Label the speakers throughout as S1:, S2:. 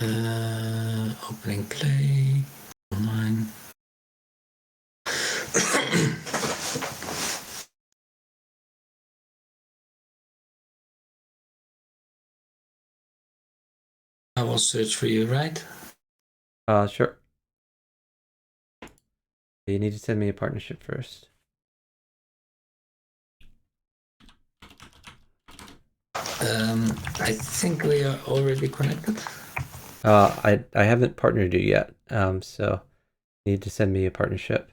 S1: Opening play. Online. I will search for you, right?
S2: Sure. You need to send me a partnership first.
S1: I think we are already connected.
S2: I haven't partnered you yet. So you need to send me a partnership.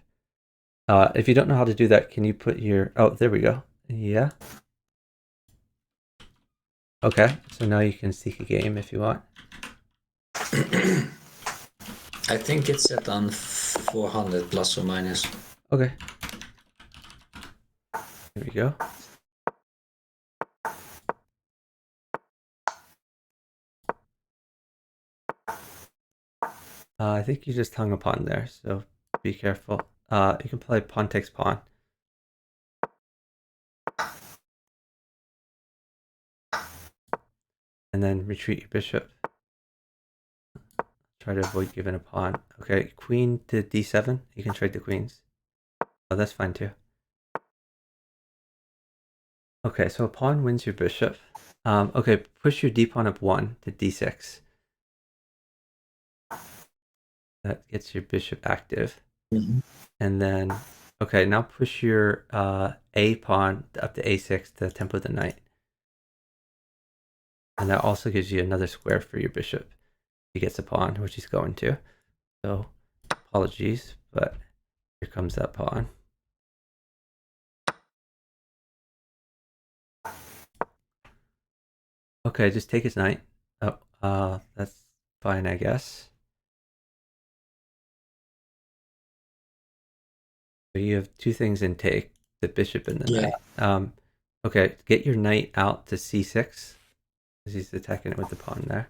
S2: If you don't know how to do that, can you put your... Oh, there we go. Yeah. Okay, so now you can seek a game if you want.
S1: I think it's set on 400 plus or minus.
S2: Okay. Here we go. I think you just hung a pawn there, so be careful. You can play pawn takes pawn. And then retreat your bishop. Try to avoid giving a pawn. Okay, queen to d7. You can trade the queens. Oh, that's fine too. Okay, so a pawn wins your bishop. Okay, push your d pawn up 1 to d6. That gets your bishop active.
S1: Mm-hmm.
S2: And then, okay, now push your a pawn up to a6 to tempo the knight. And that also gives you another square for your bishop. He gets a pawn, which he's going to. So, apologies, but here comes that pawn. Okay, just take his knight. Oh, that's fine, I guess. So you have two things in take, the bishop and the knight. Okay, get your knight out to c6, because he's attacking it with the pawn there.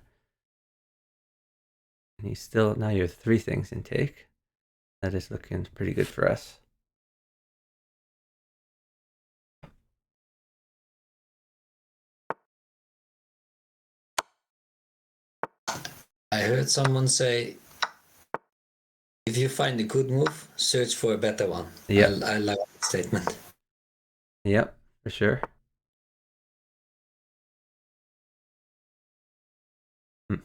S2: And he's still, now you have three things in take. That is looking pretty good for us.
S1: I heard someone say, if you find a good move, search for a better one.
S2: Yep.
S1: I like that statement.
S2: Yep, for sure. Hmm.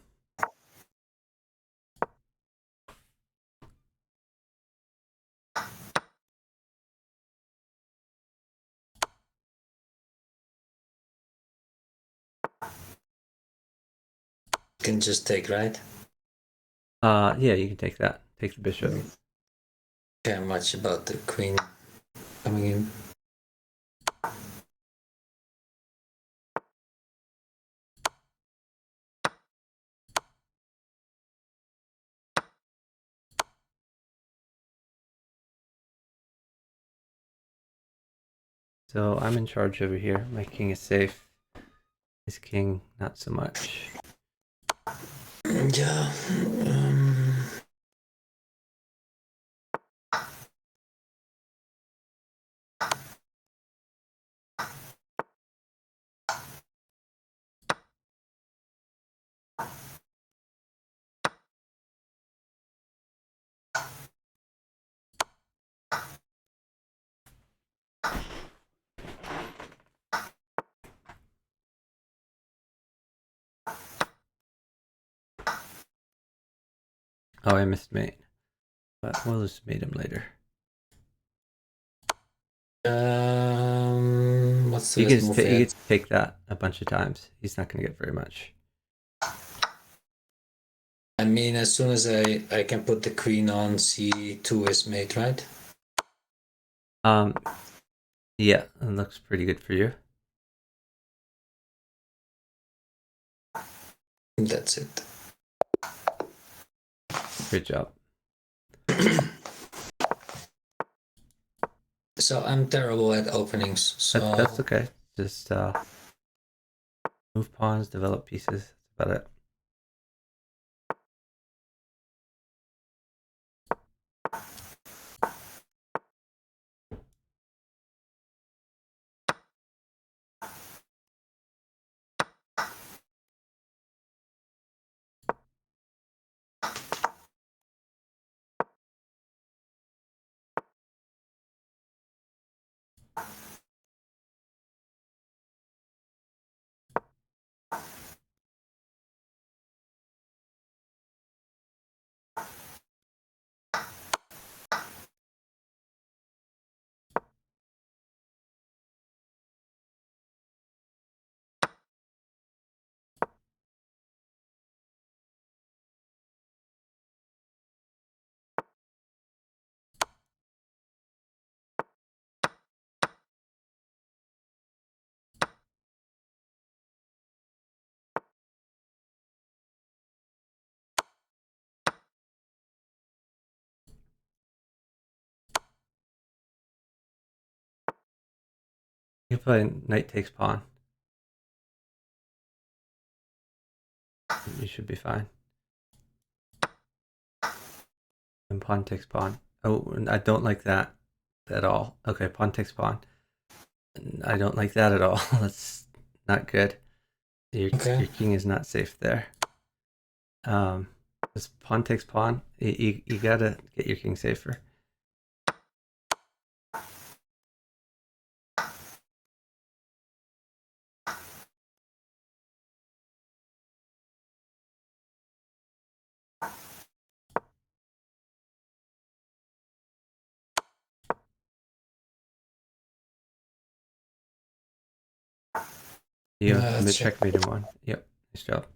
S1: Can just take, right?
S2: Yeah, you can take that. Take the bishop.
S1: Care much about the queen coming in.
S2: So I'm in charge over here. My king is safe. His king, not so much.
S1: Yeah.
S2: Oh, I missed mate. But we'll just mate him later.
S1: What's the best move?
S2: He gets to take that a bunch of times. He's not going to get very much.
S1: I mean, as soon as I can put the queen on c2 is mate, right?
S2: Yeah, it looks pretty good for you.
S1: That's it.
S2: Good job.
S1: So I'm terrible at openings. So
S2: That's okay. Just move pawns, develop pieces. That's about it. You play knight takes pawn. You should be fine. And pawn takes pawn. Oh, I don't like that at all. Okay, pawn takes pawn. I don't like that at all. That's not good. Your king is not safe there. This pawn takes pawn. You gotta get your king safer. You checkmate in one. Yep, nice job.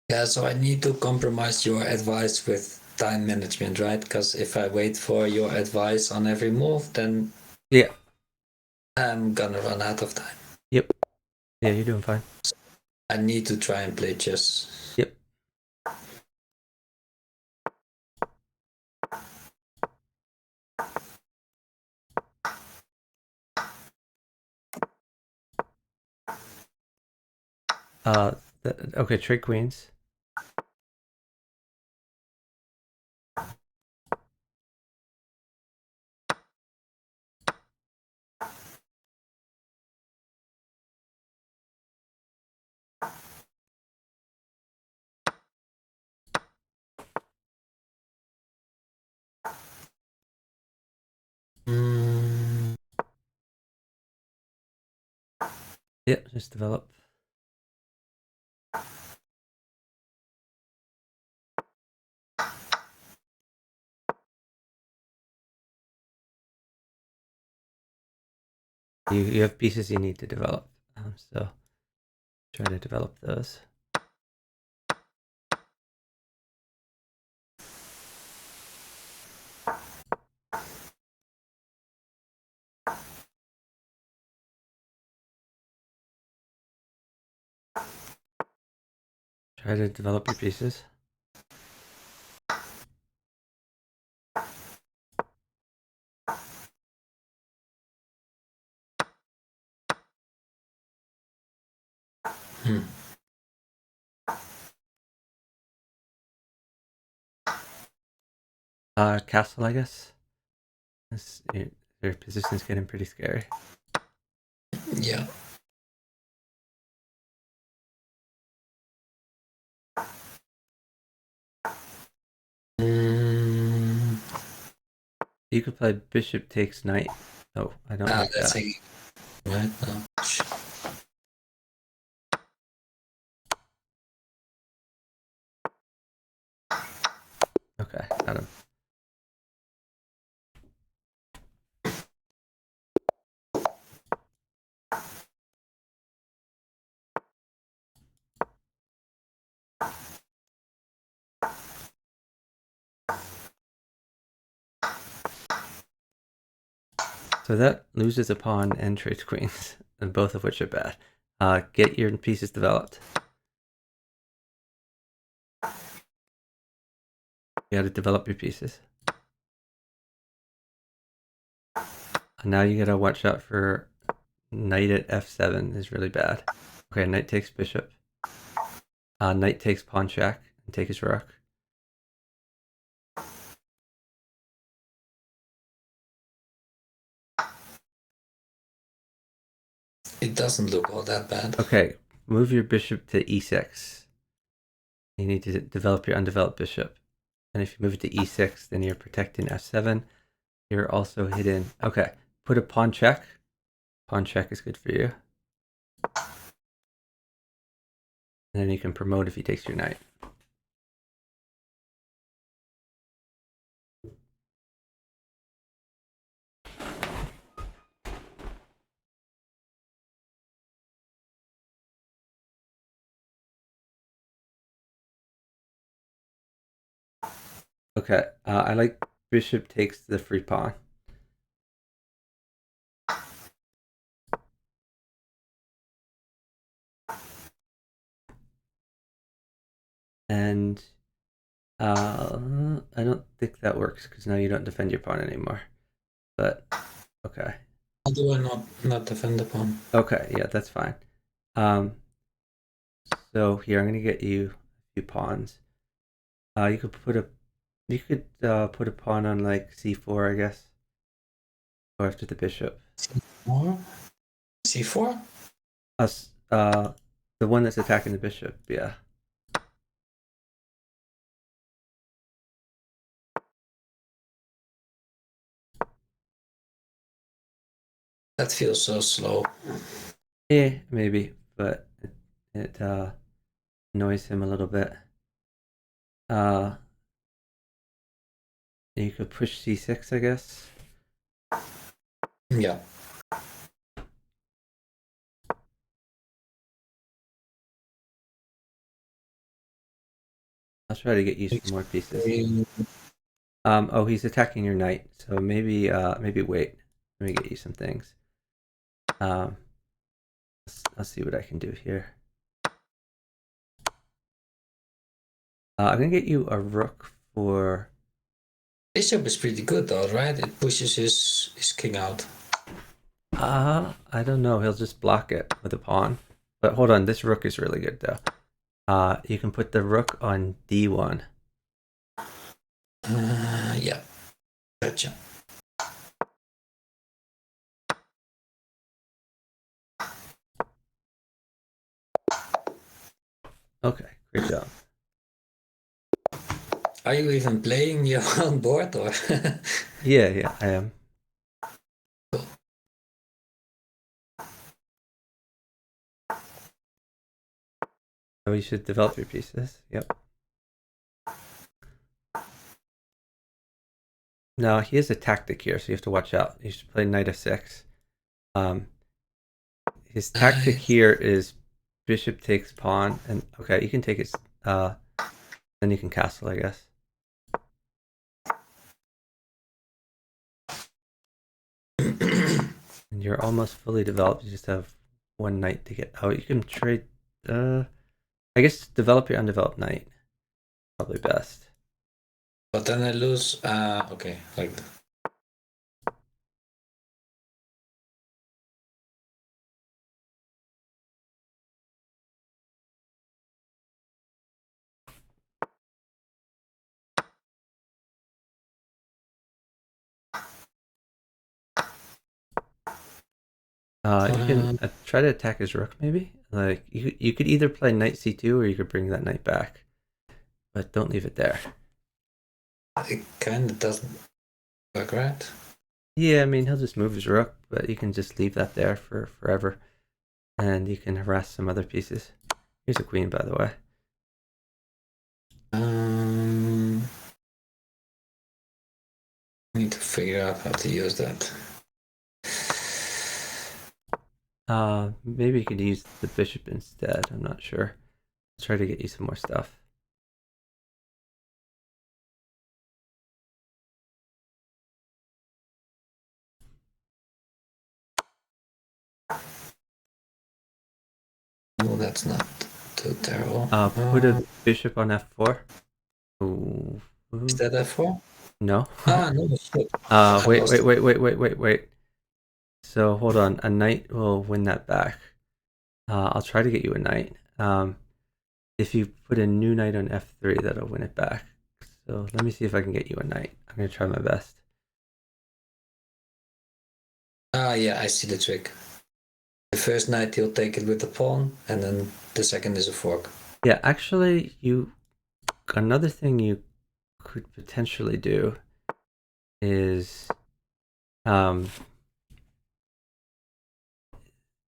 S1: Yeah, so I need to compromise your advice with time management, right? Because if I wait for your advice on every move, then
S2: yeah,
S1: I'm gonna run out of time.
S2: Yep. Yeah, you're doing fine.
S1: So I need to try and play chess.
S2: Yep. Okay, trade queens. Yep, just develop. You have pieces you need to develop, so try to develop those. Try to develop your pieces. Castle, I guess. Their position's getting pretty scary.
S1: Yeah.
S2: You could play bishop takes knight. Oh, I don't like that.
S1: Right now.
S2: Okay, got him. So that loses a pawn and trades queens, and both of which are bad. Get your pieces developed. You gotta develop your pieces. And now you gotta watch out for knight at f7 is really bad. Okay, knight takes bishop. Knight takes pawn check and take his rook.
S1: It doesn't look all that bad.
S2: Okay, move your bishop to e6. You need to develop your undeveloped bishop. And if you move it to e6, then you're protecting f7. You're also hidden. Okay, put a pawn check. Pawn check is good for you. And then you can promote if he takes your knight. Okay, I like bishop takes the free pawn. And I don't think that works because now you don't defend your pawn anymore. but okay.
S1: How do I not defend the pawn?
S2: Okay, yeah, that's fine. So here I'm gonna get you a few pawns. You could put a pawn on like c4, I guess, or after the bishop.
S1: C4? C4?
S2: Us, the one that's attacking the bishop. Yeah.
S1: That feels so slow.
S2: Yeah, maybe, but it annoys him a little bit. You could push c6, I guess.
S1: Yeah.
S2: I'll try to get you some more pieces. Oh, he's attacking your knight, so maybe wait. Let me get you some things. I'll see what I can do here. I'm gonna get you a rook for.
S1: Bishop is pretty good though, right? It pushes his king out.
S2: I don't know. He'll just block it with a pawn. But hold on, this rook is really good though. You can put the rook on d1.
S1: Yeah. Gotcha.
S2: Okay, great job.
S1: Are you even playing your own board or?
S2: Yeah, I am. So you should develop your pieces. Yep. Now he has a tactic here, so you have to watch out. You should play knight f6. His tactic here is bishop takes pawn, and okay, you can take it. Then you can castle, I guess. And you're almost fully developed. You just have one knight to get. Oh, you can trade. I guess develop your undeveloped knight. Probably best.
S1: But then I lose. Okay, like that.
S2: You can try to attack his rook, maybe. Like you could either play knight c2 or you could bring that knight back, but don't leave it there.
S1: It kind of doesn't work, right?
S2: Yeah, I mean he'll just move his rook, but you can just leave that there for forever, and you can harass some other pieces. Here's a queen, by the way.
S1: I need to figure out how to use that.
S2: Maybe you could use the bishop instead. I'm not sure. Let's try to get you some more stuff.
S1: Oh, that's not too terrible.
S2: Put a bishop on f4. Ooh.
S1: Is that F4?
S2: No.
S1: No, shit.
S2: Wait. So hold on. A knight will win that back. I'll try to get you a knight. If you put a new knight on f3, that'll win it back. So let me see if I can get you a knight. I'm gonna try my best.
S1: Yeah, I see the trick. The first knight you'll take it with the pawn, and then the second is a fork.
S2: Yeah, actually, another thing you could potentially do is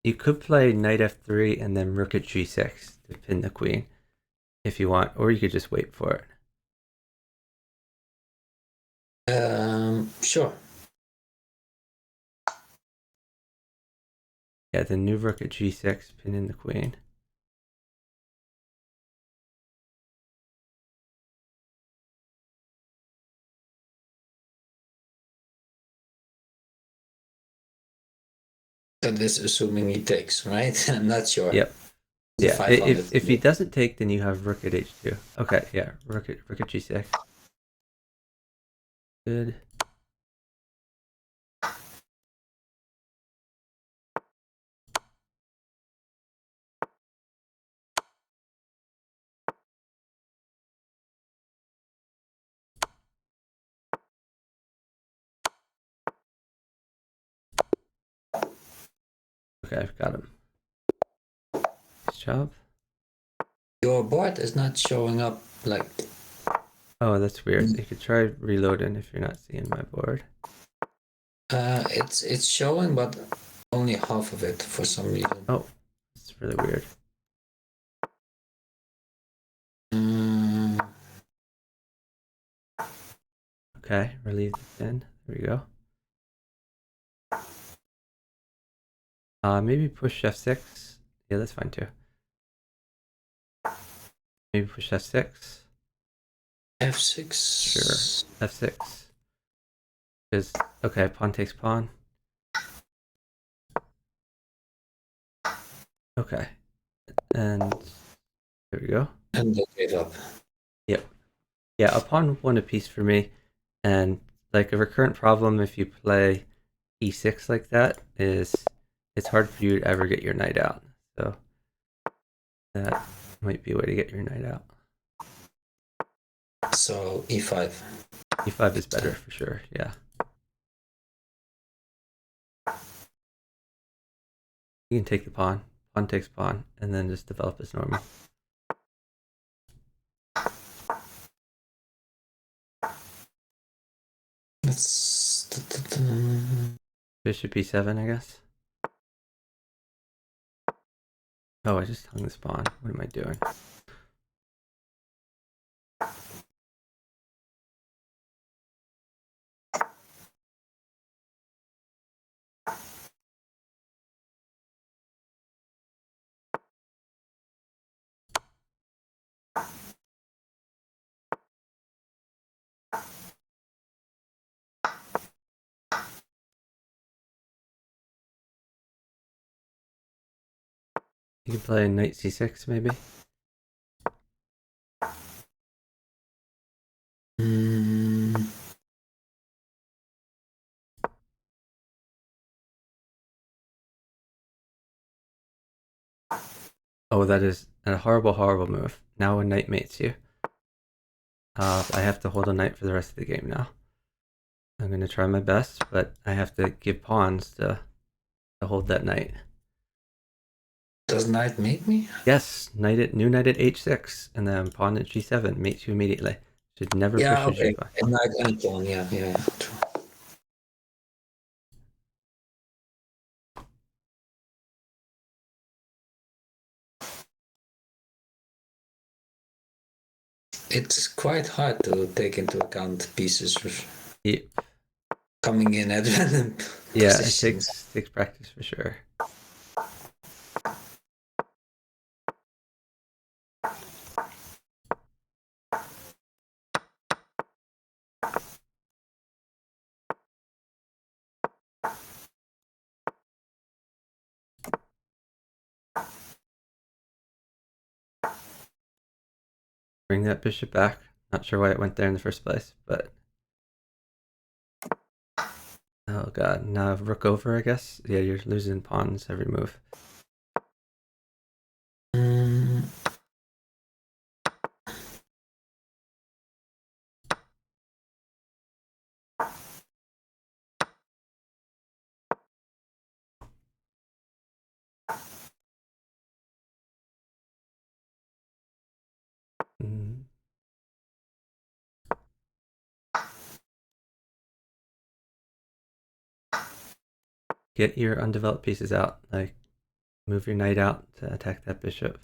S2: you could play knight f3 and then rook at g6 to pin the queen if you want, or you could just wait for
S1: it. Sure.
S2: Yeah, the new rook at g6, pinning the queen.
S1: That is assuming he takes, right? I'm not sure.
S2: Yep. Yeah, if he doesn't take, then you have rook at h2. Okay, yeah, rook at g6. Good. Okay, I've got him. Nice job.
S1: Your board is not showing up like.
S2: Oh, that's weird. You could try reloading if you're not seeing my board.
S1: It's showing, but only half of it for some reason.
S2: Oh, it's really weird. Okay, relieve the pin. There we go. Maybe push F6. Yeah, that's fine too. Maybe push F6.
S1: F6.
S2: Sure, F6. Because, okay, pawn takes pawn. Okay, and there we go.
S1: And they gave up.
S2: Yep. Yeah, a pawn won a piece for me. And like a recurrent problem if you play e6 like that is it's hard for you to ever get your knight out. So that might be a way to get your knight out.
S1: So e5.
S2: E5 is better for sure, yeah. You can take the pawn. Pawn takes pawn, and then just develop as normal.
S1: Let's.
S2: Bishop e7, I guess. Oh, I just hung this pawn. What am I doing? You can play knight c6 maybe. Oh, that is a horrible, horrible move. Now a knight mates you. I have to hold a knight for the rest of the game now. I'm going to try my best, but I have to give pawns to hold that knight.
S1: Does knight mate me?
S2: Yes, new knight at h6, and then pawn at g7 mates you immediately. Should never push your
S1: Okay.
S2: g5.
S1: And knight and pawn, yeah, true. It's quite hard to take into account pieces
S2: Yeah,
S1: coming in at random
S2: yeah, it
S1: positions.
S2: takes practice for sure. Bring that bishop back. Not sure why it went there in the first place, but oh god, now rook over, I guess. Yeah, you're losing pawns every move. Mm. Get your undeveloped pieces out. Like, move your knight out to attack that bishop.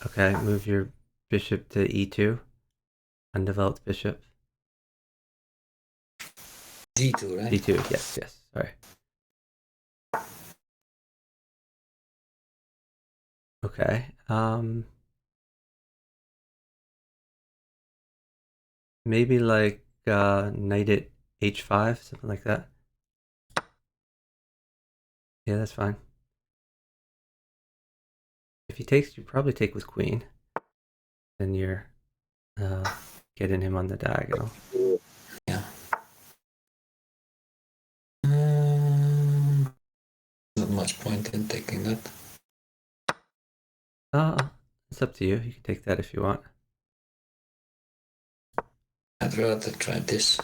S2: Okay, move your bishop to e2. Undeveloped bishop.
S1: D2, right?
S2: d2, yes, sorry. Okay, maybe like knight at h5, something like that. Yeah, that's fine. If he takes, you probably take with queen. Then you're getting him on the diagonal.
S1: Yeah. Not much point in taking that.
S2: It's up to you. You can take that if you want.
S1: I'd rather try this.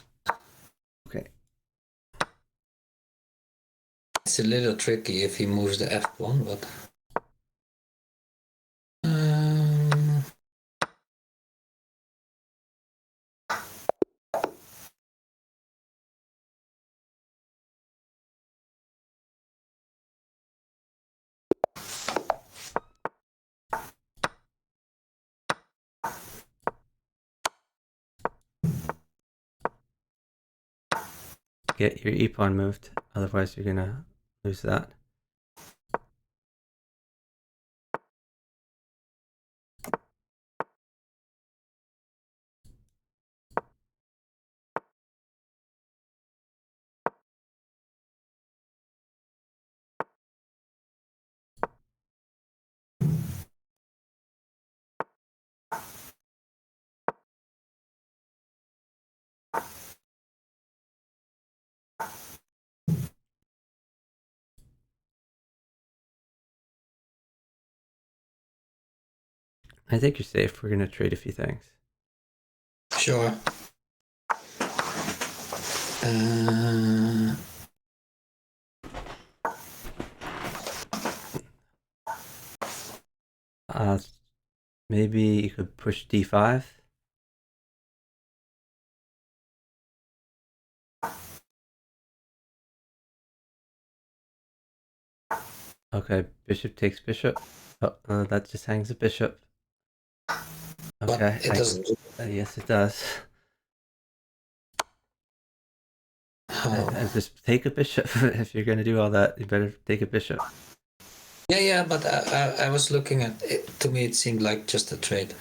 S1: It's a little tricky if he moves the f pawn, but
S2: Get your e pawn moved, otherwise you're gonna lose that. I think you're safe. We're gonna trade a few things.
S1: sure.
S2: Maybe you could push d5. Okay, bishop takes bishop. Oh, that just hangs a bishop.
S1: But
S2: Okay,
S1: it doesn't.
S2: yes, it does.
S1: How?
S2: Just take a bishop. If you're gonna do all that, you better take a bishop.
S1: Yeah, but I was looking at it. To me, it seemed like just a trade.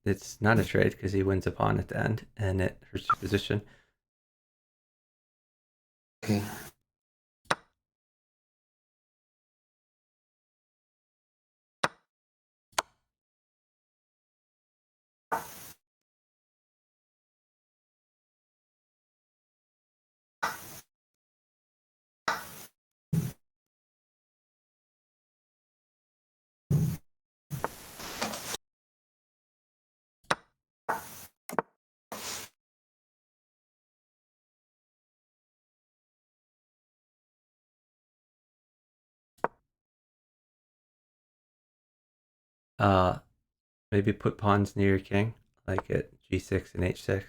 S2: It's not a trade because he wins a pawn at the end, and it hurts your position.
S1: Okay.
S2: Maybe put pawns near your king, like at g6 and h6.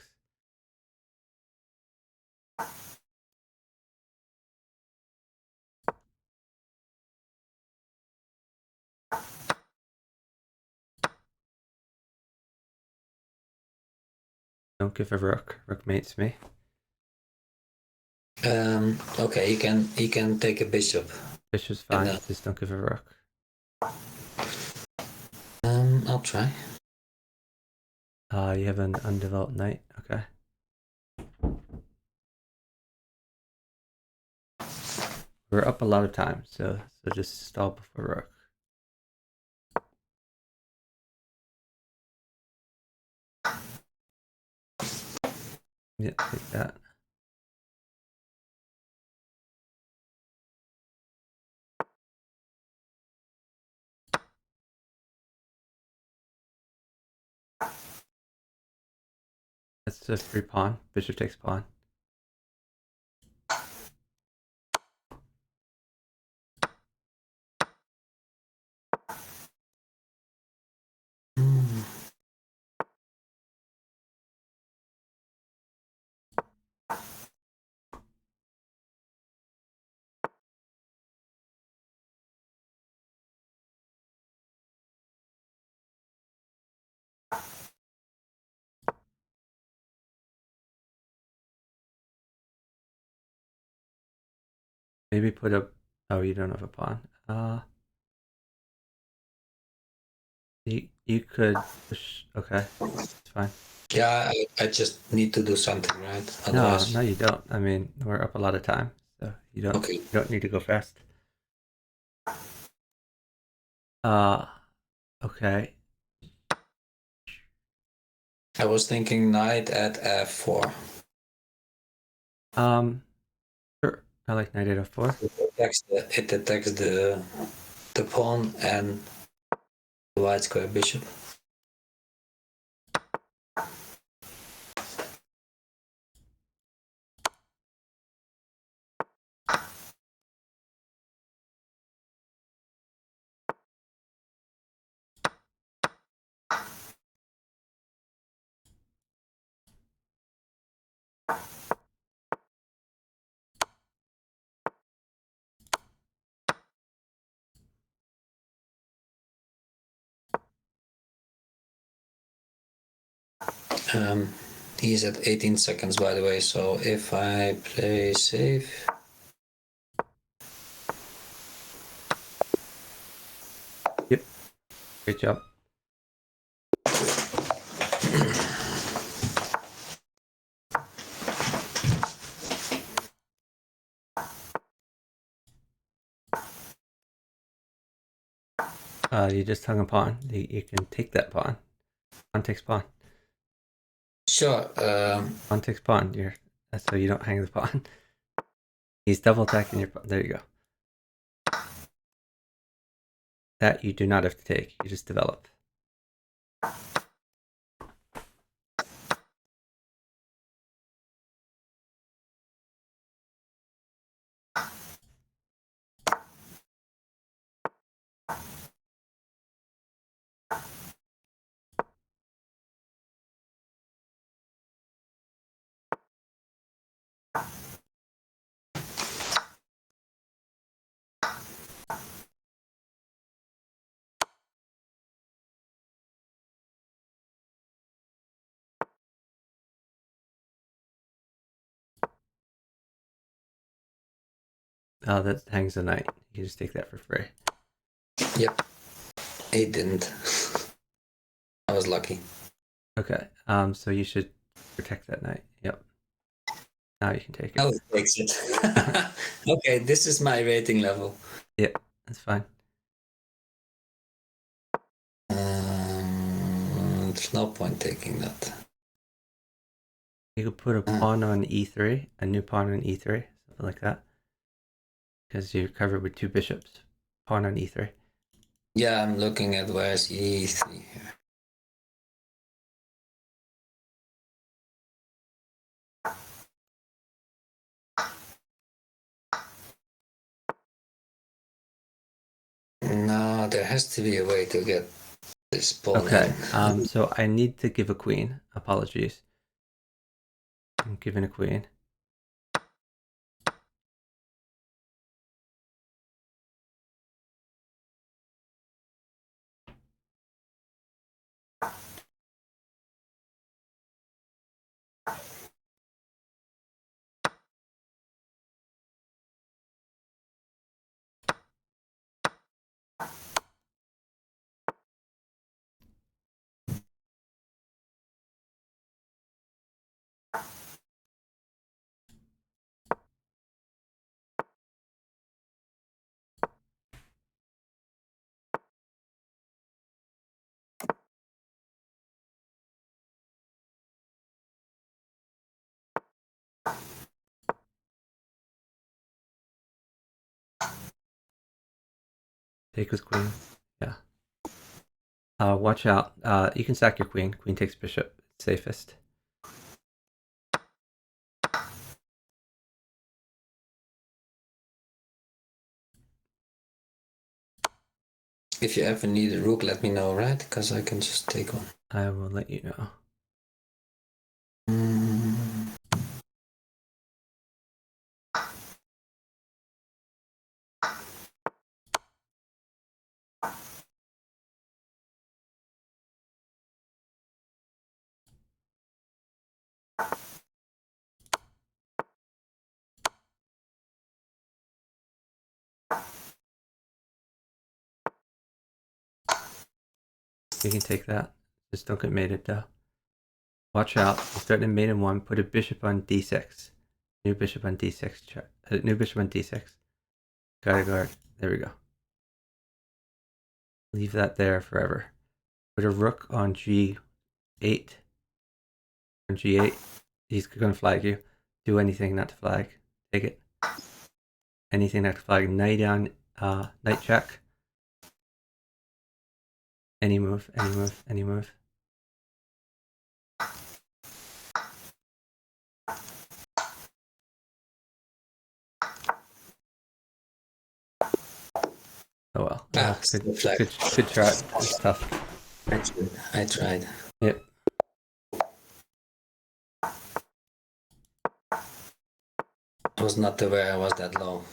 S2: Don't give a rook. Rook mates me.
S1: Okay, he can take a bishop.
S2: Bishop's fine. Just don't give a rook.
S1: I'll try.
S2: You have an undeveloped knight. Okay. We're up a lot of time, so just stall before rook. Yeah, take that. That's a free pawn. Bishop takes pawn. Maybe put up. Oh, you don't have a pawn. You could push. Okay, it's fine.
S1: Yeah, I just need to do something, right?
S2: No,
S1: Otherwise,
S2: you don't. I mean, we're up a lot of time, so you don't.
S1: okay.
S2: You don't need to go fast. Okay.
S1: I was thinking knight at f4.
S2: Sure. I like knight at f4.
S1: It attacks the pawn and the white square bishop. He's at 18 seconds, by the way, so if I play safe...
S2: Yep. Great job. You just hung a pawn. You can take that pawn. Pawn takes pawn.
S1: Sure.
S2: Pawn takes pawn. That's so you don't hang the pawn. He's double attacking your pawn. There you go. That you do not have to take. You just develop. Oh, that hangs a knight. You can just take that for free.
S1: Yep. He didn't. I was lucky.
S2: Okay. So you should protect that knight. Yep. Now you can take it.
S1: Oh, it takes it. Okay, this is my rating level.
S2: Yep, that's fine.
S1: There's no point taking that.
S2: You could put a pawn on e3, a new pawn on e3, something like that. Because you're covered with two bishops. Pawn on e3.
S1: Yeah, I'm looking at where's e3 here. No, there has to be a way to get this pawn
S2: Okay,
S1: in.
S2: so I need to give a queen. Apologies. I'm giving a queen. Take with queen. Yeah. Watch out. You can sack your queen. Queen takes bishop. It's safest.
S1: If you ever need a rook, let me know, right? Because I can just take one.
S2: I will let you know. You can take that. Just don't get mated though. Watch out. You're starting to mate in one. Put a bishop on d6. New bishop on d6. New bishop on d6. Gotta guard. There we go. Leave that there forever. Put a rook on g8. On g8. He's going to flag you. Do anything not to flag. Take it. Anything not to flag. Knight on knight check. Any move, any move, any move. Oh well. Good try. It's tough.
S1: I tried.
S2: Yep.
S1: I was not aware I was that low.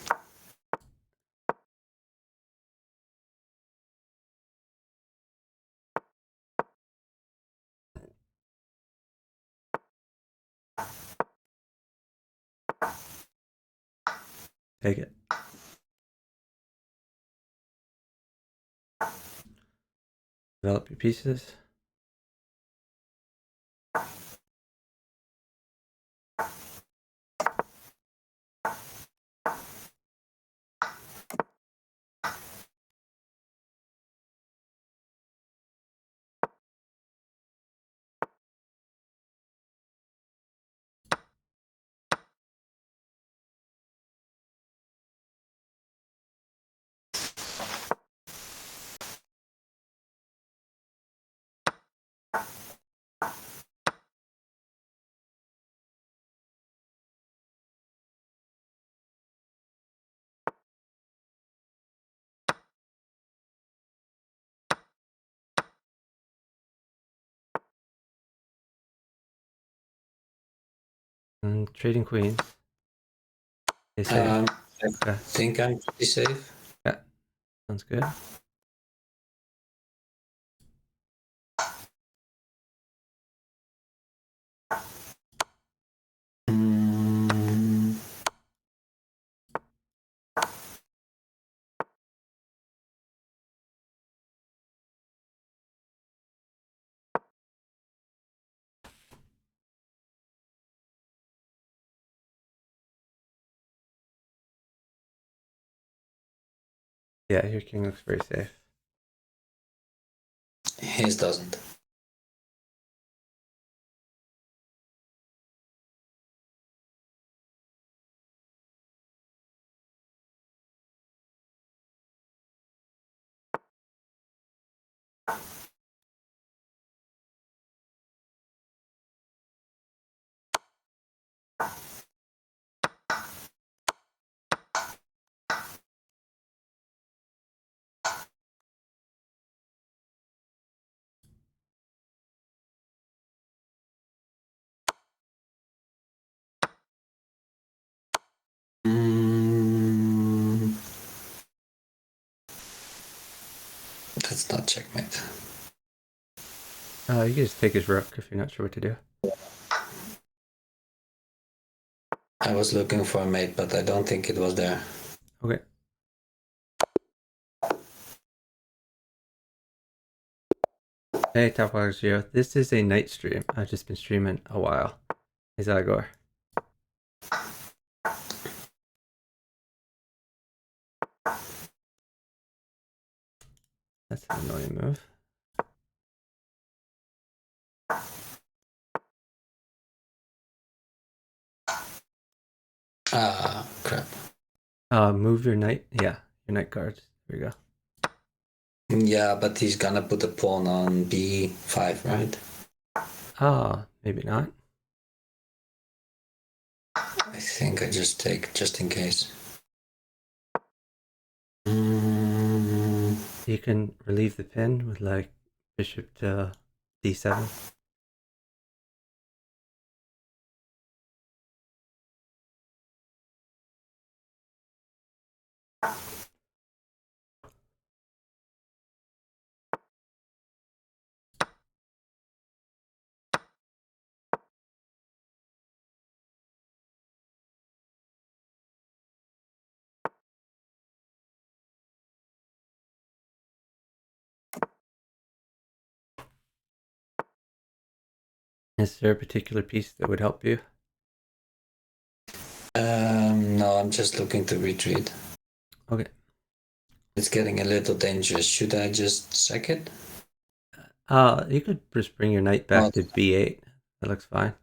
S2: Take it. Develop your pieces. And trading queens. They say.
S1: I
S2: Okay.
S1: think I'm pretty safe.
S2: Yeah. Sounds good.
S1: Mm,
S2: Yeah, your king looks very safe.
S1: his doesn't. Mm, that's not checkmate.
S2: You can just take his rook if you're not sure what to do.
S1: I was looking for a mate, but I don't think it was there.
S2: Okay. Hey, Top Water Zero. This is a night stream. I've just been streaming a while. Hey, Zygor. That's an annoying move.
S1: Ah, crap.
S2: Move your knight. Yeah, your knight cards. There we go.
S1: Yeah, but he's gonna put a pawn on b5, right?
S2: Maybe not.
S1: I think I just take just in case. Mm,
S2: You can relieve the pin with like bishop to d7. Is there a particular piece that would help you?
S1: no, I'm just looking to retreat.
S2: Okay.
S1: It's getting a little dangerous. Should I just sack it?
S2: You could just bring your knight back to b8. That looks fine.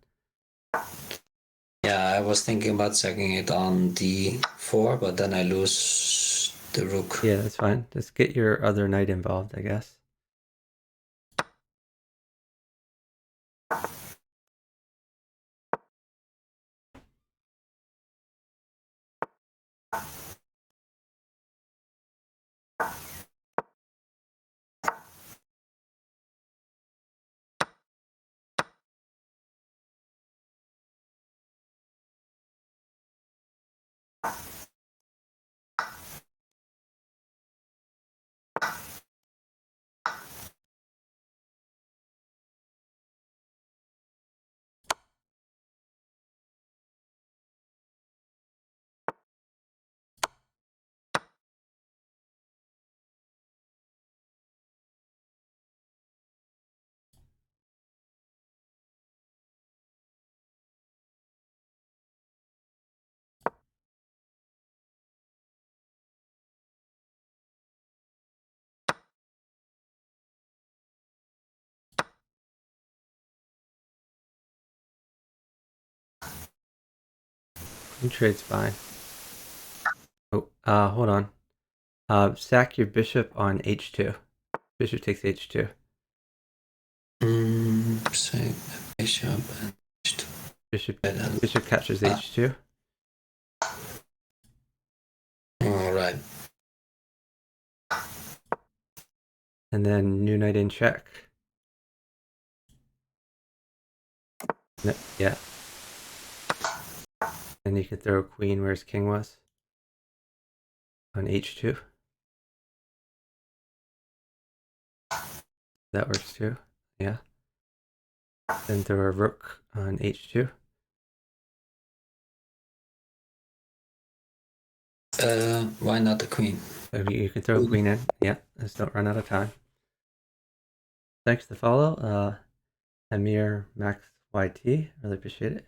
S1: Yeah, I was thinking about sacking it on d4, but then I lose the rook.
S2: Yeah, that's fine. Just get your other knight involved, I guess. Queen trade's fine. Oh, hold on. Sack your bishop on h2. Bishop takes h2.
S1: Say bishop and
S2: Bishop captures h2.
S1: all right.
S2: And then new knight in check. No, yeah. And you could throw queen where his king was. On h2. That works too. Yeah. Then throw a rook on h2.
S1: Why not the queen?
S2: You can throw a queen in. Yeah, just don't run out of time. Thanks to follow. Amir Max YT. Really appreciate it.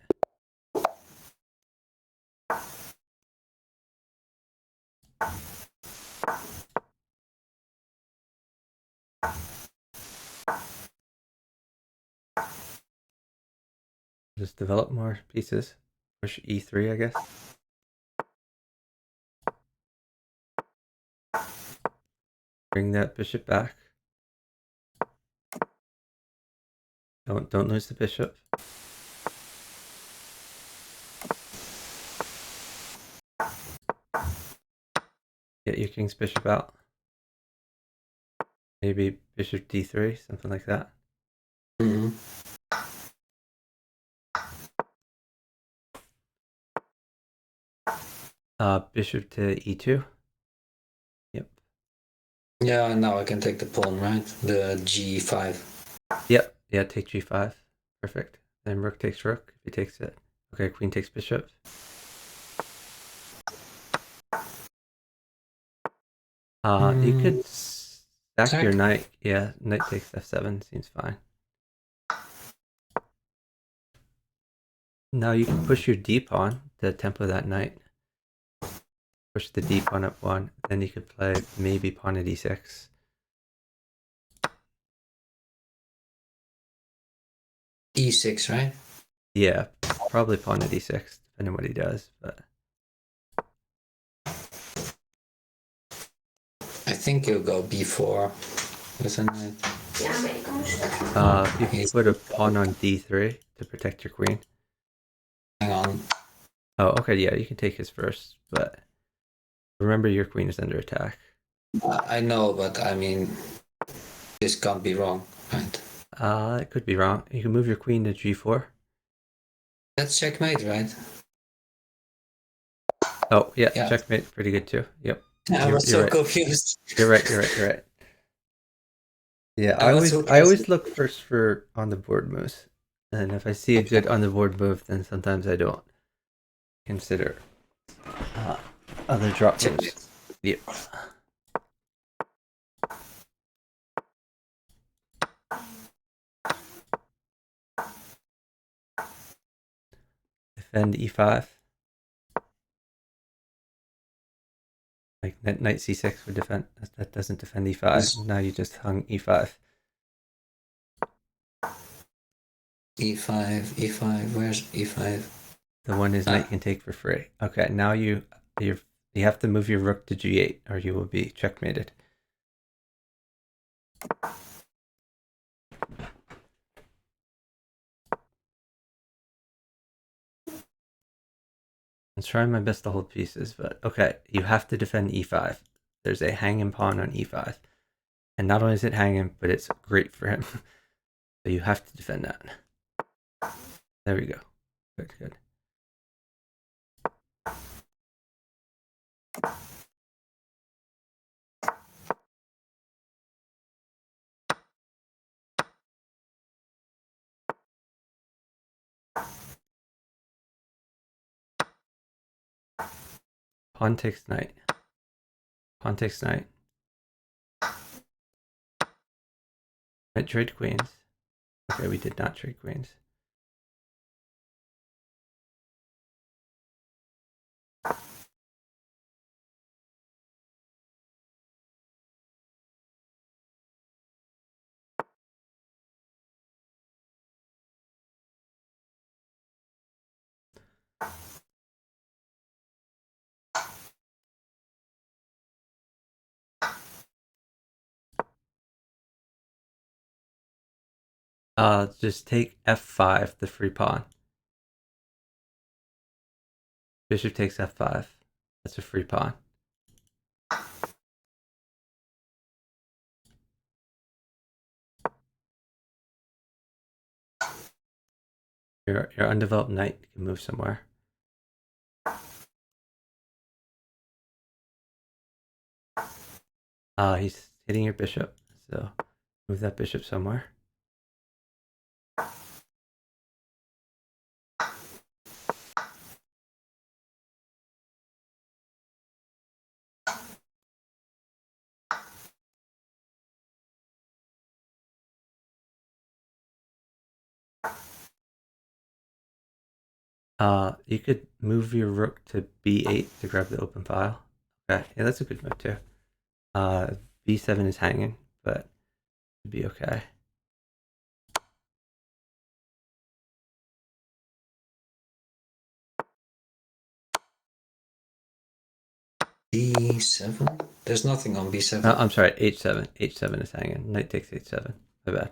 S2: Just develop more pieces. Push e3, I guess. Bring that bishop back. Don't lose the bishop. Get your king's bishop out. Maybe bishop d3, something like that.
S1: Mm-hmm.
S2: Bishop to e2. Yep.
S1: Yeah, now I can take the pawn, right? The g5.
S2: Yep. Yeah, take g5. Perfect. Then rook takes rook if he takes it. Okay, queen takes bishop. You could stack your knight. Yeah, knight takes f7 seems fine. Now you can push your d pawn to tempo that knight. Push the d pawn up one. Then you could play maybe pawn at e6.
S1: e6, right?
S2: Yeah, probably pawn at e6, depending on what he does. But
S1: I think you'll go b4 with a knight.
S2: you can put a pawn on d3 to protect your queen.
S1: Hang on.
S2: Oh, okay, yeah, you can take his first, but remember your queen is under attack.
S1: I know, but I mean, this can't be wrong, right?
S2: It could be wrong. You can move your queen to g4.
S1: That's checkmate, right?
S2: Oh, yeah, checkmate, pretty good too. Yep.
S1: I was so
S2: right.
S1: confused.
S2: You're right. Yeah, I always look first for on the board moves, and if I see a good on the board move, then sometimes I don't consider other drop moves. Yep. Defend e5. Like knight c6 would defend. That doesn't defend e5. Now you just hung e5.
S1: e5. Where's e5?
S2: The one his knight can take for free. Okay, now you have to move your rook to g8, or you will be checkmated. I'm trying my best to hold pieces, but okay, you have to defend e5. There's a hanging pawn on e5. And not only is it hanging, but it's great for him. So you have to defend that. There we go. Good. Pawn takes knight. Pawn takes knight. Might trade queens. Okay, we did not trade queens. Just take f5, the free pawn. Bishop takes f5. That's a free pawn. Your undeveloped knight can move somewhere. He's hitting your bishop, so move that bishop somewhere. You could move your rook to b8 to grab the open file. Okay, yeah, that's a good move too. b7 is hanging, but it'd be okay.
S1: B7? There's nothing on B7.
S2: I'm sorry, h7. h7 is hanging. Knight takes h7. My bad.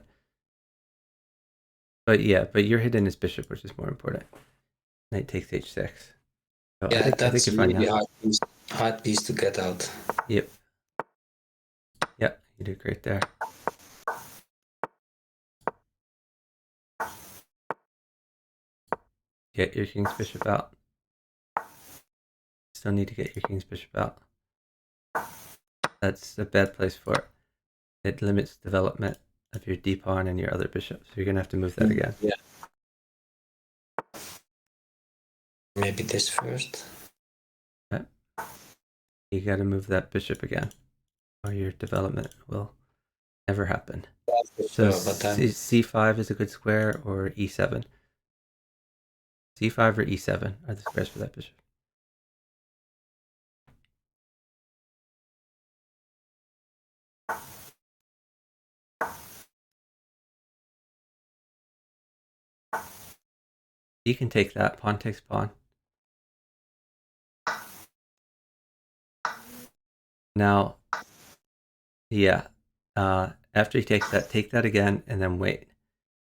S2: But yeah, but you're hitting his bishop, which is more important. Knight takes h6. So
S1: Yeah,
S2: I think you're fine
S1: really
S2: now.
S1: hard piece to get out.
S2: Yep. Yeah, you did great there. Get your king's bishop out. Still need to get your king's bishop out. That's a bad place for it. It limits development of your d pawn and your other bishop, so you're gonna have to move that again.
S1: Yeah. Maybe this first.
S2: Okay. You gotta move that bishop again, or your development will never happen. So c5 is a good square, or e7. c5 or e7 are the squares for that bishop. You can take that. Pawn takes pawn. Now, yeah. After he takes that, take that again, and then wait.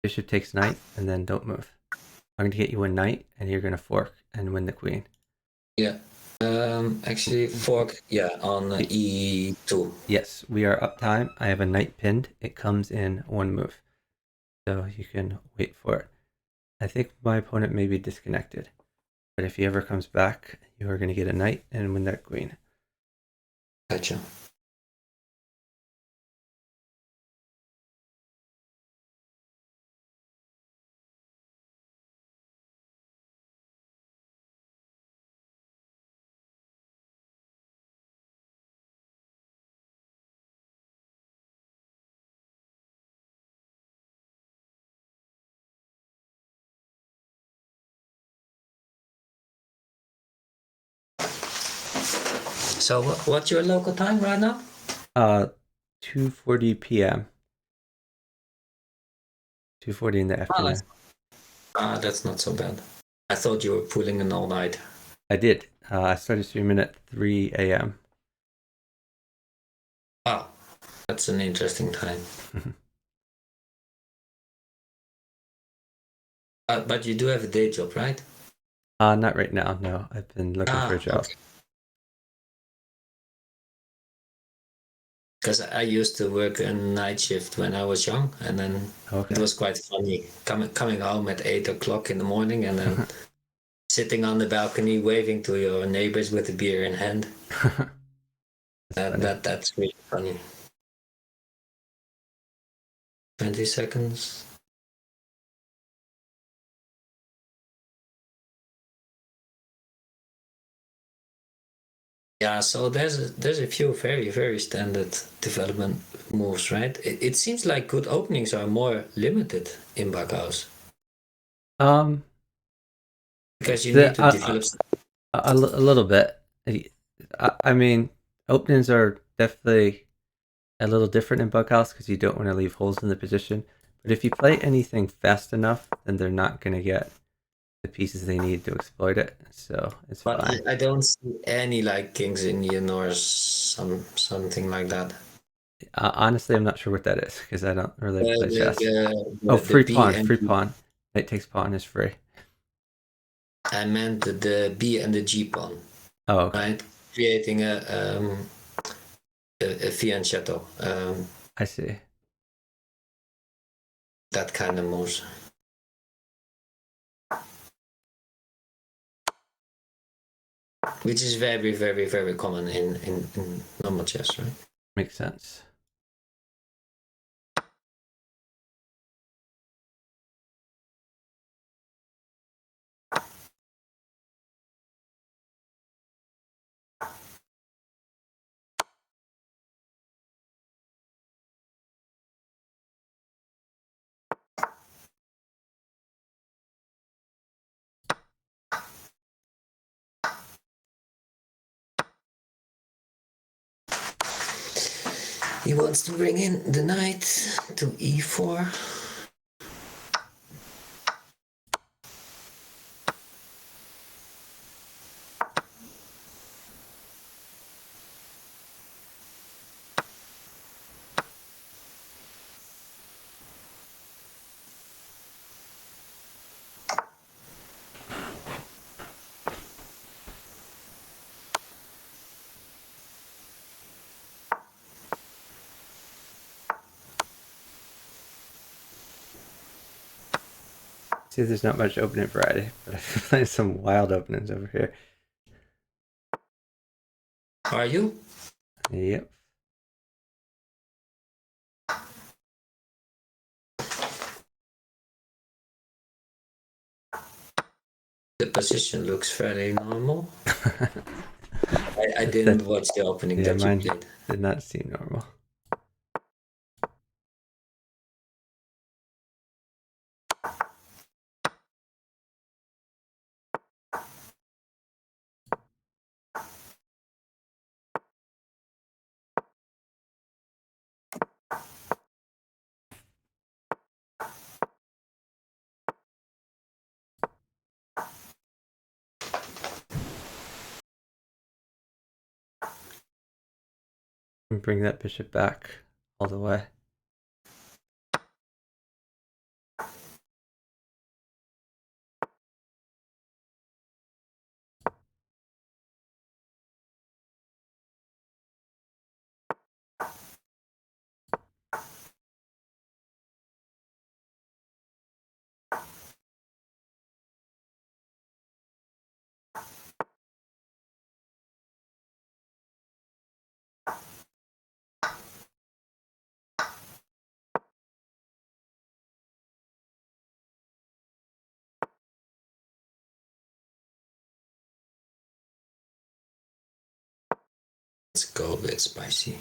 S2: Bishop takes knight, and then don't move. I'm going to get you a knight, and you're going to fork and win the queen.
S1: Yeah. Actually, fork, yeah, on e2.
S2: Yes, we are up time. I have a knight pinned. It comes in one move. So you can wait for it. I think my opponent may be disconnected. But if he ever comes back, you are going to get a knight and win that queen.
S1: Gotcha. So what's your local time right now?
S2: 2:40 p.m. 2:40 in the afternoon.
S1: That's not so bad. I thought you were pulling an all night.
S2: I did. I started streaming at 3 a.m.
S1: Wow, that's an interesting time. But you do have a day job, right?
S2: Not right now. No, I've been looking for a job. Okay.
S1: Because I used to work a night shift when I was young, and then it was quite funny coming home at 8 o'clock in the morning and then sitting on the balcony waving to your neighbors with a beer in hand. That's really funny. 20 seconds. Yeah, so there's a few very, very standard development moves, right? It seems like good openings are more limited in bughouse. Because you need to develop
S2: a little bit. I mean, openings are definitely a little different in bughouse because you don't want to leave holes in the position. But if you play anything fast enough, then they're not going to get the pieces they need to exploit it. So it's fine.
S1: I don't see any like King's Indian or something like that.
S2: Honestly, I'm not sure what that is because I don't really play chess.
S1: The,
S2: Oh,
S1: the
S2: free
S1: B
S2: pawn,
S1: and
S2: free
S1: G.
S2: pawn. Knight takes pawn is free.
S1: I meant the B and the G pawn,
S2: Oh, okay.
S1: right? Creating a fianchetto,
S2: I see.
S1: that kind of moves. Which is very, very, very common in normal chess, right?
S2: Makes sense.
S1: He wants to bring in the knight to e4.
S2: See, there's not much opening variety, but I feel like some wild openings over here.
S1: Are you?
S2: Yep.
S1: The position looks fairly normal. I didn't watch the opening
S2: Yeah,
S1: that you
S2: mine
S1: played.
S2: did not seem normal. And bring that bishop back all the way.
S1: Let's go a bit spicy.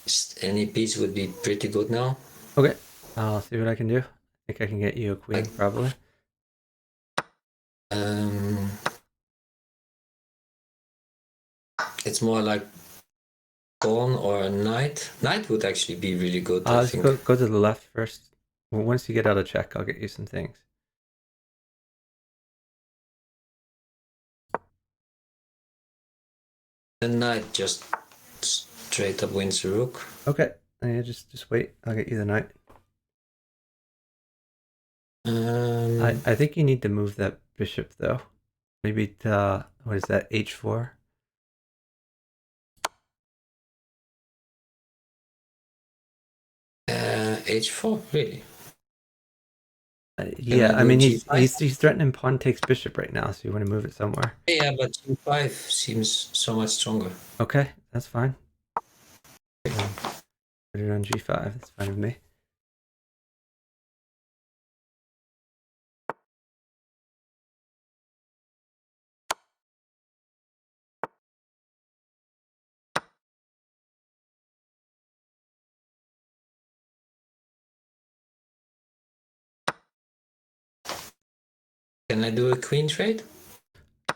S1: Just any piece would be pretty good now.
S2: Okay, I'll see what I can do. I think I can get you a queen, probably.
S1: It's more like pawn or a knight. Knight would actually be really good, I
S2: Let's
S1: think.
S2: go to the left first. Well, once you get out of check, I'll get you some things.
S1: The knight just straight up wins the rook.
S2: Okay, yeah, just wait. I'll get you the knight. I think you need to move that bishop though. Maybe to what is that, h4?
S1: H4, really?
S2: Yeah, I mean he's threatening pawn takes bishop right now, so you want to move it somewhere.
S1: Yeah, but G5 seems so much stronger.
S2: Okay, that's fine. Put it on G5. That's fine with me.
S1: Can I do a queen trade?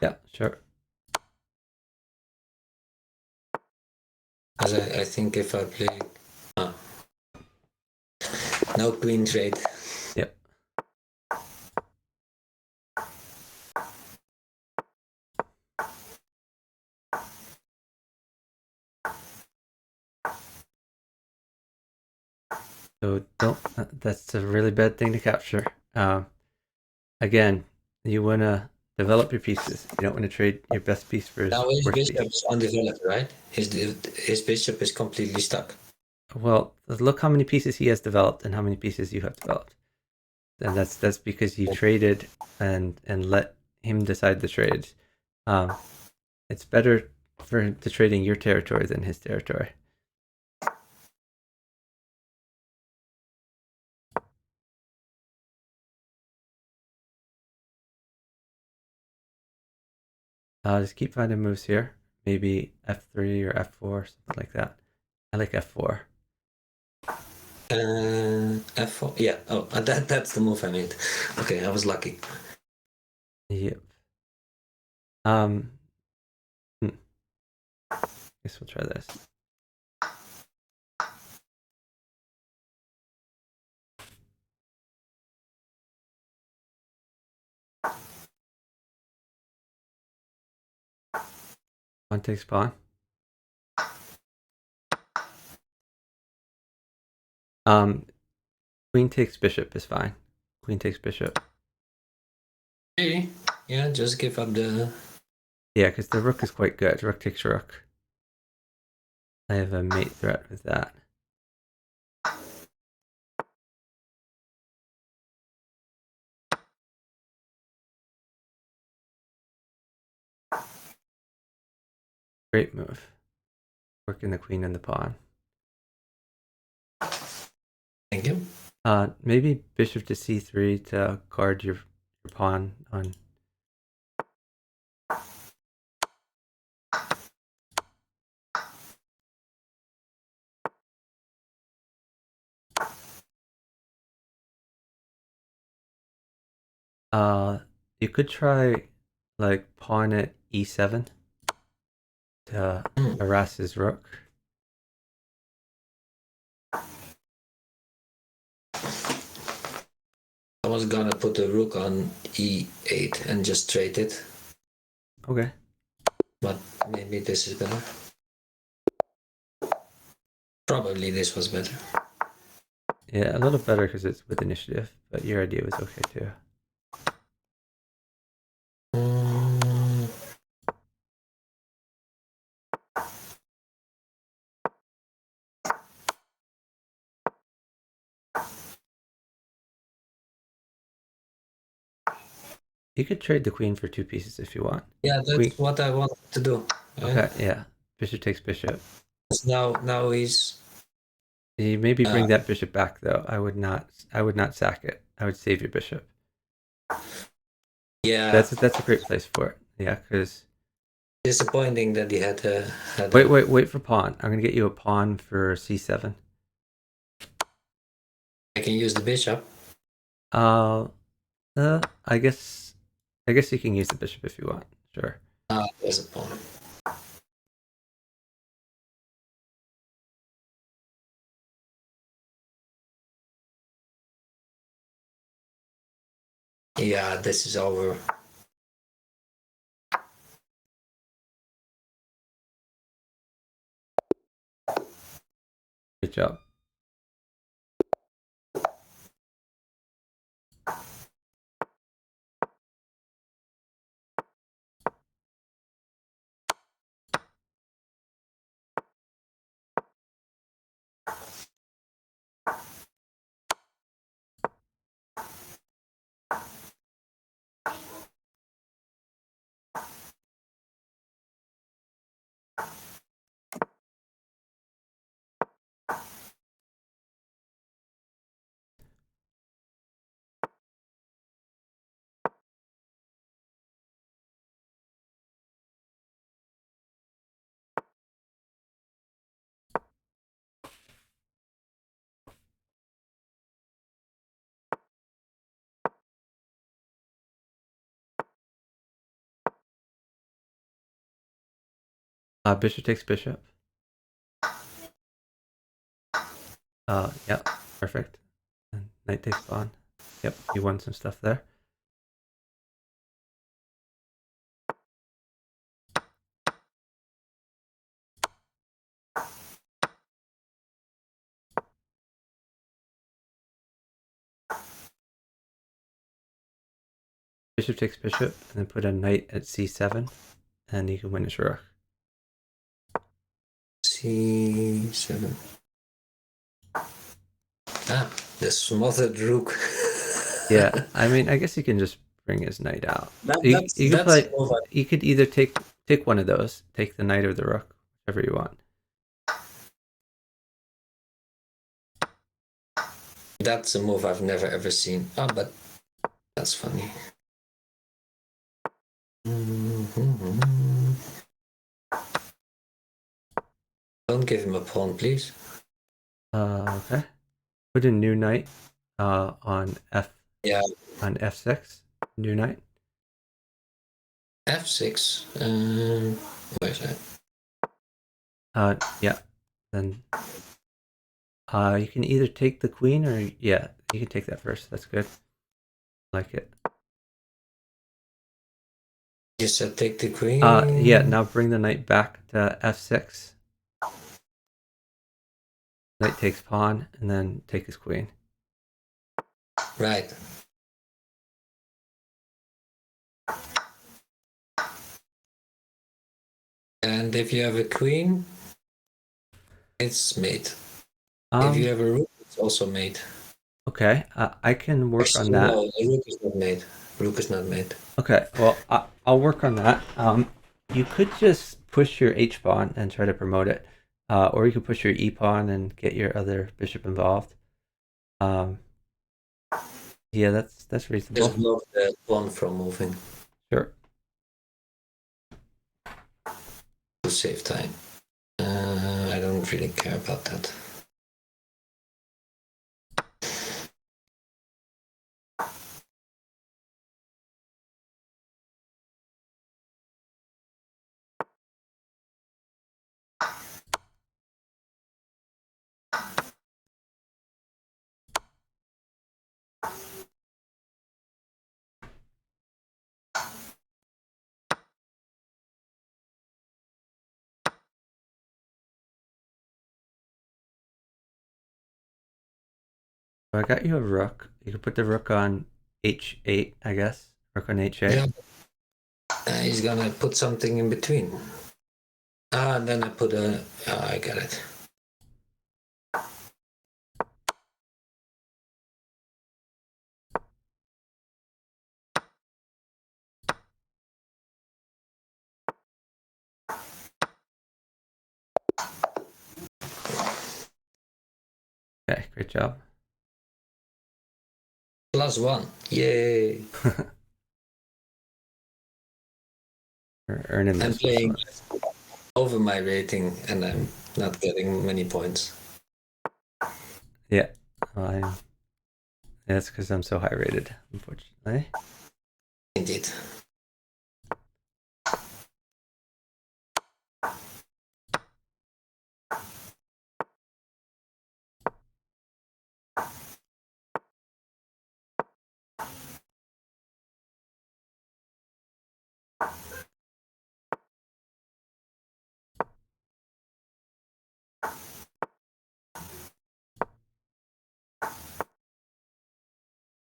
S2: Yeah, sure.
S1: Because I think if I play... no queen trade.
S2: Yep. So don't. That's a really bad thing to capture. Again, you want to develop your pieces. You don't want to trade your best piece for his
S1: Now his
S2: worst
S1: bishop
S2: piece.
S1: is undeveloped, right? His bishop is completely stuck.
S2: Well, look how many pieces he has developed and how many pieces you have developed. And that's because you traded and let him decide the trades. It's better for him to trade in your territory than his territory. Just keep finding moves here. Maybe f3 or f4, something like that. I like f4.
S1: F4. Yeah. Oh, that's the move I made. Okay, I was lucky.
S2: Yep. Hmm. Guess we'll try this. Pawn takes pawn. Queen takes bishop is fine. Queen takes bishop.
S1: Okay. Yeah, just give up the.
S2: Yeah, because the rook is quite good. Rook takes rook. I have a mate threat with that. Great move. Working the queen and the pawn.
S1: Thank you.
S2: Maybe bishop to c3 to guard your pawn on. You could try like pawn at e7 to harass his rook.
S1: I was gonna put the rook on e8 and just trade it,
S2: Okay.
S1: but maybe this is better. Probably this was better.
S2: Yeah, a little better because it's with initiative, but your idea was okay too.
S1: Mm,
S2: You could trade the queen for 2 pieces if you want.
S1: yeah, that's
S2: Queen.
S1: what I wanted to do.
S2: Okay, yeah. Bishop takes bishop.
S1: Now he's.
S2: You maybe bring that bishop back though. I would not sack it. I would save your bishop.
S1: Yeah.
S2: That's a great place for it. Yeah, because
S1: Disappointing that he had a.
S2: wait for pawn. I'm gonna get you a pawn for c7.
S1: I can use the bishop.
S2: Uh, I guess you can use the bishop if you want. Sure.
S1: There's a pawn. Yeah, this is over.
S2: Good job. Bishop takes bishop. Yeah, perfect. And knight takes pawn. Yep, you won some stuff there. bishop takes bishop, and then put a knight at c7, and you can win his rook.
S1: C7. Ah, the smothered rook.
S2: Yeah, I mean, I guess you can just bring his knight out.
S1: That's
S2: You could play.
S1: over.
S2: You could either take one of those, take the knight or the rook, whichever you want.
S1: That's a move I've never ever seen. Oh, but that's funny. Don't give him a pawn, please.
S2: Okay. Put a new knight on f6. New knight.
S1: F6. Where's that?
S2: Yeah. Then you can either take the queen or yeah, you can take that first. That's good. Like it.
S1: You said take the queen.
S2: Yeah. Now bring the knight back to f6. Knight takes pawn, and then take his queen.
S1: Right. And if you have a queen, it's mate. If you have a rook, it's also mate.
S2: Okay, I can work on that.
S1: No, the rook is not mate. Rook is not mate.
S2: Okay, well, I'll work on that. You could just push your h pawn and try to promote it, or you could push your e pawn and get your other bishop involved. Yeah, that's reasonable.
S1: Just block the pawn from moving.
S2: Sure.
S1: To save time. I don't really care about that.
S2: So I got you a rook. You could put the rook on h8, I guess. Rook on h8.
S1: Yeah. He's gonna put something in between. And then I put a. I got it.
S2: Okay, great job.
S1: +1. Yay.
S2: We're earning this.
S1: I'm playing over my rating and I'm not getting many points.
S2: Yeah, that's because I'm so high rated, unfortunately.
S1: Indeed.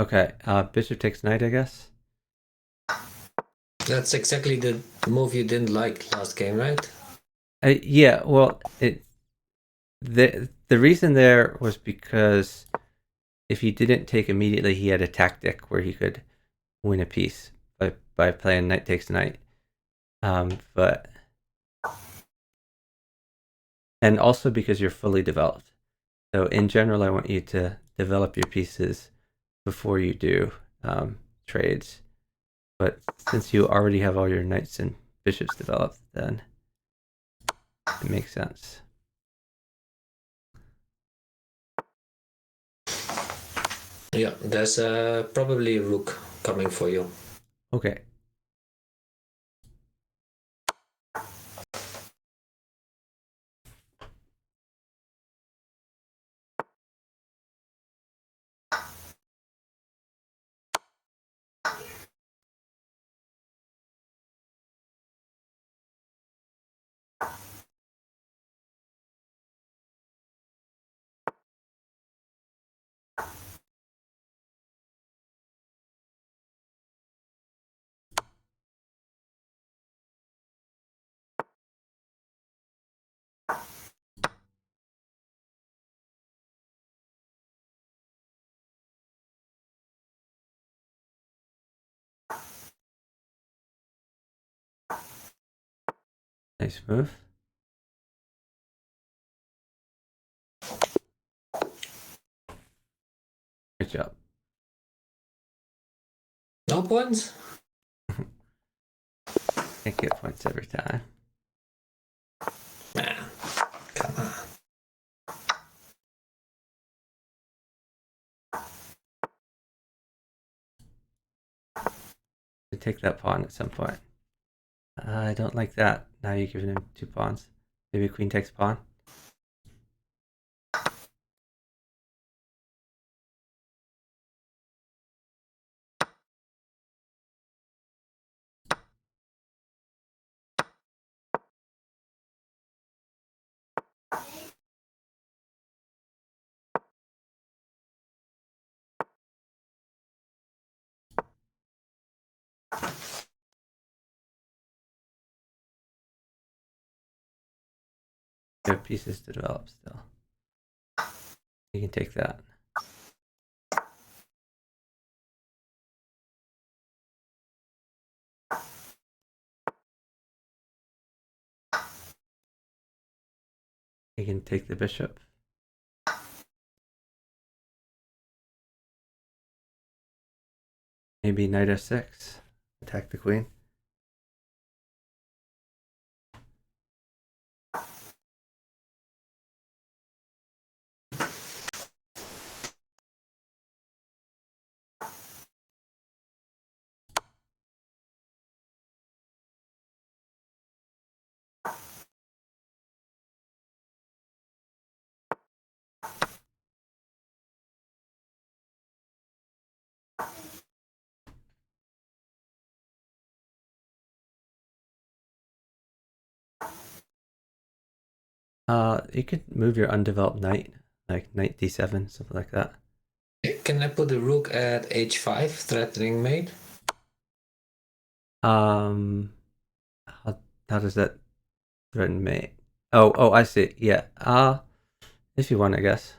S2: Okay, bishop takes knight, I guess.
S1: That's exactly the move you didn't like last game, right?
S2: Yeah, well, the reason there was because if he didn't take immediately, he had a tactic where he could win a piece by playing knight takes knight. But and also because you're fully developed. So in general, I want you to develop your pieces before you do trades. But since you already have all your knights and bishops developed, then it makes sense.
S1: Yeah, there's probably a rook coming for you.
S2: Okay. Nice move. Good job.
S1: No points?
S2: Can't get points every time.
S1: Man, come on.
S2: You take that pawn at some point. I don't like that. Now you're giving him 2 pawns. Maybe queen takes pawn. You have pieces to develop still. You can take that. You can take the bishop. Maybe knight f6. Attack the queen. You could move your undeveloped knight, like knight d7, something like that.
S1: Can I put the rook at h5, threatening mate?
S2: How does that threaten mate? Oh, I see. Yeah. If you want, I guess.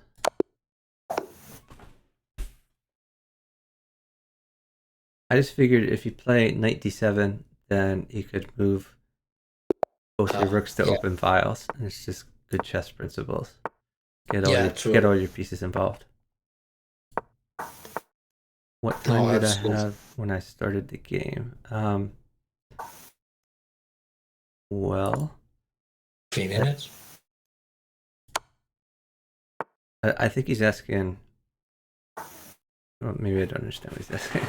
S2: I just figured if you play knight d7, then you could move both your rooks to open files, and it's just good chess principles. Get all your pieces involved. What time did I have when I started the game? Well,
S1: 3 minutes.
S2: I think he's asking. Well, maybe I don't understand what he's asking.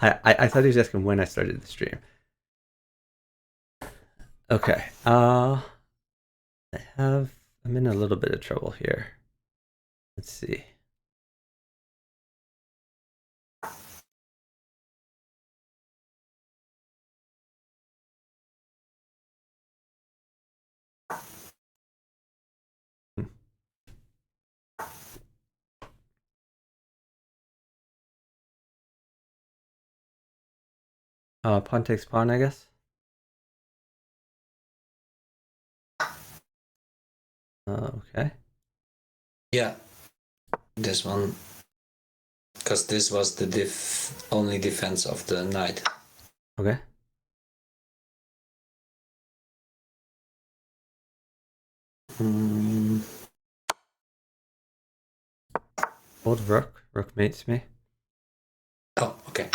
S2: I thought he was asking when I started the stream. Okay. I'm in a little bit of trouble here. Let's see. Pawn takes pawn, I guess. Okay.
S1: Yeah, this one, because this was the only defense of the knight.
S2: Okay. Old rook. Rook mates me.
S1: Oh, okay.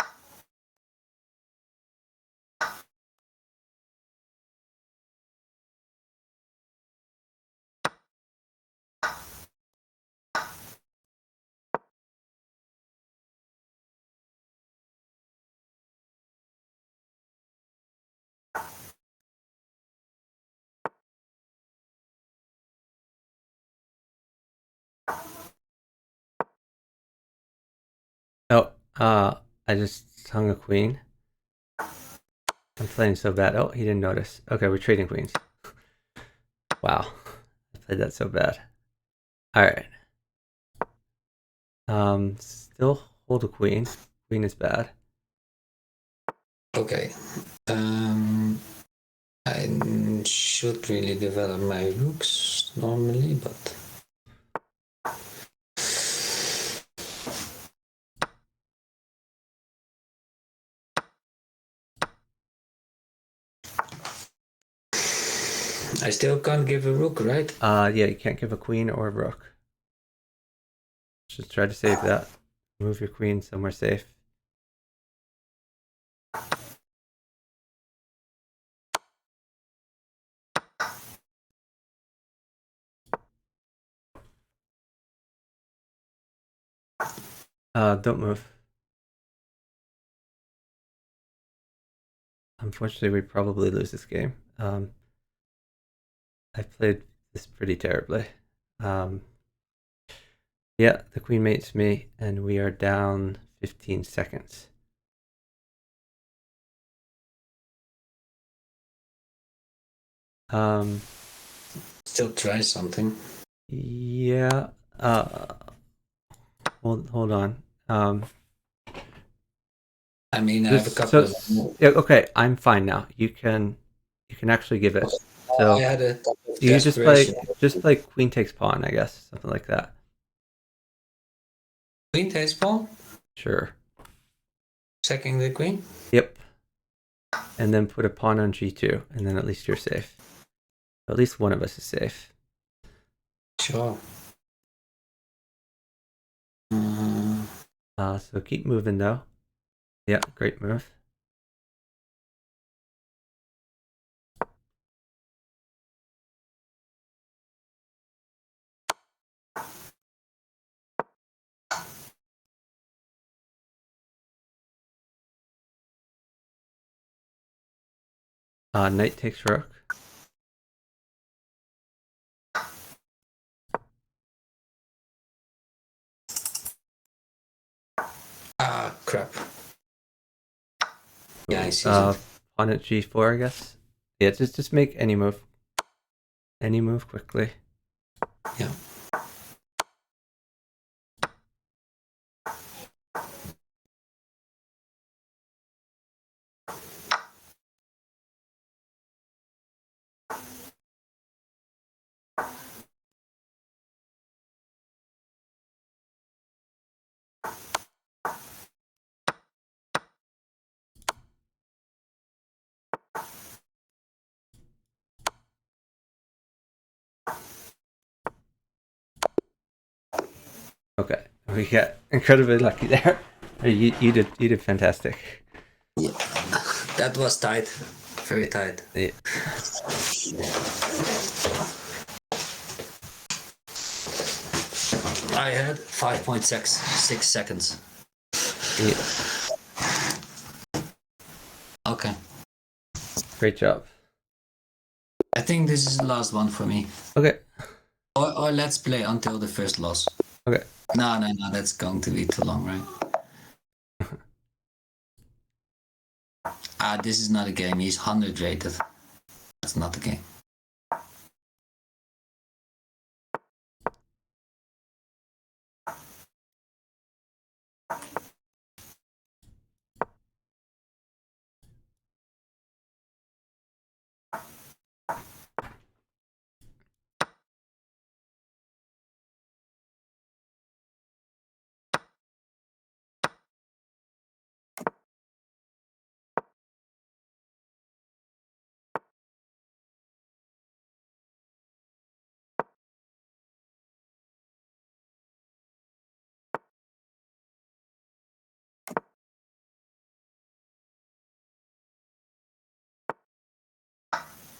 S2: Oh, I just hung a queen. I'm playing so bad. Oh, he didn't notice. Okay, we're trading queens. Wow. I played that so bad. Alright. Still hold a queen. Queen is bad.
S1: Okay. I should really develop my rooks normally, but I still can't give a rook, right?
S2: Yeah, you can't give a queen or a rook. Just try to save that. Move your queen somewhere safe. Don't move. Unfortunately, we probably lose this game. I played this pretty terribly. Yeah, the queen mates me, and we are down 15 seconds.
S1: Still try something.
S2: Yeah. Hold on.
S1: I mean, I have a couple of.
S2: Yeah, okay, I'm fine now. You can actually give it. So
S1: I had a couple of
S2: you
S1: desperation.
S2: just play queen takes pawn, I guess, something like that.
S1: Queen takes pawn.
S2: Sure.
S1: Checking the queen.
S2: Yep. And then put a pawn on g2, and then at least you're safe. At least one of us is safe.
S1: Sure.
S2: So keep moving though. Yeah, great move. Knight takes rook.
S1: Ah, crap. Yeah, I see
S2: Pawn at g4, I guess. Yeah, just make any move. Any move quickly.
S1: Yeah.
S2: Okay, we got incredibly lucky there. You did fantastic.
S1: Yeah. That was tight. Very tight.
S2: Yeah.
S1: I had 5.6 seconds.
S2: Yeah.
S1: Okay.
S2: Great job.
S1: I think this is the last one for me.
S2: Okay.
S1: Or let's play until the first loss.
S2: Okay.
S1: No, that's going to be too long, right? This is not a game. He's 100 rated. That's not a game.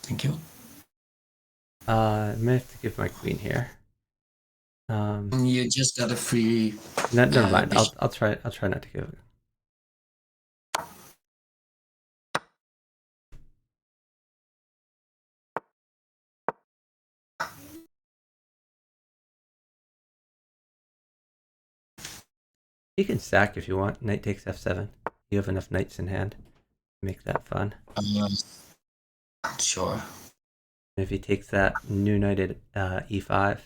S1: Thank you.
S2: I may have to give my queen here.
S1: You just got a free.
S2: Never mind. I'll try not to give it. You can sack if you want. Knight takes f7. You have enough knights in hand to make that fun.
S1: Sure.
S2: And if he takes that new knight at e5.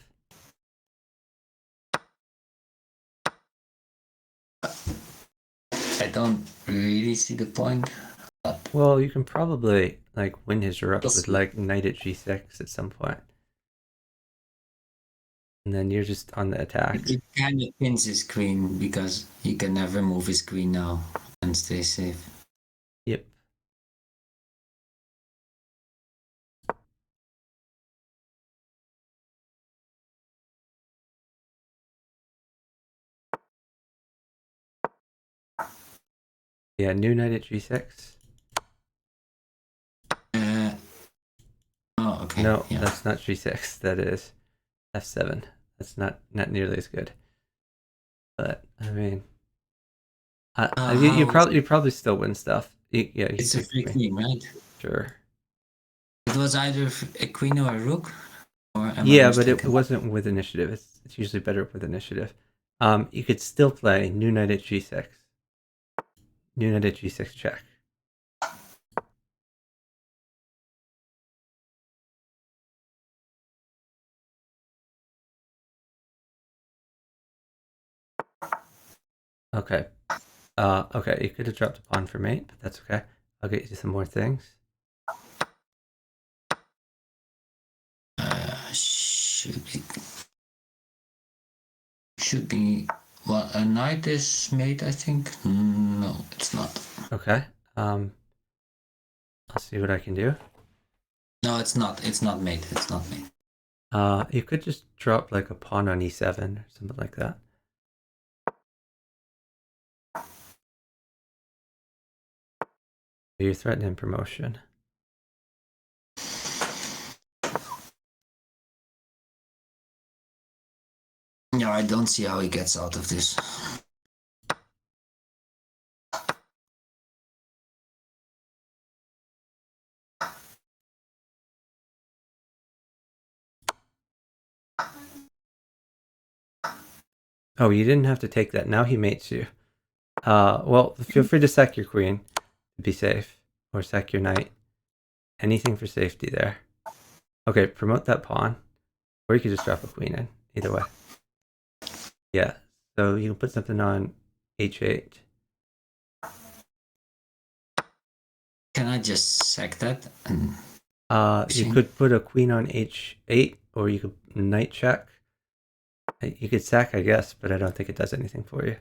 S1: I don't really see the point. But
S2: Well, you can probably like win his rook with like knight at g6 at some point. And then you're just on the attack.
S1: it kind of pins his queen because he can never move his queen now and stay safe.
S2: Yep. Yeah, new knight at g6.
S1: Oh, okay.
S2: No,
S1: yeah.
S2: that's not g6. That is f7. That's not nearly as good. But I mean, you probably still win stuff. Yeah, you
S1: It's a free queen, right?
S2: Sure.
S1: It was either a queen or a rook, or am I
S2: Yeah, but
S1: mistaken?
S2: it wasn't with initiative. It's usually better with initiative. You could still play new knight at g6. New knight at g6 check. Okay. Okay, you could have dropped a pawn for mate, but that's okay. I'll get you some more things.
S1: Should be. Well, a knight is mate, I think. No, it's not.
S2: Okay. I'll see what I can do.
S1: No, it's not. It's not mate. It's not mate.
S2: You could just drop like a pawn on e7 or something like that. You're threatening promotion.
S1: No, I don't see how he gets out of this.
S2: Oh, you didn't have to take that. Now he mates you. Well, feel free to sack your queen to be safe, or sack your knight. Anything for safety there. Okay, promote that pawn, or you could just drop a queen in. Either way. Yeah. So you can put something on h8.
S1: Can I just sack that?
S2: You could put a queen on h8, or you could knight check. You could sack, I guess, but I don't think it does anything for you.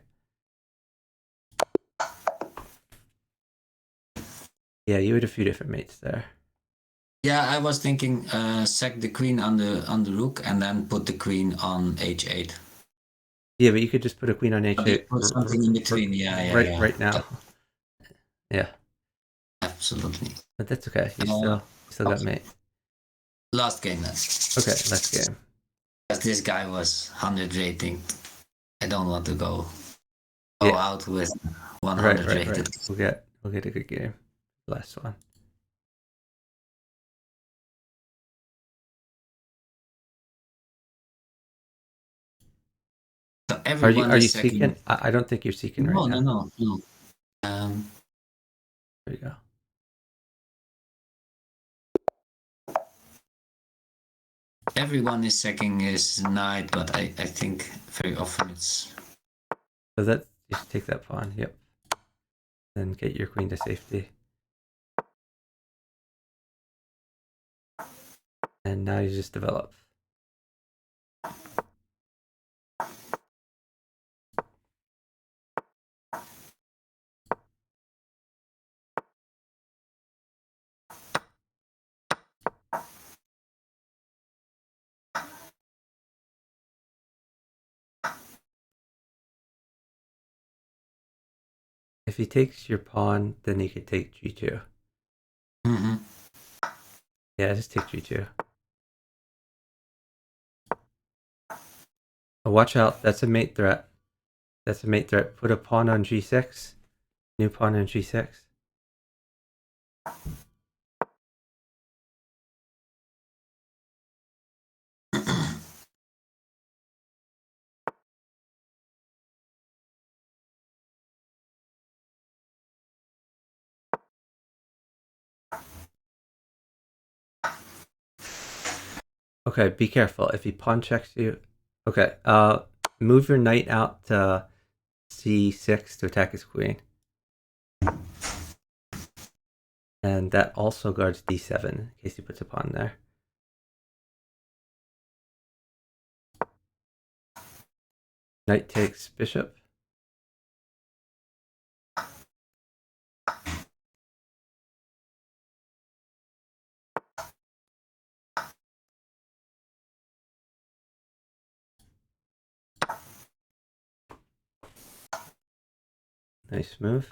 S2: Yeah, you had a few different mates there.
S1: Yeah, I was thinking sack the queen on the rook and then put the queen on h8.
S2: Yeah, but you could just put a queen on h8.
S1: Put something in between. Yeah.
S2: Right now. Yeah.
S1: Absolutely.
S2: But that's okay. You still got mate.
S1: Last game then.
S2: Okay, last game.
S1: Because this guy was 100 rating. I don't want to go out with 100 rated.
S2: Right. We'll get a good game. Last one.
S1: So everyone
S2: are you
S1: is
S2: seeking? I don't think you're seeking right now.
S1: No.
S2: There you go.
S1: Everyone is sacking his knight, but I think very often it's...
S2: So that you should take that pawn. Yep. Then get your queen to safety. And now you just develop. If he takes your pawn, then he could take g2.
S1: Mm-hmm.
S2: Yeah, just take g2. Oh, watch out. That's a mate threat. That's a mate threat. Put a pawn on g6. New pawn on g6. Okay, be careful. If he pawn checks you... Okay, move your knight out to c6 to attack his queen. And that also guards d7 in case he puts a pawn there. Knight takes bishop. Nice move.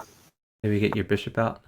S2: Maybe get your bishop out.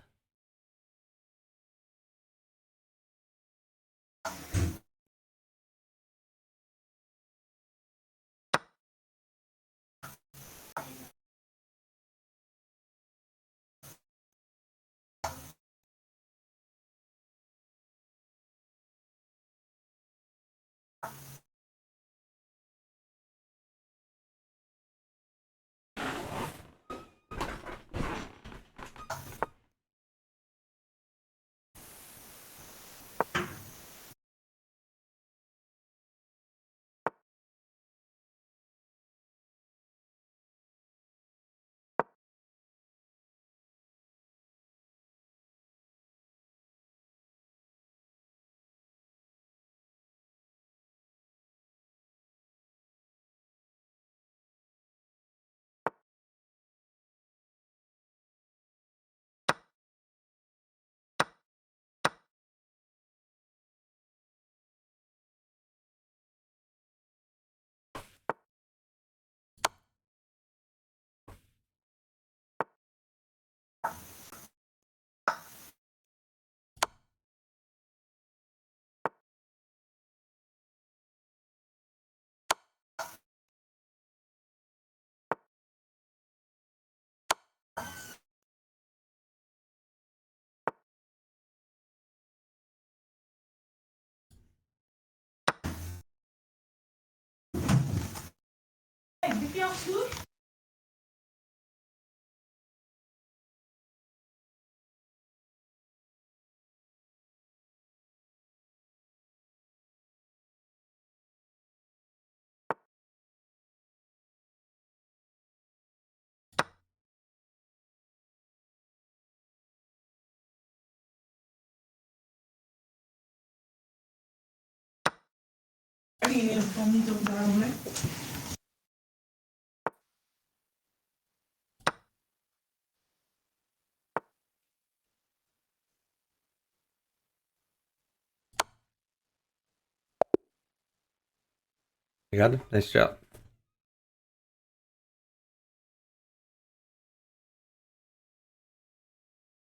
S2: You got him? Nice job. Is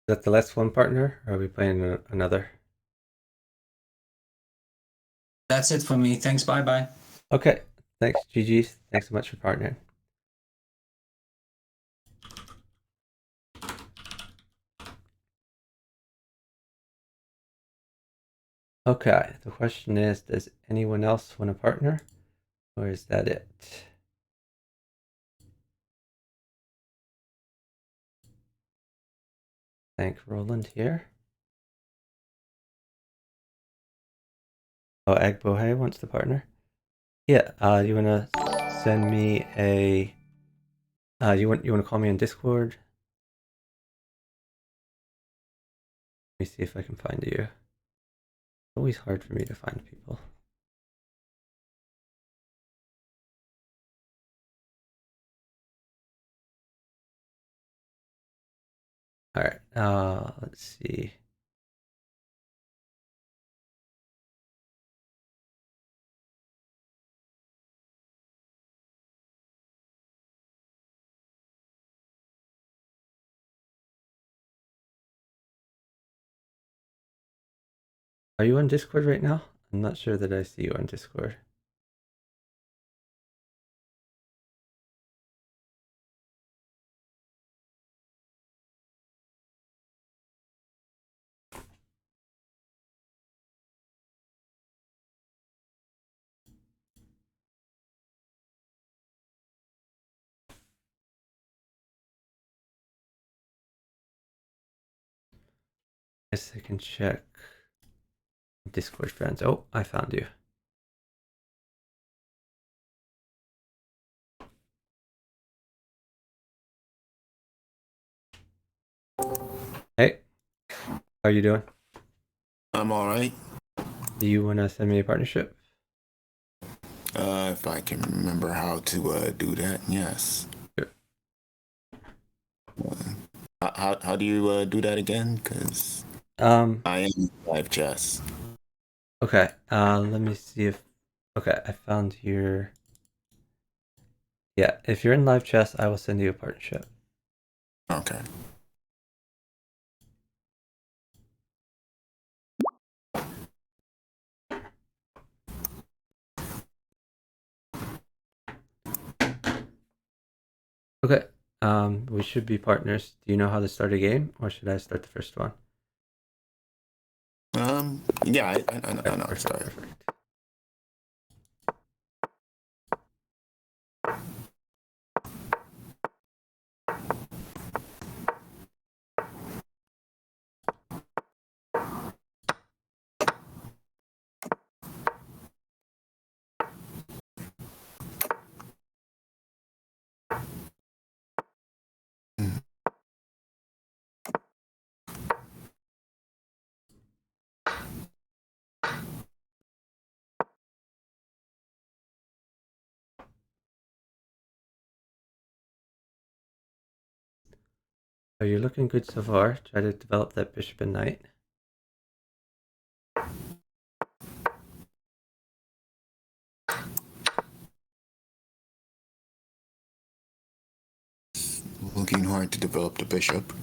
S2: that the last one, partner? Or are we playing another?
S1: That's it for me. Thanks. Bye bye.
S2: Okay. Thanks, GG's. Thanks so much for partnering. Okay. The question is, does anyone else want a partner? Or is that it? Thank Roland here. Oh, Agbohe wants the partner. Yeah. You wanna send me a? You wanna call me on Discord? Let me see if I can find you. It's always hard for me to find people. All right. Let's see. Are you on Discord right now? I'm not sure that I see you on Discord. Guess I can check Discord friends. Oh, I found you. Hey, how are you doing?
S3: I'm all right.
S2: Do you want to send me a partnership?
S3: If I can remember how to do that, yes.
S2: Sure.
S3: How do you do that again? Because I am live chess.
S2: Okay. Let me see if. Okay, I found your. Yeah, if you're in live chess, I will send you a partnership.
S3: Okay.
S2: Okay. We should be partners. Do you know how to start a game, or should I start the first one?
S3: Yeah, I know.
S2: Perfect,
S3: Sorry.
S2: perfect. So you're looking good so far. Try to develop that bishop and knight.
S3: Looking hard to develop the bishop.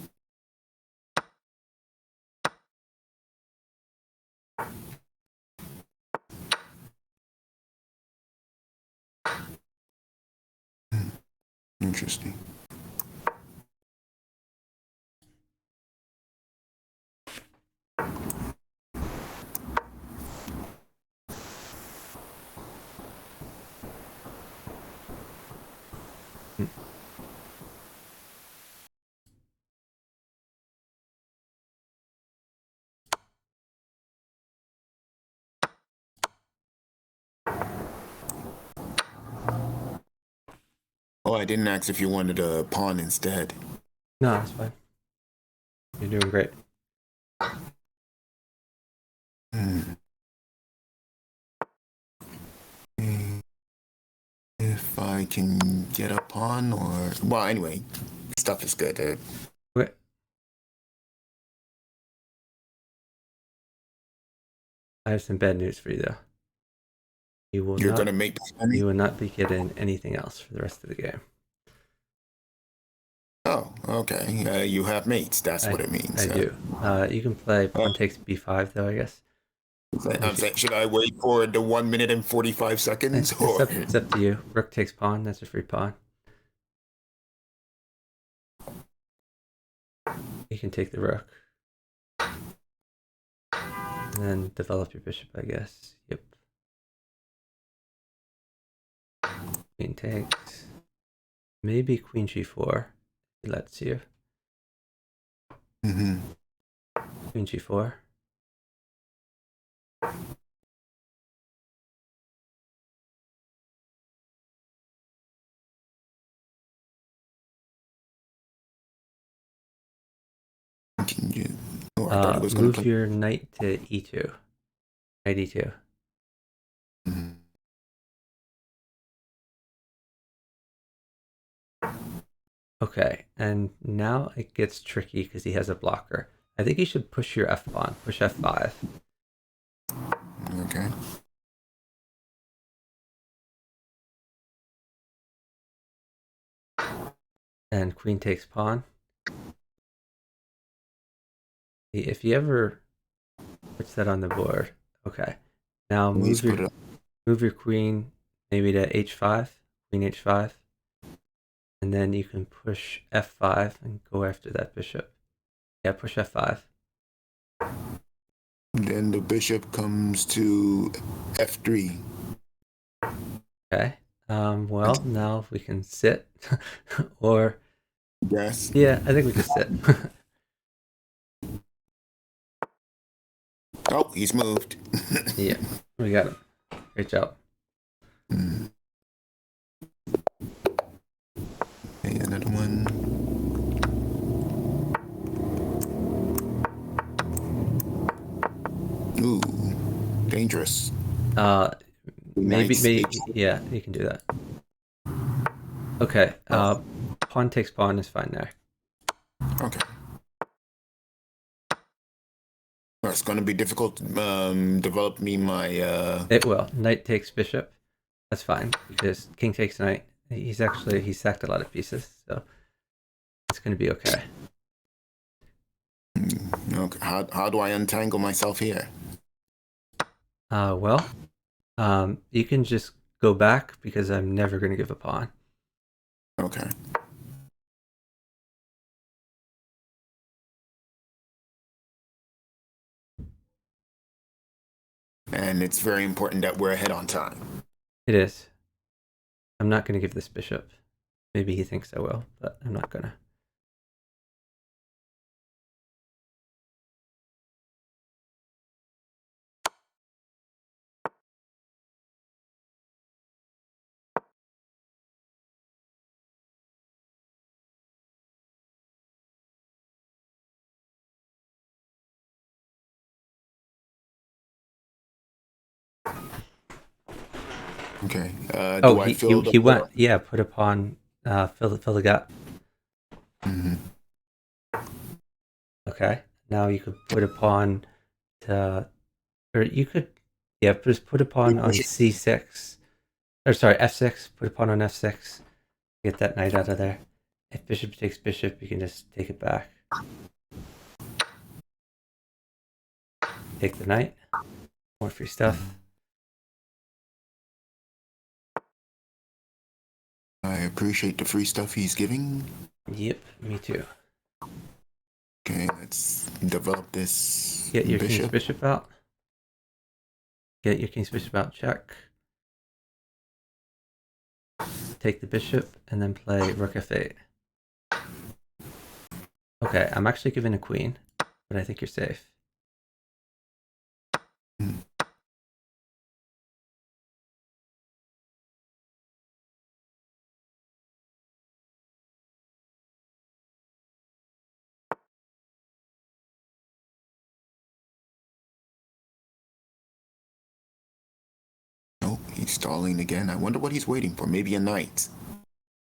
S3: Interesting.
S2: Hmm.
S3: Oh, I didn't ask if you wanted a pawn instead.
S2: No, that's fine. You're doing great.
S3: If I can get a pawn or... Well, anyway, stuff is good.
S2: Okay. I have some bad news for you, though.
S3: You're going to make this money?
S2: You will not be getting anything else for the rest of the game.
S3: Oh, okay. You have mates. That's what it means.
S2: I do. You can play pawn takes b5, though, I guess.
S3: I'm saying, should I wait for the 1 minute and 45 seconds?
S2: It's up to you. Rook takes pawn. That's a free pawn. You can take the rook. And then develop your bishop, I guess. Yep. Queen takes. Maybe queen g4. Let's see.
S3: Mm-hmm.
S2: Queen g4.
S3: Can you... Oh, I thought he was
S2: move your knight to e2. Knight e2.
S3: Mm-hmm.
S2: Okay, and now it gets tricky because he has a blocker. I think you should push your f pawn. Push f5.
S3: Okay.
S2: And queen takes pawn. If you ever puts that on the board, okay. Now move your queen maybe to h5, queen h5, and then you can push f5 and go after that bishop. Yeah, push f5.
S3: Then the bishop comes to f3.
S2: Okay. Well, now we can sit, or
S3: Yes.
S2: yeah, I think we just sit.
S3: Oh, he's moved.
S2: Yeah, we got him. Great job.
S3: Okay, another one. Ooh, dangerous.
S2: Maybe, yeah, you can do that. Okay, pawn takes pawn is fine there.
S3: Okay. It's going to be difficult to develop me my...
S2: It will. Knight takes bishop. That's fine, because king takes knight. He's sacked a lot of pieces, so it's going to be okay.
S3: Okay. How do I untangle myself here?
S2: Well, you can just go back, because I'm never going to give a pawn.
S3: Okay. and it's very important that we're ahead on time.
S2: It is. I'm not going to give this bishop. Maybe he thinks I will, but I'm not going to.
S3: Okay.
S2: Oh,
S3: do I fill
S2: he went.
S3: board?
S2: Yeah, put a pawn. Fill the gap.
S3: Mm-hmm.
S2: Okay. Now you could put a pawn to, or you could, yeah, just put a pawn on c6. Or sorry, f6. Put a pawn on f6. Get that knight out of there. If bishop takes bishop, you can just take it back. Take the knight. More free stuff.
S3: I appreciate the free stuff he's giving.
S2: Yep, me too.
S3: Okay, let's develop this
S2: Get your
S3: bishop.
S2: king's bishop out. Get your king's bishop out, check. Take the bishop, and then play rook f8. Okay, I'm actually giving a queen, but I think you're safe.
S3: Nope, he's stalling again. I wonder what he's waiting for. Maybe a knight.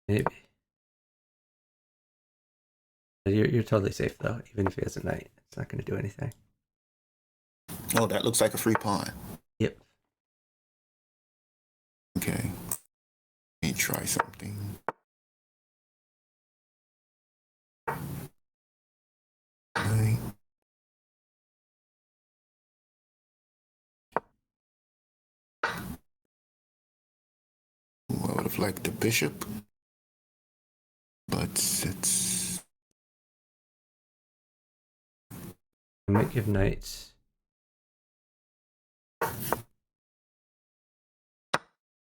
S2: Maybe. But you're totally safe, though. Even if he has a knight, it's not going to do anything.
S3: Oh, that looks like a free pawn.
S2: Yep.
S3: Okay. Let me try something. Right. I would have liked the bishop, but it's...
S2: I might give knights.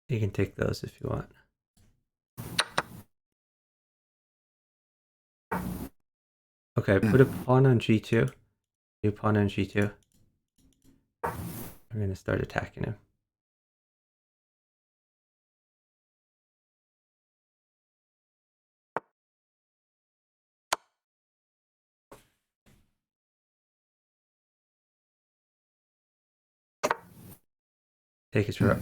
S2: You can take those if you want. Okay, put a pawn on g2. Do pawn on g2. I'm going to start attacking him. Take his rook.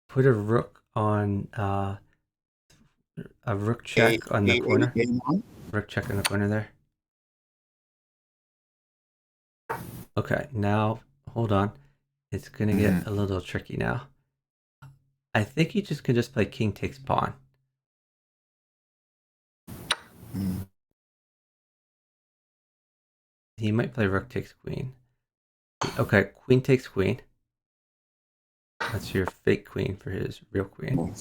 S2: Put a rook on a rook check on the corner. Rook check on the corner there. Okay, now hold on. It's gonna get a little tricky now. I think you can just play king takes pawn. He might play rook takes queen. Okay, queen takes queen. That's your fake queen for his real queen.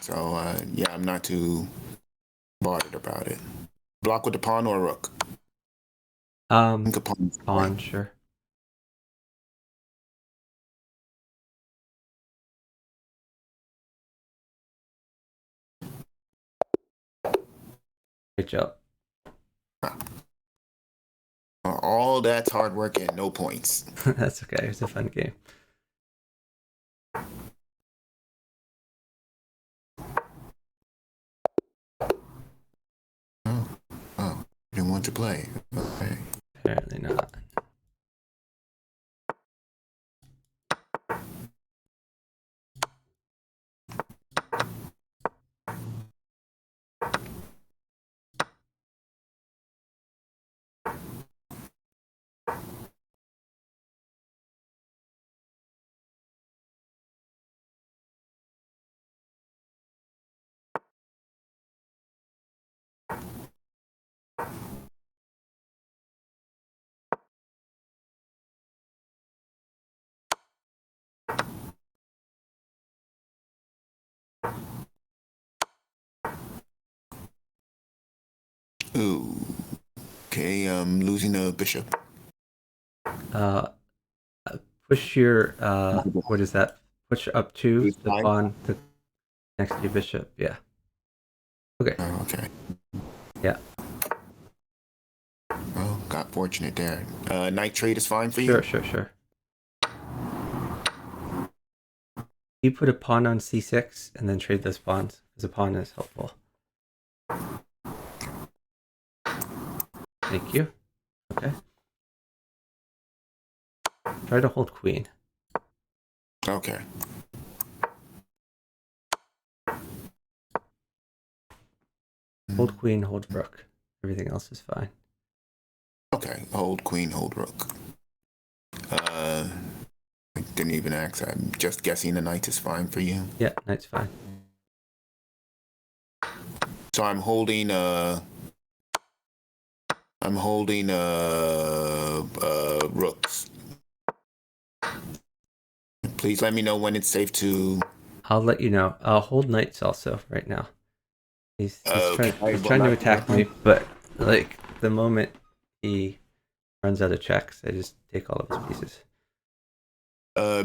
S3: So yeah, I'm not too bothered about it. Block with the pawn or rook?
S2: Pawn, sure. Good job.
S3: All that's hard work and no points.
S2: That's okay. It was a fun game.
S3: Oh, you didn't want to play. Okay.
S2: Apparently not.
S3: Ooh. Okay, I'm losing a bishop.
S2: Push your what is that? Push up to the
S3: H5?
S2: pawn next to your bishop. Yeah. Okay.
S3: Oh, okay.
S2: Yeah.
S3: Oh, got fortunate there. Knight trade is fine for
S2: Sure,
S3: you?
S2: sure. You put a pawn on c6 and then trade those pawns because a pawn is helpful. Thank you. Okay. Try to hold queen.
S3: Okay.
S2: Hold queen, hold rook. Everything else is fine.
S3: Okay, hold queen, hold rook. I didn't even ask. I'm just guessing the knight is fine for you.
S2: Yeah, knight's fine.
S3: So I'm holding rooks. Please let me know when it's safe to.
S2: I'll let you know. I'll hold knights also right now. He's
S3: Okay.
S2: trying to attack me, but like the moment he runs out of checks, I just take all of his pieces.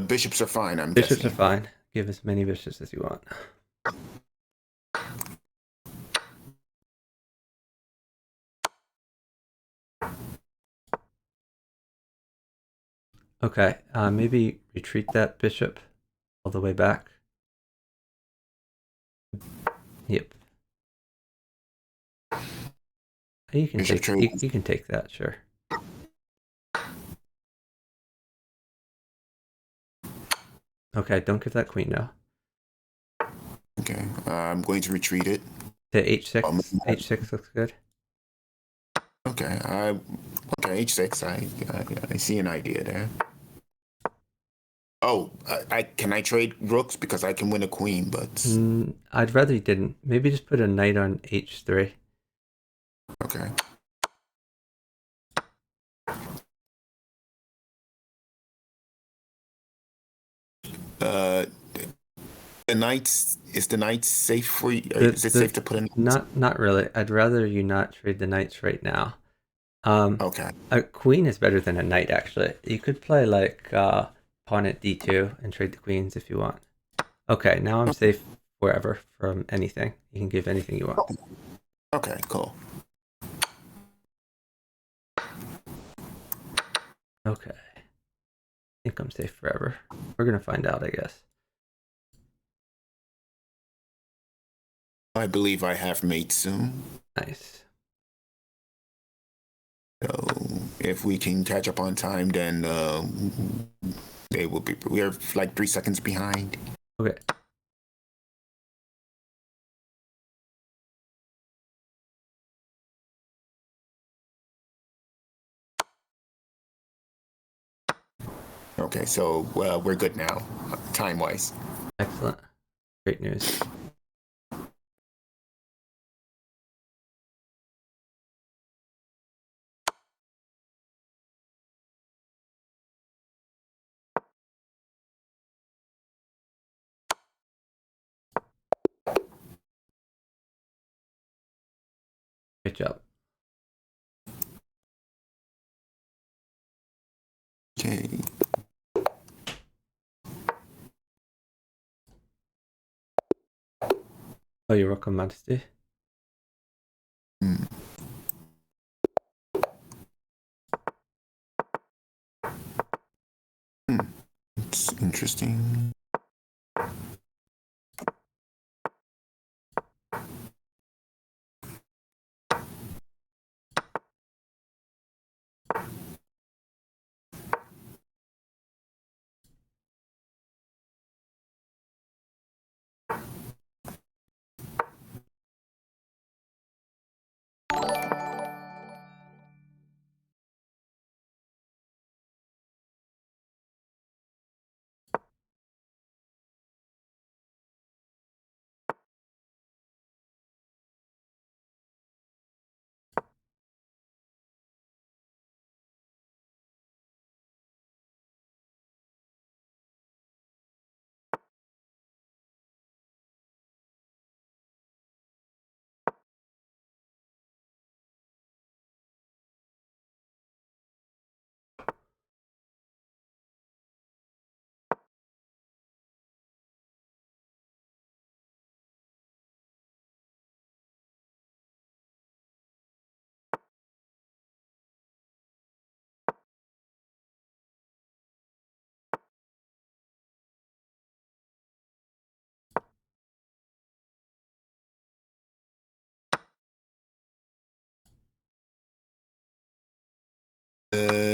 S3: Bishops are fine. I'm
S2: Bishops
S3: guessing.
S2: are fine. Give as many bishops as you want. Okay, maybe retreat that bishop all the way back. Yep. You can
S3: Bishop
S2: take
S3: trade.
S2: you can take that, sure. Okay, don't give that queen now.
S3: Okay. I'm going to retreat it.
S2: To h6. H6 looks good.
S3: Okay. Okay. H6. I see an idea there. Oh, can I trade rooks because I can win a queen, but
S2: I'd rather you didn't. Maybe just put a knight on h3.
S3: okay. Uh, the knight safe for you? Is it safe to put in?
S2: Not really. I'd rather you not trade the knights right now.
S3: Okay.
S2: A queen is better than a knight, actually. You could play like pawn at d2 and trade the queens if you want. Okay, now I'm safe wherever from anything. You can give anything you want.
S3: Okay, cool.
S2: Okay. I think I'm safe forever. We're gonna find out, I guess.
S3: I believe I have mate soon.
S2: Nice.
S3: So if we can catch up on time, then they will be. We are like 3 seconds behind.
S2: Okay.
S3: Okay, so we're good now, time wise.
S2: Excellent. Great news. Great job.
S3: Okay.
S2: Oh, you're welcome, Majesty.
S3: Hmm. It's interesting.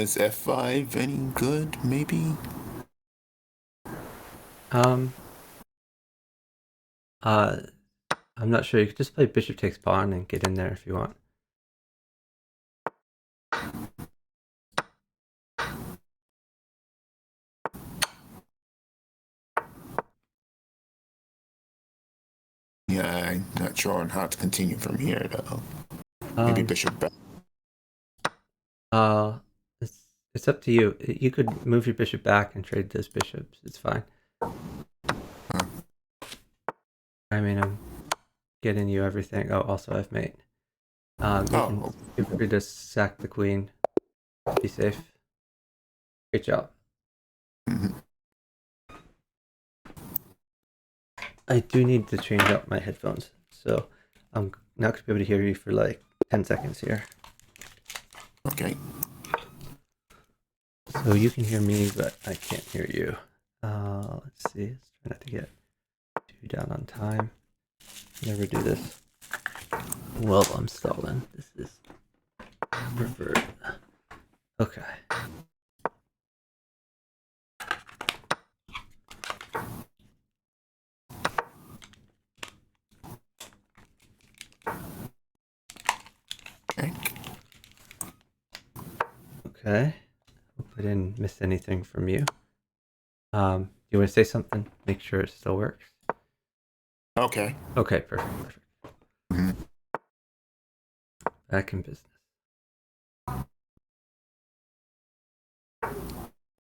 S3: Is f5 any good? Maybe.
S2: I'm not sure. You could just play bishop takes pawn and get in there if you want.
S3: Yeah, I'm not sure on how to continue from here though. Maybe bishop back.
S2: It's up to you. You could move your bishop back and trade those bishops. It's fine.
S3: Huh.
S2: I mean, I'm getting you everything. Oh, also I've mate. You can feel free to sack the queen. Be safe. Great job.
S3: Mm-hmm.
S2: I do need to change out my headphones, so I'm not going to be able to hear you for like 10 seconds here.
S3: Okay.
S2: So you can hear me, but I can't hear you. Let's see. Let's try not to get too down on time. Never do this. Well, I'm stalling. This is preferred. Okay. Okay. Hope I didn't miss anything from you. Do you want to say something? Make sure it still works.
S3: Okay.
S2: Okay, perfect.
S3: Mm-hmm.
S2: Back in business. You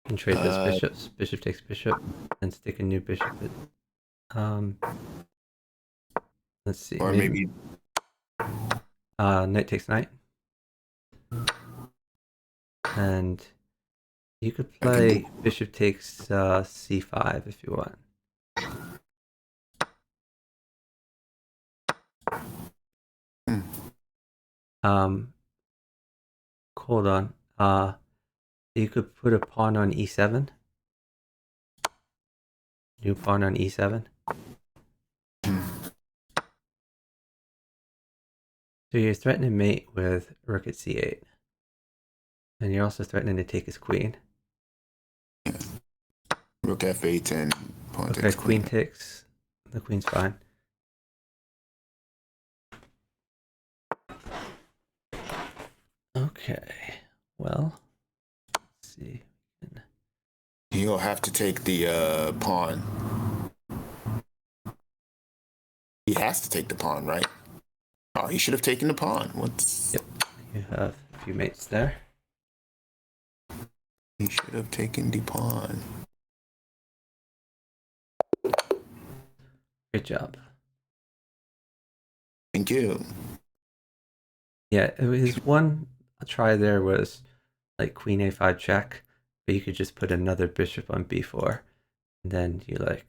S2: can trade those bishops. Bishop takes bishop, and stick a new bishop. Let's see.
S3: Or maybe
S2: knight takes knight, and you could play bishop takes c5 if you want. Hold on. You could put a pawn on e7. New pawn on e7. So you're threatening mate with rook at c8. And you're also threatening to take his queen.
S3: rook f8 and pawn
S2: Okay,
S3: takes
S2: queen takes. The queen's fine. Okay, well, let's see.
S3: He'll have to take the pawn. He has to take the pawn, right? Oh, he should have taken the pawn. What's...
S2: Yep, you have a few mates there.
S3: He should have taken the pawn.
S2: Great job.
S3: Thank you.
S2: Yeah, his one try there was like queen a5 check, but you could just put another bishop on b4, and then you like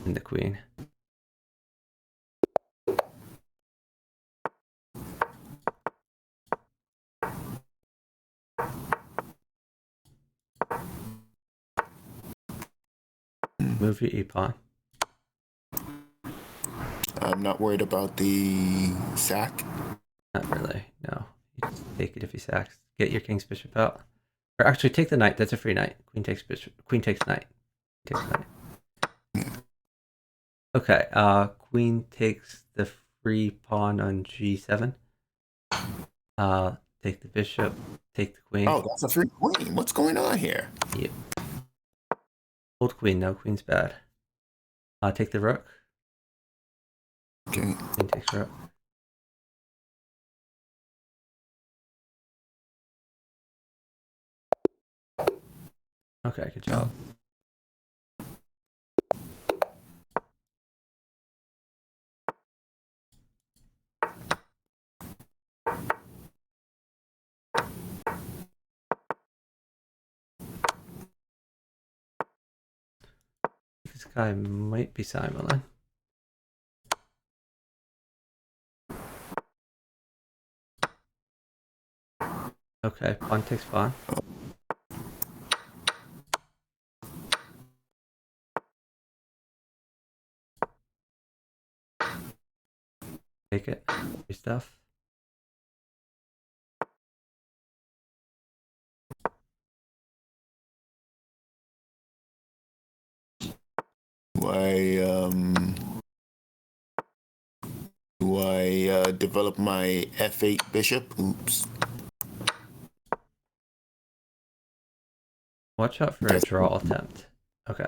S2: in the queen. Move your e-pawn.
S3: I'm not worried about the sack.
S2: Not really, no. You just take it if he sacks. Get your king's bishop out. Or actually, take the knight. That's a free knight. Queen takes bishop. Queen takes knight. Takes knight. Okay, queen takes the free pawn on g7. Take the bishop. Take the queen.
S3: Oh, that's a free queen. What's going on here?
S2: Yep. Hold queen. No, queen's bad. Take the rook.
S3: Okay.
S2: Queen takes rook. Okay, good job. This guy might be Simon. Okay, pawn takes pawn. Take it. Your stuff.
S3: develop my f8 bishop. Oops.
S2: Watch out for a draw attempt. Okay.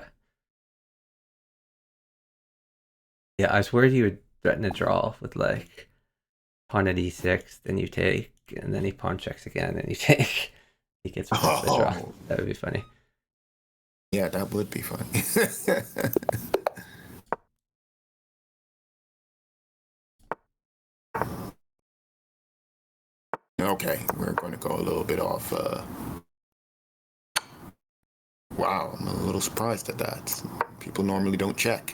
S2: Yeah, I was worried you would threaten a draw with like pawn at e6, then you take, and then he pawn checks again, and you take. He gets rid of the draw. That would be funny.
S3: Yeah, that would be funny. Okay, we're going to go a little bit off. Wow, I'm a little surprised at that. People normally don't check.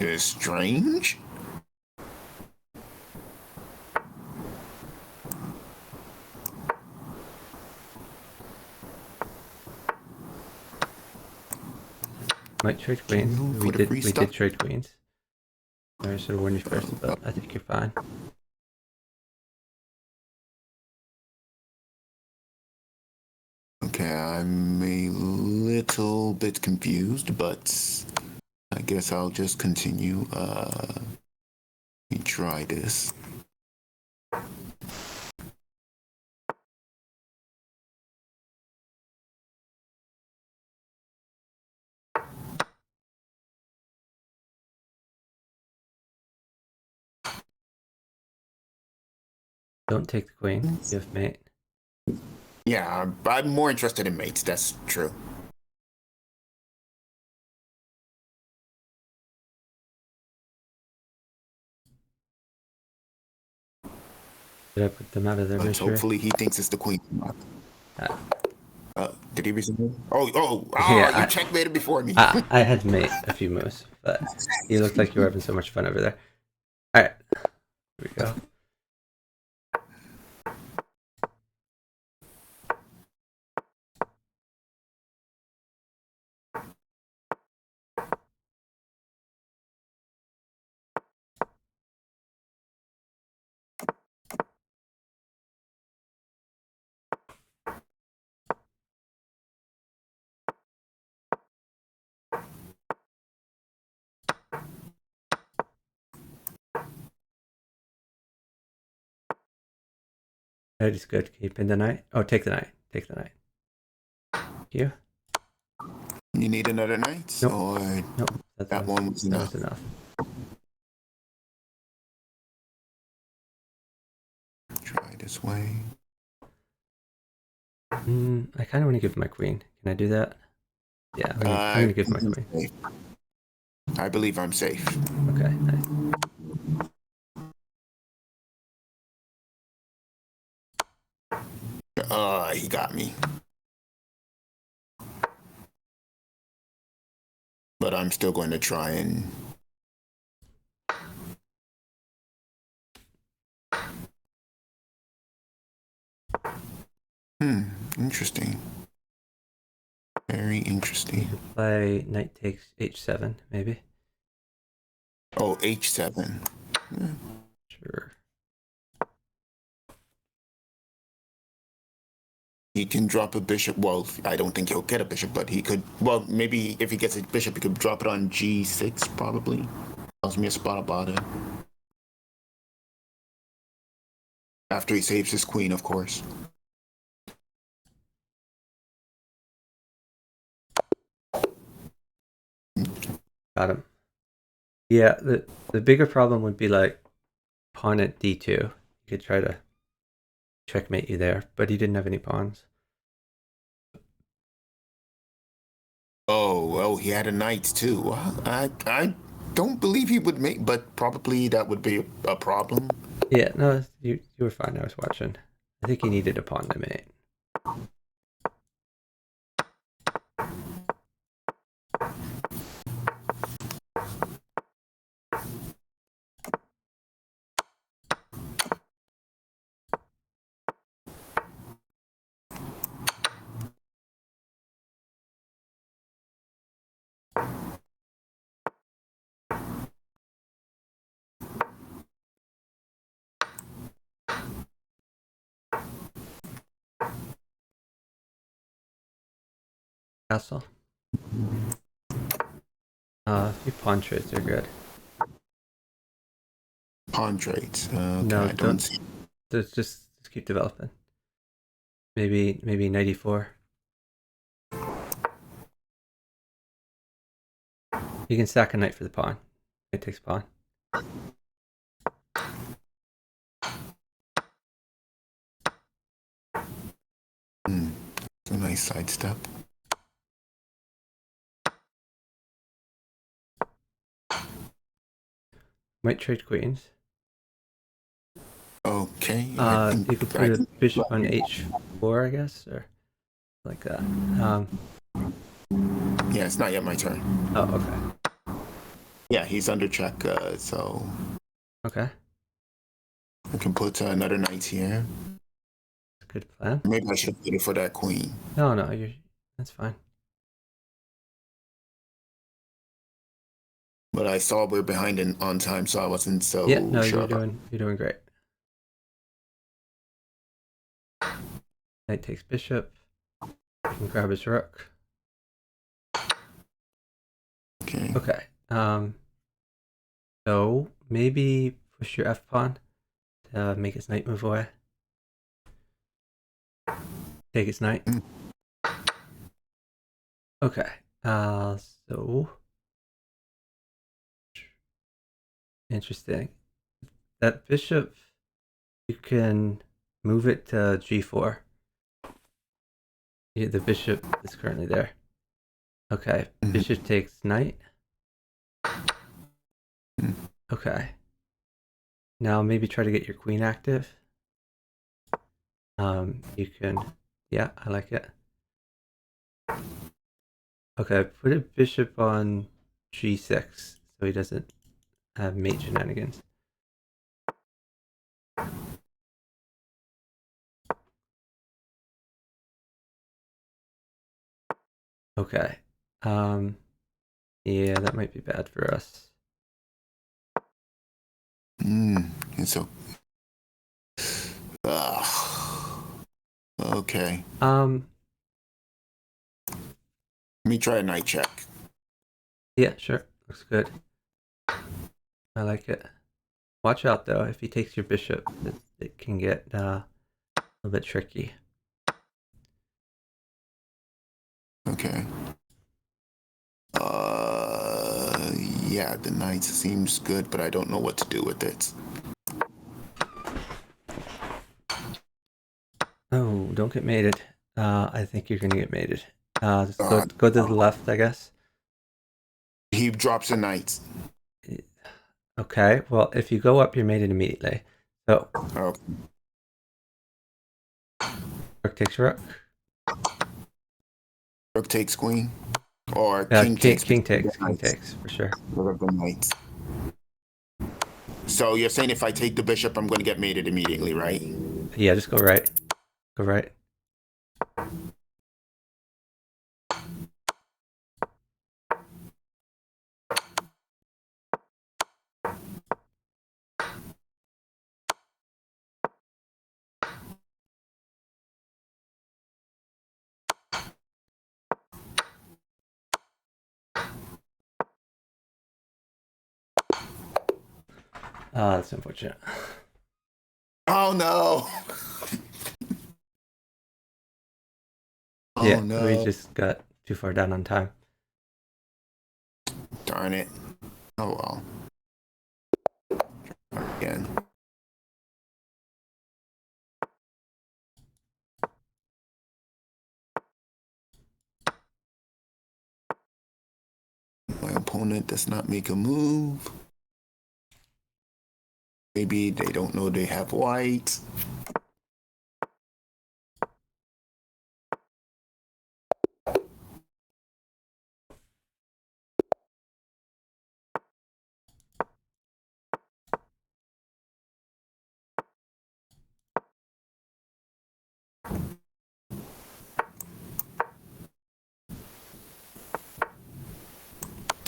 S3: It's strange.
S2: Might trade queens. We did trade queens. I should have warned you first, but I think you're fine.
S3: Okay, I'm a little bit confused, but I guess I'll just continue. Let me try this.
S2: Don't take the queen. You have mate.
S3: Yeah, I'm more interested in mates. That's true.
S2: Did I put them out of their
S3: But
S2: misery?
S3: hopefully he thinks it's the queen. Did he resume? Oh,
S2: Yeah,
S3: you checkmated before me.
S2: I had mate a few moves, but you looked like you were having so much fun over there. All right, here we go. That is good. Can you pin the knight? Oh, take the knight. Take the knight. Thank you.
S3: You need another knight?
S2: Nope.
S3: Or
S2: Nope.
S3: that one was enough?
S2: That was enough.
S3: Try this way.
S2: I kind of want to give my queen. Can I do that? Yeah, I'm gonna give my queen.
S3: Safe. I believe I'm safe.
S2: Okay, nice.
S3: He got me. But I'm still going to try and... Interesting. Very interesting.
S2: Play knight takes h7, maybe.
S3: Oh, h7. Yeah.
S2: Sure.
S3: He can drop a bishop. Well, I don't think he'll get a bishop, but he could. Well, maybe if he gets a bishop, he could drop it on g6, probably. Tells me a spot about it. After he saves his queen, of course.
S2: Got him. Yeah, the bigger problem would be like pawn at d2. You could try to checkmate you there, but he didn't have any pawns.
S3: Oh, he had a knight too. I don't believe he would make, but probably that would be a problem.
S2: Yeah, no, you were fine. I was watching. I think he needed a pawn to mate. Castle. A few pawn trades are good.
S3: Pawn trades. Okay,
S2: No,
S3: I don't see.
S2: just keep developing. Maybe 94. You can sack a knight for the pawn. It takes pawn.
S3: It's a nice sidestep.
S2: Might trade queens.
S3: Okay.
S2: You could put a bishop on h4, I guess, or like that.
S3: Yeah, it's not yet my turn.
S2: Oh, okay.
S3: Yeah, he's under check, so
S2: Okay.
S3: I can put another knight here.
S2: That's a good plan.
S3: Maybe I should get it for that queen.
S2: No, that's fine.
S3: But I saw we're behind on time, so I wasn't so
S2: Yeah, no,
S3: sure.
S2: you're doing great. Knight takes bishop. You can grab his rook.
S3: Okay.
S2: Okay. So maybe push your f pawn to make his knight move away. Take his knight. Okay. So interesting. That bishop, you can move it to g4. Yeah, the bishop is currently there. Okay. Bishop takes knight. Okay. Now maybe try to get your queen active. You can, yeah, I like it. Okay, put a bishop on g6 so he doesn't have mate shenanigans. Okay. Yeah, that might be bad for us.
S3: And so. Okay. Let me try a knight check.
S2: Yeah, sure. Looks good. I like it. Watch out though, if he takes your bishop, it can get a little bit tricky.
S3: Okay. Yeah, the knight seems good, but I don't know what to do with it.
S2: Oh, don't get mated. I think you're gonna get mated. Just go to the left, I guess.
S3: He drops a knight.
S2: Okay, well, if you go up, you're mated immediately. So,
S3: Okay.
S2: rook takes rook.
S3: Rook takes queen. Or king takes.
S2: King takes, for sure.
S3: The knight. So you're saying if I take the bishop, I'm going to get mated immediately, right?
S2: Yeah, just go right. Go right. That's unfortunate.
S3: Oh no!
S2: Yeah,
S3: Oh no!
S2: we just got too far down on time.
S3: Darn it! Oh well. Again. opponent does not make a move. Maybe they don't know they have white.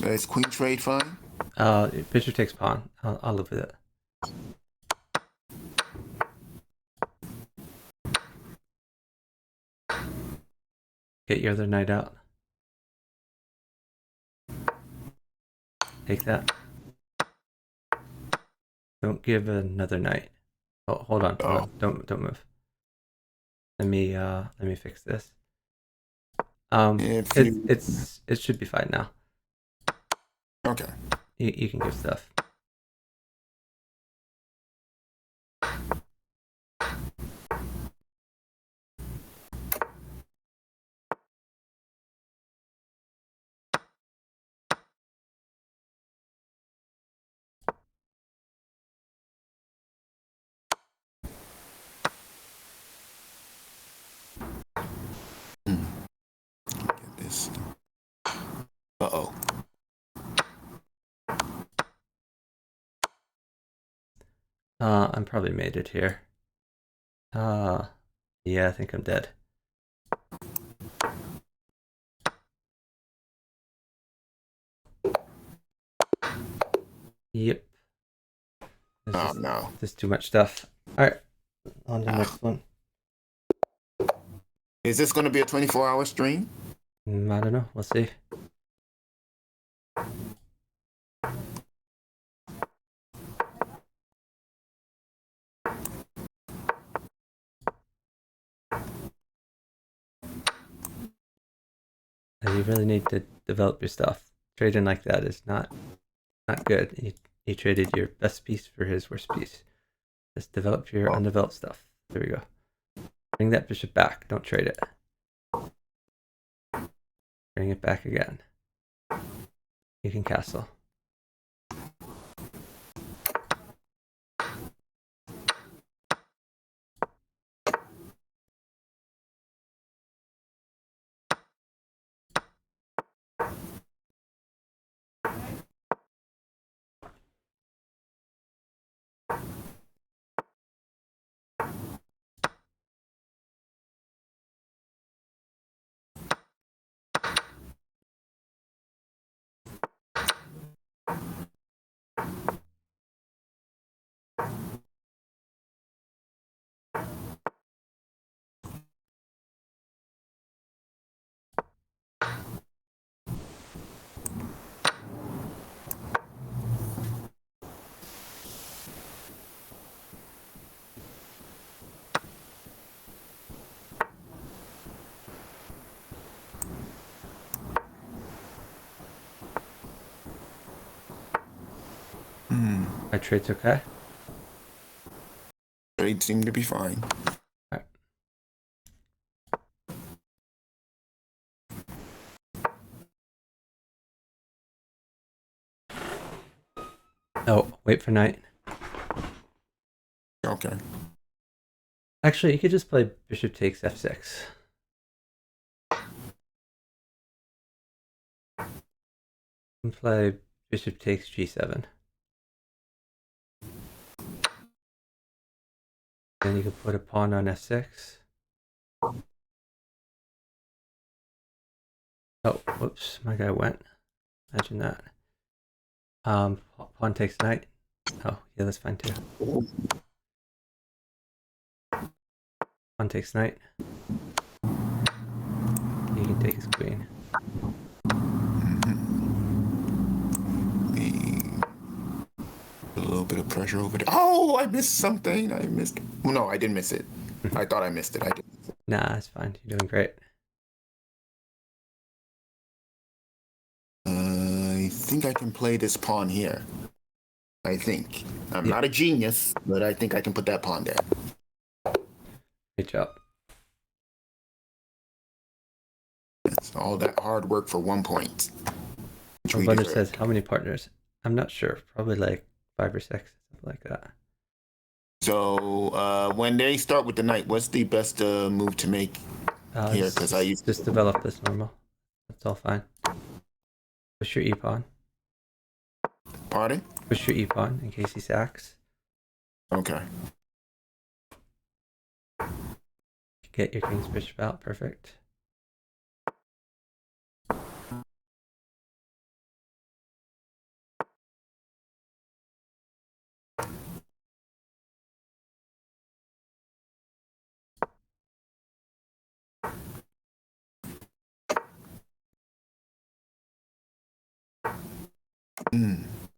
S3: Is queen trade fine?
S2: Bishop takes pawn. I'll live with it. Get your other knight out. Take that. Don't give another knight. Oh, hold on. Hold on. Don't move. Let me fix this. It should be fine now.
S3: Okay.
S2: You can give stuff.
S3: Get this. Uh-oh.
S2: I'm probably made it here. Yeah, I think I'm dead. Yep.
S3: No.
S2: There's too much stuff. Alright. On to the next one.
S3: Is this going to be a 24-hour stream?
S2: I don't know. We'll see. You really need to develop your stuff. Trading like that is not good. He traded your best piece for his worst piece. Just develop your undeveloped stuff. There we go. Bring that bishop back. Don't trade it. Bring it back again. You can castle. My trade's okay?
S3: Trade seemed to be fine.
S2: Alright. Oh, wait for knight.
S3: Okay.
S2: Actually, you could just play bishop takes f6. And play bishop takes g7. Then you could put a pawn on f6. Oh, whoops, my guy went. Imagine that. Pawn takes knight. Oh, yeah, that's fine too. Pawn takes knight. He can take his queen.
S3: A little bit of pressure over there. Oh, I missed something. Well, no, I didn't miss it. I thought I missed it. I didn't.
S2: Nah, it's fine. You're doing great.
S3: I think I can play this pawn here. I think. I'm not a genius, but I think I can put that pawn there.
S2: Great job.
S3: It's all that hard work for 1 point. which we
S2: Bundle says
S3: deserved.
S2: how many partners? I'm not sure. Probably like 5 or 6, something like that.
S3: So when they start with the knight, what's the best move to make here? Because I used
S2: just develop as normal. That's all fine. Push your e-pawn.
S3: Pardon?
S2: Push your e-pawn in case he sacks.
S3: Okay.
S2: Get your king's bishop out. Perfect.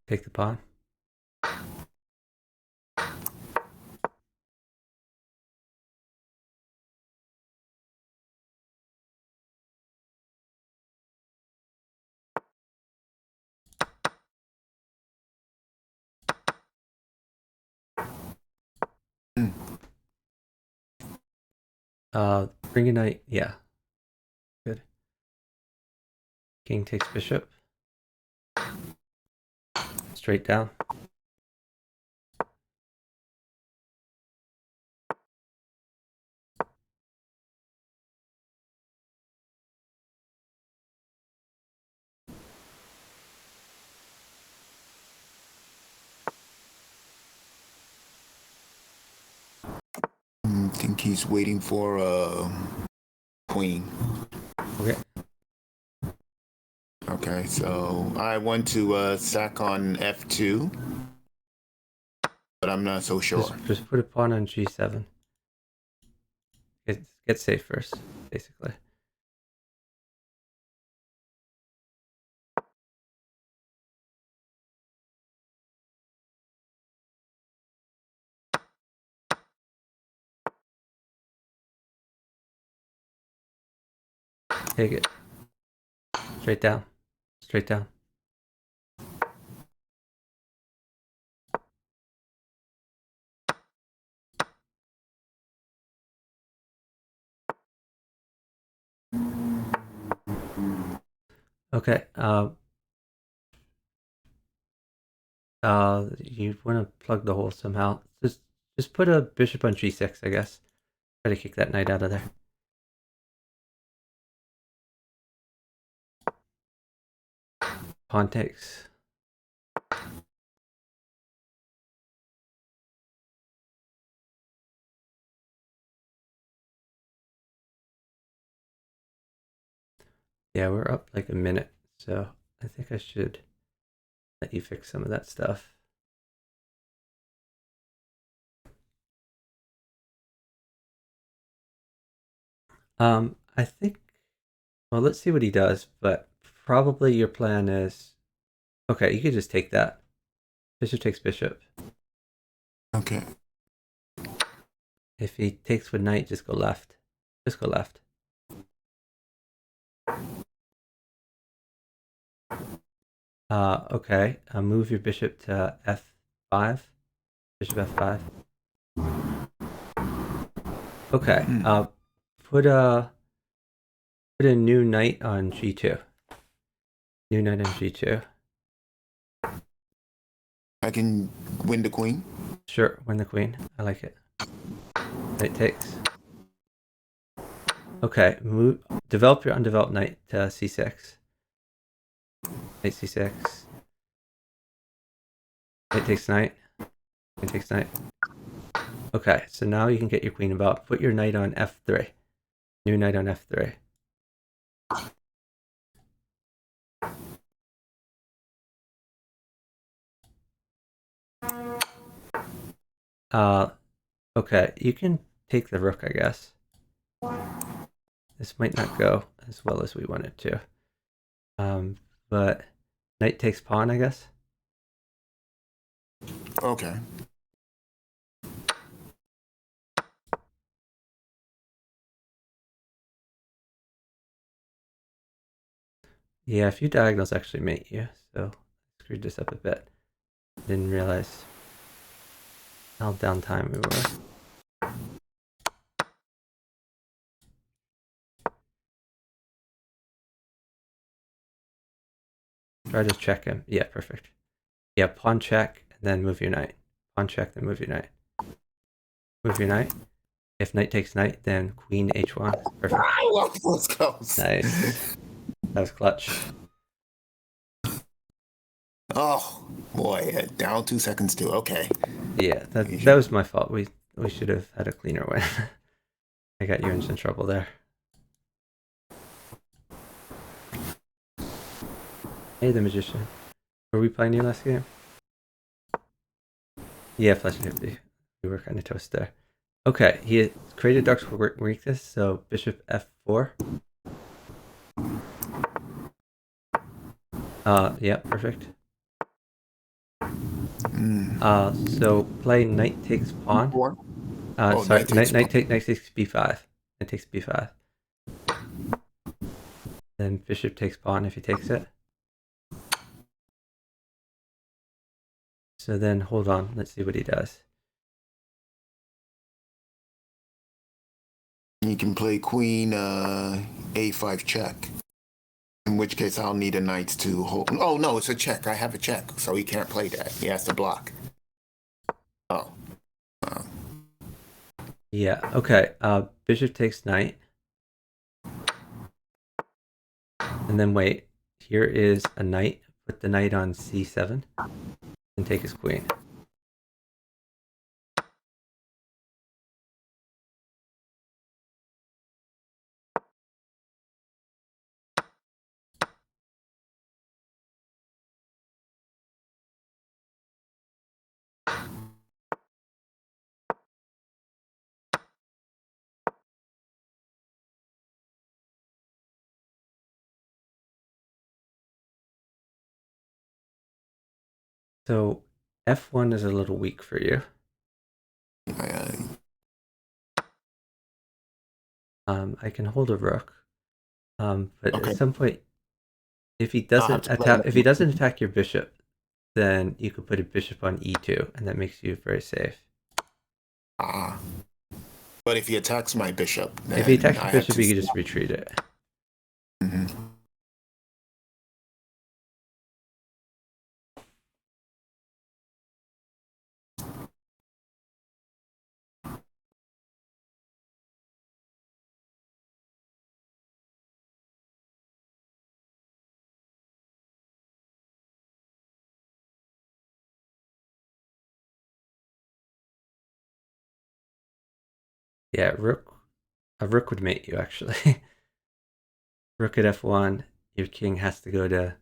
S2: Take the pawn. Bring a knight. Yeah. Good. King takes bishop. Straight down.
S3: I think he's waiting for queen.
S2: Okay.
S3: Okay, so I want to sack on f2, but I'm not so sure.
S2: Just put a pawn on g7. Get safe first, basically. Take it. Straight down. Straight down. Okay. You want to plug the hole somehow. Just put a bishop on g6, I guess. Try to kick that knight out of there. Pawn takes. Yeah, we're up like a minute, so I think I should let you fix some of that stuff. I think, well, let's see what he does, but probably your plan is, okay, you could just take that. Bishop takes bishop.
S3: Okay.
S2: If he takes with knight, just go left. Just go left. Okay, move your bishop to f5. Bishop f5. Okay, put a new knight on g2. New knight on g2.
S3: I can win the queen.
S2: Sure, win the queen. I like it. Knight takes. Okay, develop your undeveloped knight to c6. Knight c6. Knight takes knight. Knight takes knight. Okay, so now you can get your queen about. Put your knight on f3. New knight on f3. Okay, you can take the rook, I guess. This might not go as well as we want it to. But knight takes pawn, I guess.
S3: Okay.
S2: Yeah, a few diagonals actually mate you, so I screwed this up a bit. Didn't realize how down time we were. try to check him. Yeah, perfect. Yeah, pawn check, and then move your knight. Pawn check, then move your knight. Move your knight. If knight takes knight, then queen h1. Perfect.
S3: Let's go.
S2: Nice. That was clutch.
S3: Oh boy, down 2 seconds too. Okay.
S2: Yeah, that was my fault. We should have had a cleaner win. I got you in some trouble there. Hey, the magician. Were we playing your last game? Yeah, plus 50. We were kind of toast there. Okay, he created Dark's weakness, so bishop f4. Yeah, perfect. So play knight takes pawn. Sorry, knight takes b5. Knight takes b5. Then bishop takes pawn if he takes it. So then hold on, let's see what he does.
S3: You can play queen a5 check. In which case I'll need a knight to hold. Oh no, it's a check. I have a check, so he can't play that. He has to block. Oh.
S2: Yeah, okay. Bishop takes knight. And then wait. Here is a knight. Put the knight on c7 and take his queen. So f1 is a little weak for you. I can hold a rook. But
S3: Okay.
S2: at some point, if he doesn't attack your bishop, then you could put a bishop on e2, and that makes you very safe.
S3: But if he attacks my bishop, then
S2: if he attacks your bishop, you can just retreat it.
S3: Mm-hmm.
S2: Yeah, a rook would mate you, actually. Rook at f1, your king has to go to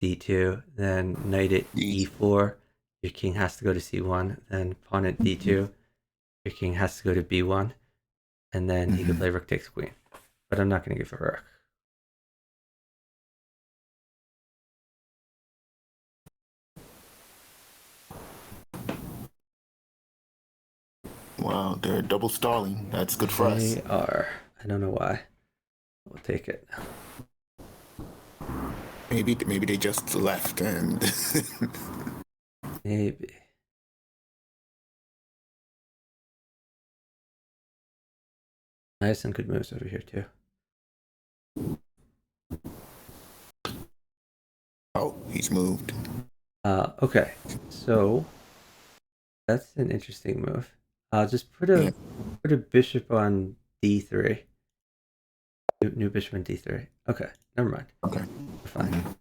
S2: d2, then knight at e4, your king has to go to c1, then pawn at d2, your king has to go to b1, and then he can play rook takes queen. But I'm not going to give a rook.
S3: Wow, they're double stalling. That's good for us.
S2: They are. I don't know why. We'll take it.
S3: Maybe they just left and
S2: Maybe. I have some good moves over here too.
S3: Oh, he's moved.
S2: Okay, so that's an interesting move. Just put a bishop on d3. New bishop on d3. Okay, never mind.
S3: Okay,
S2: we're fine.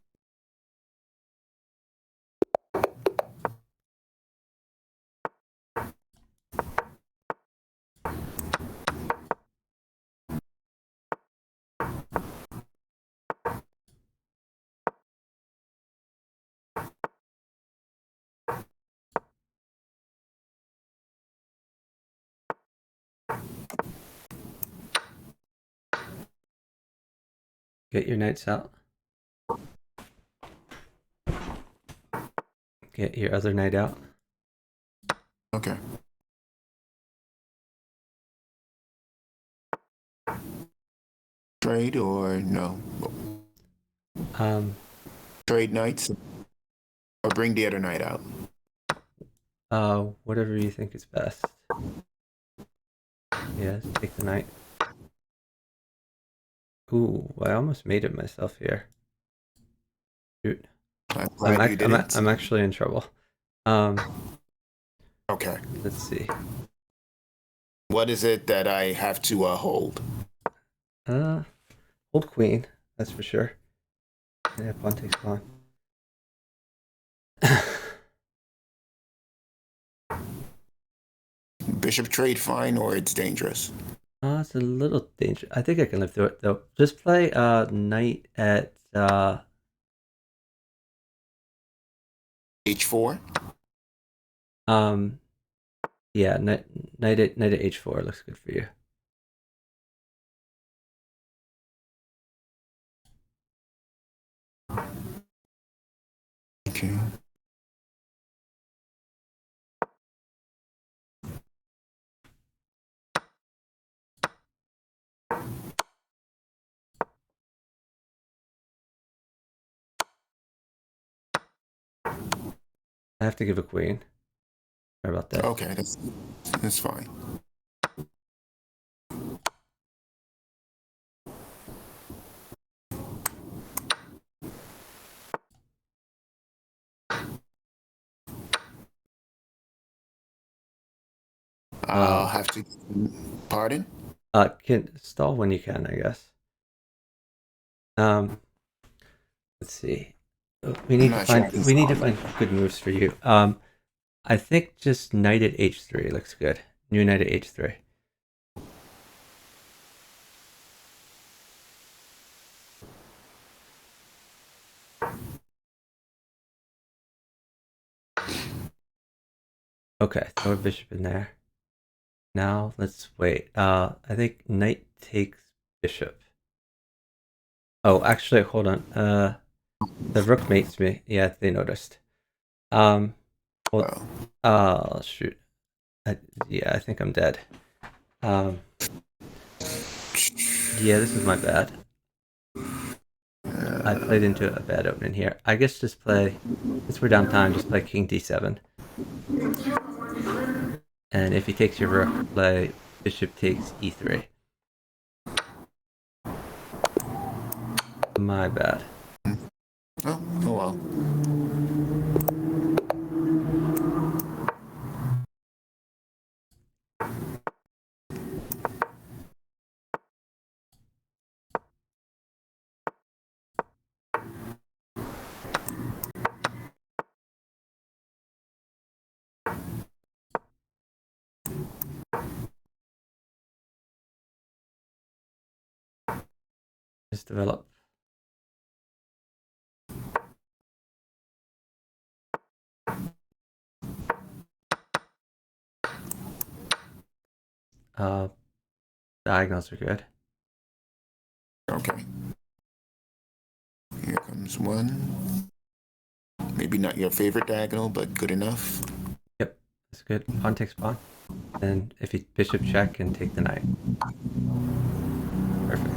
S2: Get your knights out. Get your other knight out.
S3: Okay. Trade or no? Trade knights or bring the other knight out.
S2: Whatever you think is best. Yes, take the knight. Ooh, I almost made it myself here. Shoot.
S3: I'm glad you didn't.
S2: I'm actually in trouble.
S3: Okay.
S2: Let's see.
S3: What is it that I have to hold?
S2: Hold queen. That's for sure. Yeah, pawn takes pawn.
S3: Bishop trade fine or it's dangerous?
S2: It's a little dangerous. I think I can live through it though. Just play knight at
S3: H4?
S2: yeah, knight at h4 looks good for you.
S3: Okay.
S2: I have to give a queen. Sorry about that.
S3: Okay, that's fine. I'll have to. Pardon?
S2: Can stall when you can, I guess. Let's see. We need to find good moves for you. I think just knight at h3 looks good. New knight at h3. Okay, throw a bishop in there. Now let's wait. I think knight takes bishop. Oh, actually, hold on. The rook mates me. Yeah, they noticed. Well, shoot. Yeah, I think I'm dead. Yeah, this is my bad. I played into a bad opening here. I guess just play, since we're down time, just play king d7. And if he takes your rook, play bishop takes e3. My bad.
S3: Oh well.
S2: Just develop. Diagonals are good.
S3: Okay. Here comes one. Maybe not your favorite diagonal, but good enough.
S2: Yep, that's good. Pawn takes pawn. And if you bishop check and take the knight. Perfect.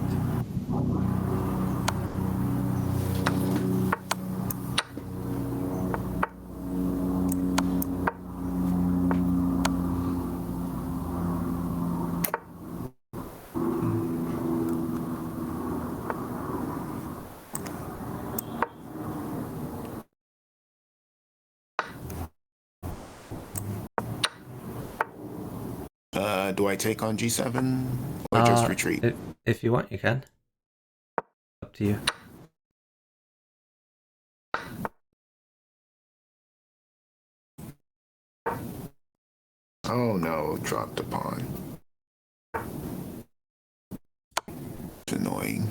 S3: Do I take on g7 or just retreat?
S2: If you want, you can. Up to you.
S3: Oh no, dropped the pawn. It's annoying.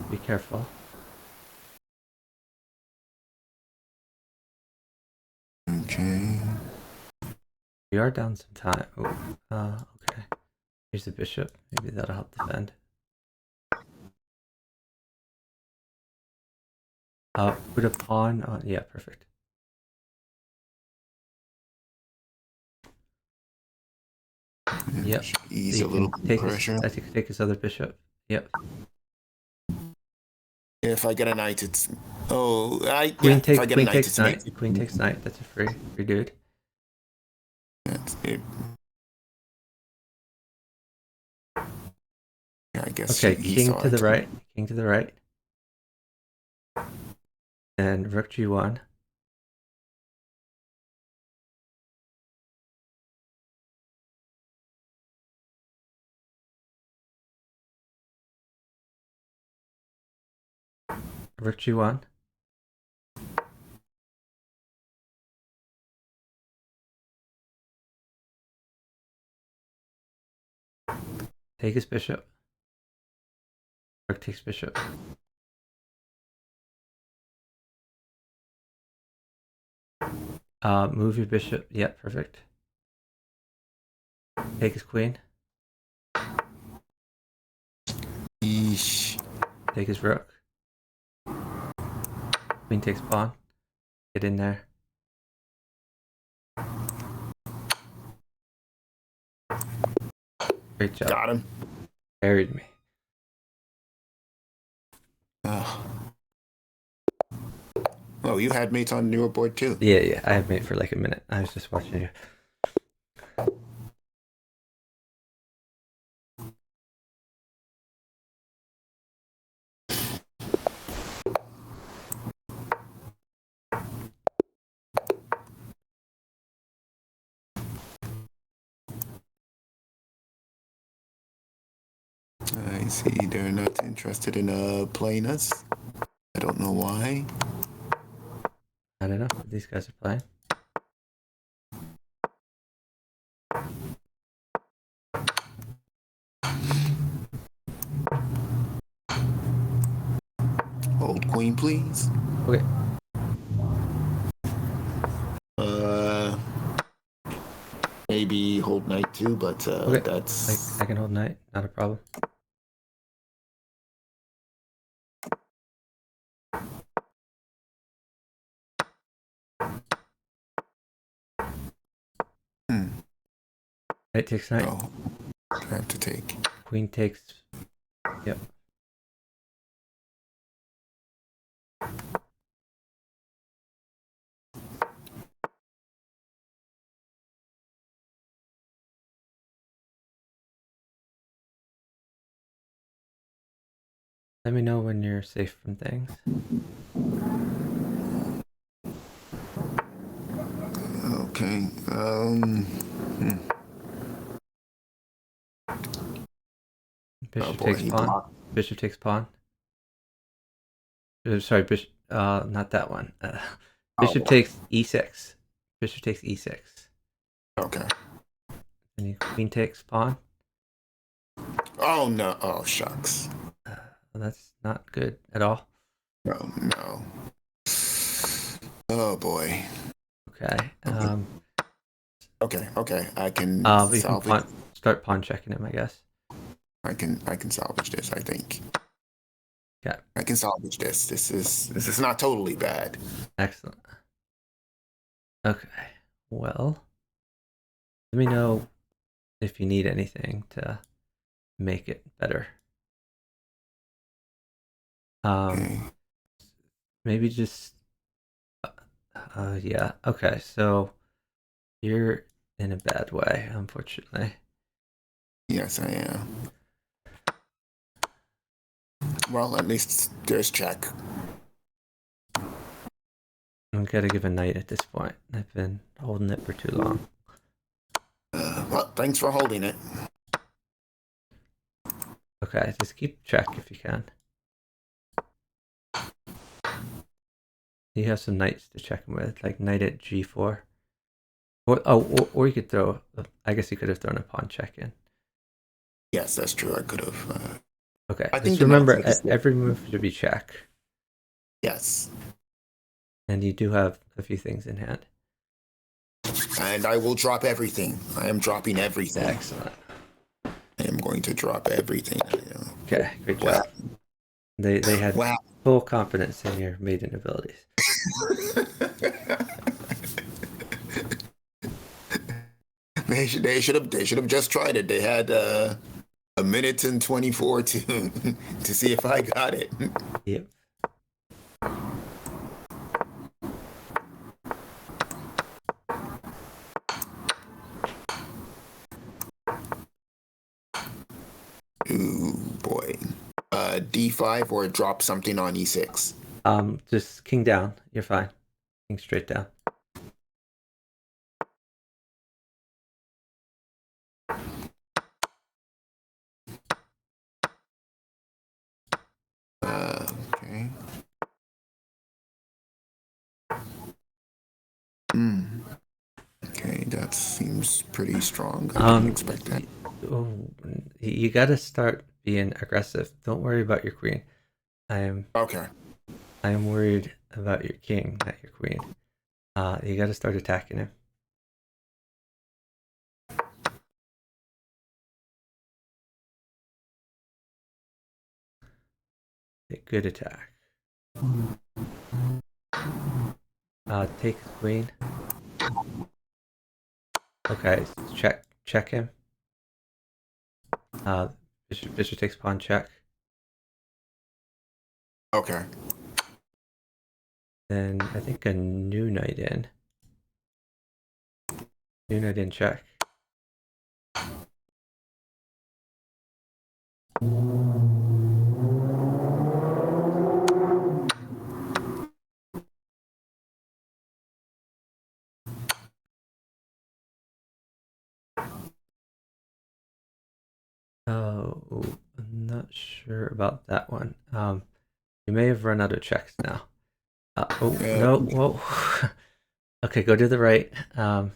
S2: Be careful. We are down some time. Okay. Here's the bishop. Maybe that'll help defend. Put a pawn on. Yeah, perfect. Yep.
S3: Ease
S2: So
S3: a little pressure.
S2: I think take his other bishop. Yep.
S3: If I get a knight, it's if I get a
S2: queen
S3: knight,
S2: takes
S3: it's
S2: knight. Queen takes knight. That's a free dude.
S3: That's it. Yeah, I guess.
S2: Okay, king to the right. King to the right. And rook g1. Rook g1. Take his bishop. Rook takes bishop. Move your bishop. Yeah, perfect. Take his queen.
S3: Eesh.
S2: Take his rook. Queen takes pawn. Get in there. Great job.
S3: Got him.
S2: Buried me.
S3: Oh, you had mates on your board too.
S2: Yeah. I had mate for like a minute. I was just watching you.
S3: I see they're not interested in playing us. I don't know why.
S2: I don't know what these guys are playing.
S3: Hold queen, please.
S2: Okay.
S3: Maybe hold knight too, but
S2: Okay.
S3: that's.
S2: I can hold knight. Not a problem. Knight takes knight.
S3: Oh, I have to take.
S2: Queen takes. Yep. Let me know when you're safe from things.
S3: Okay.
S2: Bishop
S3: boy,
S2: takes
S3: he
S2: pawn.
S3: blocked.
S2: Bishop takes pawn. Sorry, bishop. Not that one. Bishop takes e6. Bishop takes e6.
S3: Okay.
S2: And queen takes pawn.
S3: Oh no! Oh shucks.
S2: That's not good at all.
S3: Oh no. Oh boy.
S2: Okay.
S3: Okay. I can
S2: You
S3: salvage.
S2: can start pawn checking him, I guess.
S3: I can salvage this. I think.
S2: Yeah.
S3: I can salvage this. This is not totally bad.
S2: Excellent. Okay. Well, let me know if you need anything to make it better.
S3: Okay.
S2: Maybe just. Yeah. Okay. So you're in a bad way, unfortunately.
S3: Yes, I am. Well, at least there's check.
S2: I'm gonna give a knight at this point. I've been holding it for too long.
S3: Well, thanks for holding it.
S2: Okay, just keep check if you can. You have some knights to check him with, like knight at g4. Or you could throw. I guess you could have thrown a pawn check in.
S3: Yes, that's true. I could have.
S2: Okay,
S3: I think
S2: just remember every move should be check.
S3: Yes.
S2: And you do have a few things in hand.
S3: And I will drop everything. I am dropping everything.
S2: Excellent.
S3: I am going to drop everything.
S2: Okay, great job. They had
S3: Wow.
S2: full confidence in your maiden abilities.
S3: They should have just tried it. They had a minute and 24 to see if I got it.
S2: Yep.
S3: Ooh boy. D5 or drop something on E6.
S2: Just king down. You're fine. King straight down.
S3: Okay. Okay, that seems pretty strong. I didn't expect that.
S2: You got to start being aggressive. Don't worry about your queen.
S3: Okay.
S2: I am worried about your king, not your queen. You got to start attacking him. A good attack. Take his queen. Okay, check him. Bishop takes pawn check.
S3: Okay.
S2: Then I think a new knight in. New knight in check. Oh, I'm not sure about that one. You may have run out of checks now. No, whoa. Okay, go to the right. Go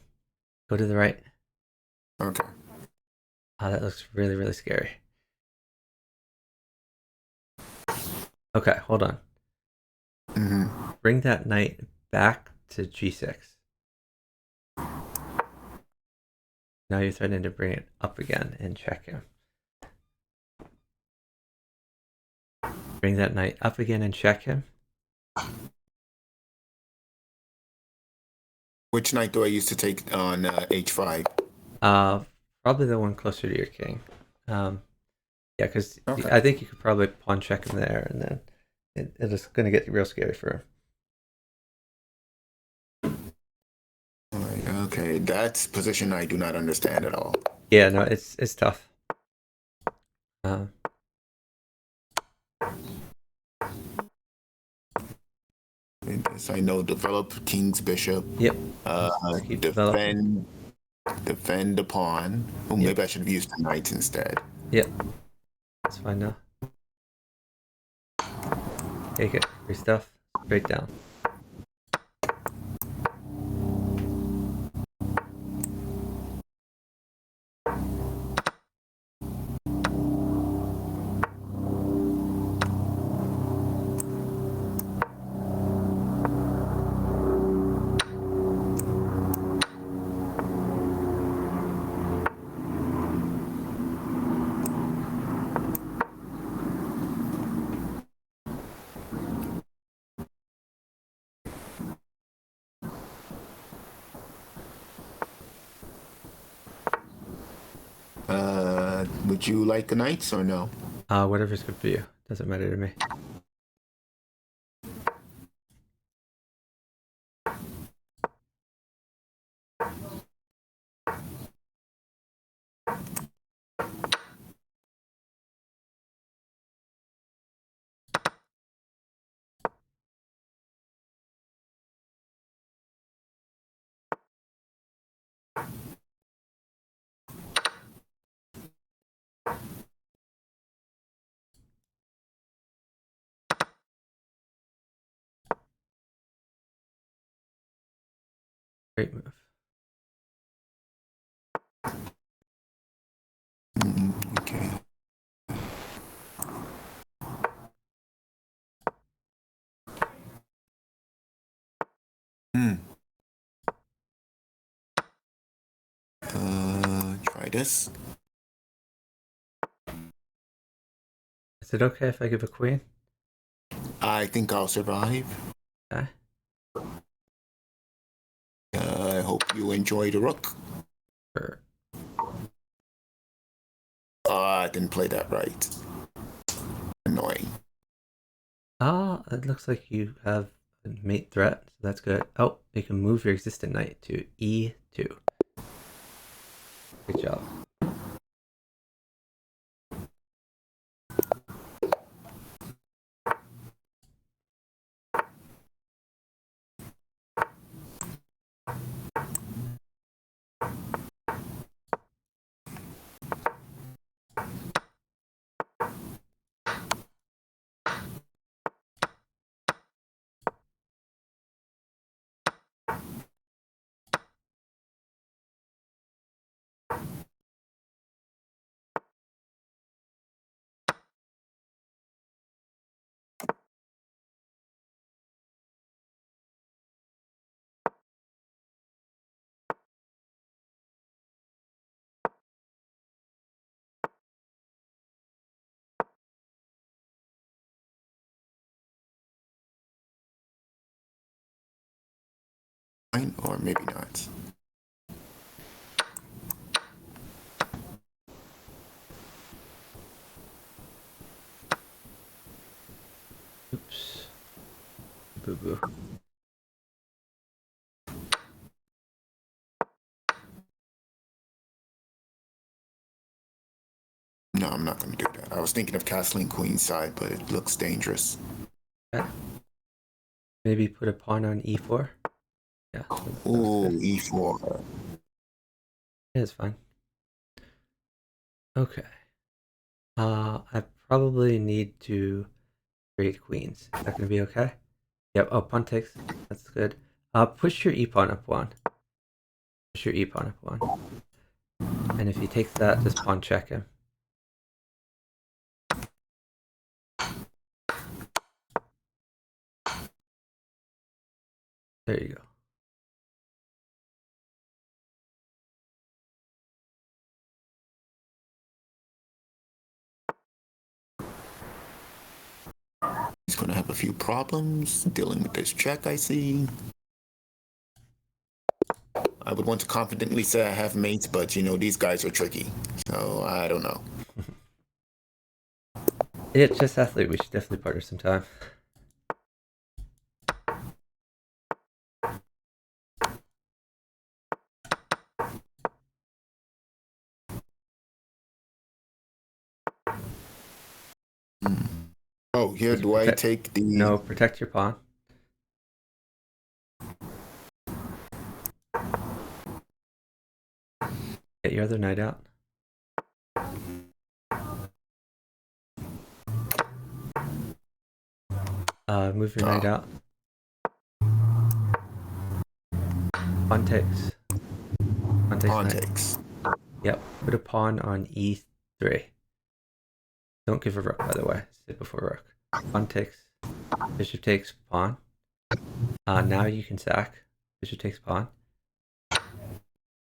S2: to the right.
S3: Okay.
S2: That looks really, really scary. Okay, hold on. Bring that knight back to G6. Now you're threatening to bring it up again and check him. Bring that knight up again and check him.
S3: Which knight do I use to take on H5?
S2: Probably the one closer to your king. Yeah, because
S3: Okay.
S2: I think you could probably pawn check him there, and then it's going to get real scary for him.
S3: Okay, that's position I do not understand at all.
S2: Yeah, no, it's tough.
S3: I know develop king's bishop.
S2: Yep.
S3: Defend the pawn. Oh,
S2: Yep.
S3: Maybe I should have used the knight instead.
S2: Yep. That's fine now. Take it. Free stuff. Straight down.
S3: Would you like the knights or no?
S2: Whatever's good for you. Doesn't matter to me. Great move.
S3: Okay. try this.
S2: Is it okay if I give a queen?
S3: I think I'll survive.
S2: Okay.
S3: I hope you enjoy the rook.
S2: Sure.
S3: I didn't play that right. Annoying.
S2: It looks like you have a mate threat, so that's good. Oh, you can move your existing knight to E2. Good job.
S3: Fine, or maybe not.
S2: Oops. Boo boo.
S3: No, I'm not going to do that. I was thinking of castling queenside, but it looks dangerous.
S2: Okay. Maybe put a pawn on E4. Yeah.
S3: Ooh, E4.
S2: Yeah, it's fine. Okay. I probably need to trade queens. Is that gonna be okay? Yep. Oh, pawn takes. That's good. Push your e pawn up one. Push your e pawn up one. And if he takes that, just pawn check him. There you go.
S3: He's going to have a few problems dealing with this check, I see. I would want to confidently say I have mates, but you know, these guys are tricky. So I don't know.
S2: Yeah, chess athlete. We should definitely partner sometime.
S3: Oh, here,
S2: Just
S3: do I take the...
S2: No, protect your pawn. Get your other knight out. Move your knight out. Pawn takes. Pawn takes
S3: Pawn
S2: knight.
S3: takes.
S2: Yep. Put a pawn on E3. Don't give a rook, by the way. Sit before rook. Pawn takes. Bishop takes pawn. Now you can sack. Bishop takes pawn.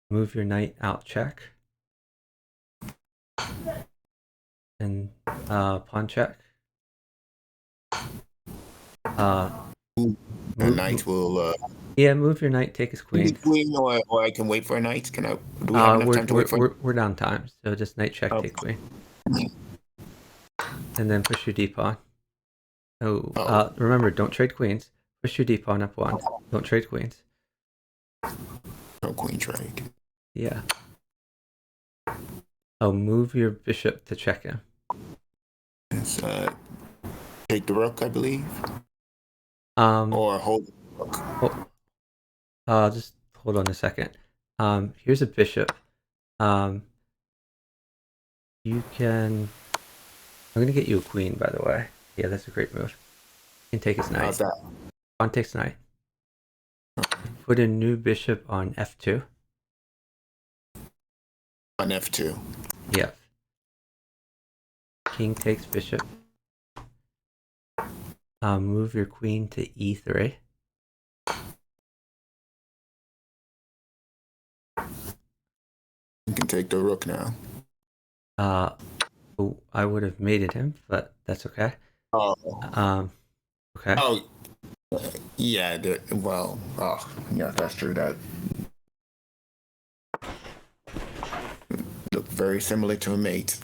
S2: Move your knight out check. And pawn check.
S3: The knight will...
S2: Yeah, move your knight, take his queen.
S3: Queen, or I can wait for a knight. Can I? Do we have enough time to wait for?
S2: We're down time, so just knight check, take queen, and then push your d pawn. Remember, don't trade queens. Push your d pawn up one. Don't trade queens.
S3: No queen trade.
S2: Yeah. Oh, move your bishop to check him.
S3: Yes, take the rook, I believe. Or hold the rook.
S2: Just hold on a second. Here's a bishop. You can... I'm going to get you a queen, by the way. Yeah, that's a great move. You can take his knight.
S3: How's that?
S2: Pawn takes knight. Put a new bishop on F2.
S3: On F2.
S2: Yeah. King takes bishop. Move your queen to E3.
S3: You can take the rook now.
S2: Oh, I would have mated him, but that's okay.
S3: Oh.
S2: Okay.
S3: Oh. Yeah. Well. Oh. Yeah. That's true. That looked very similar to a mate.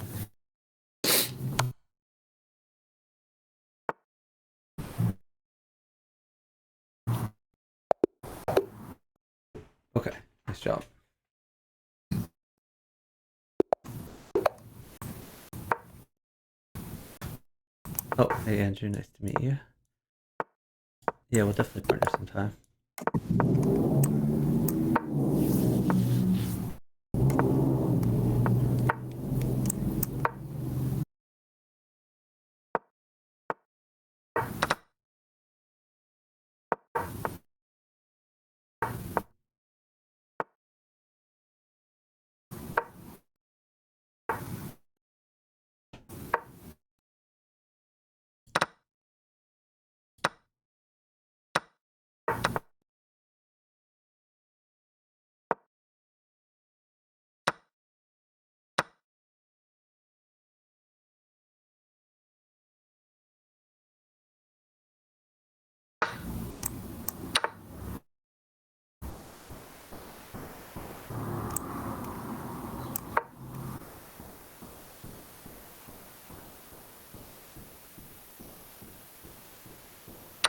S2: Okay. Nice job. Oh, hey Andrew, nice to meet you. Yeah, we'll definitely partner sometime.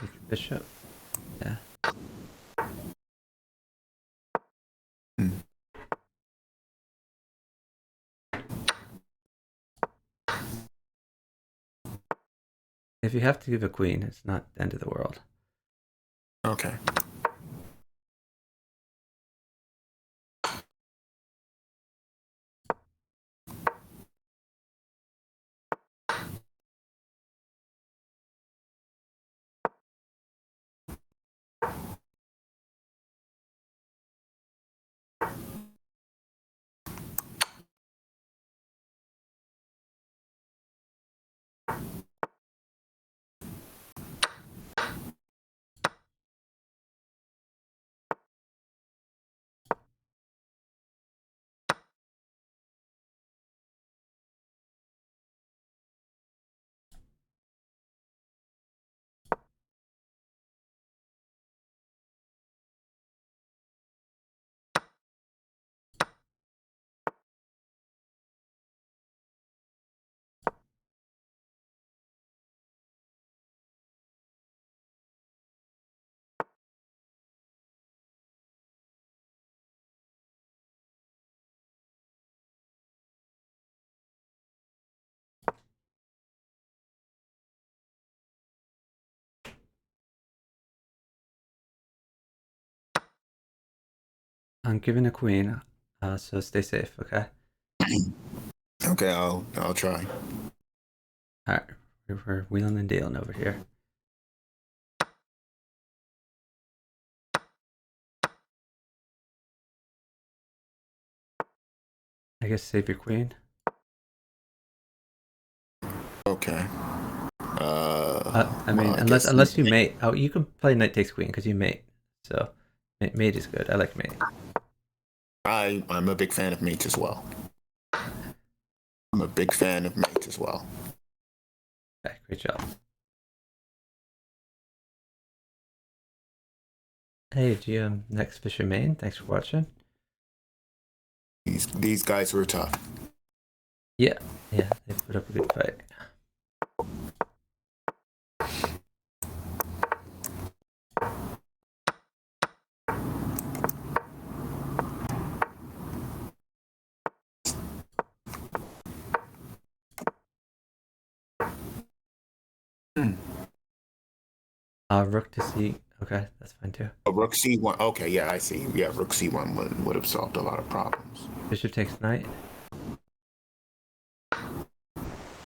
S2: Take your bishop. Yeah. If you have to give a queen, it's not the end of the world.
S3: Okay.
S2: I'm giving a queen, so stay safe, okay?
S3: Okay. I'll try.
S2: All right, we're wheeling and dealing over here. I guess save your queen.
S3: Okay.
S2: I mean,
S3: Well, I guess
S2: unless you mate. Oh, you can play knight takes queen because you mate. So mate is good. I like mate.
S3: I'm a big fan of mates as well. I'm a big fan of mates as well.
S2: Okay, great job. Hey, GM next Fisher Main. Thanks for watching.
S3: These guys were tough.
S2: Yeah, they put up a good fight. Rook to C. Okay, that's fine too.
S3: A rook c1. Okay, yeah, I see. Yeah, rook c1 would have solved a lot of problems.
S2: Bishop takes knight.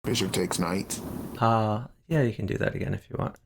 S3: Bishop takes knight.
S2: Yeah, you can do that again if you want.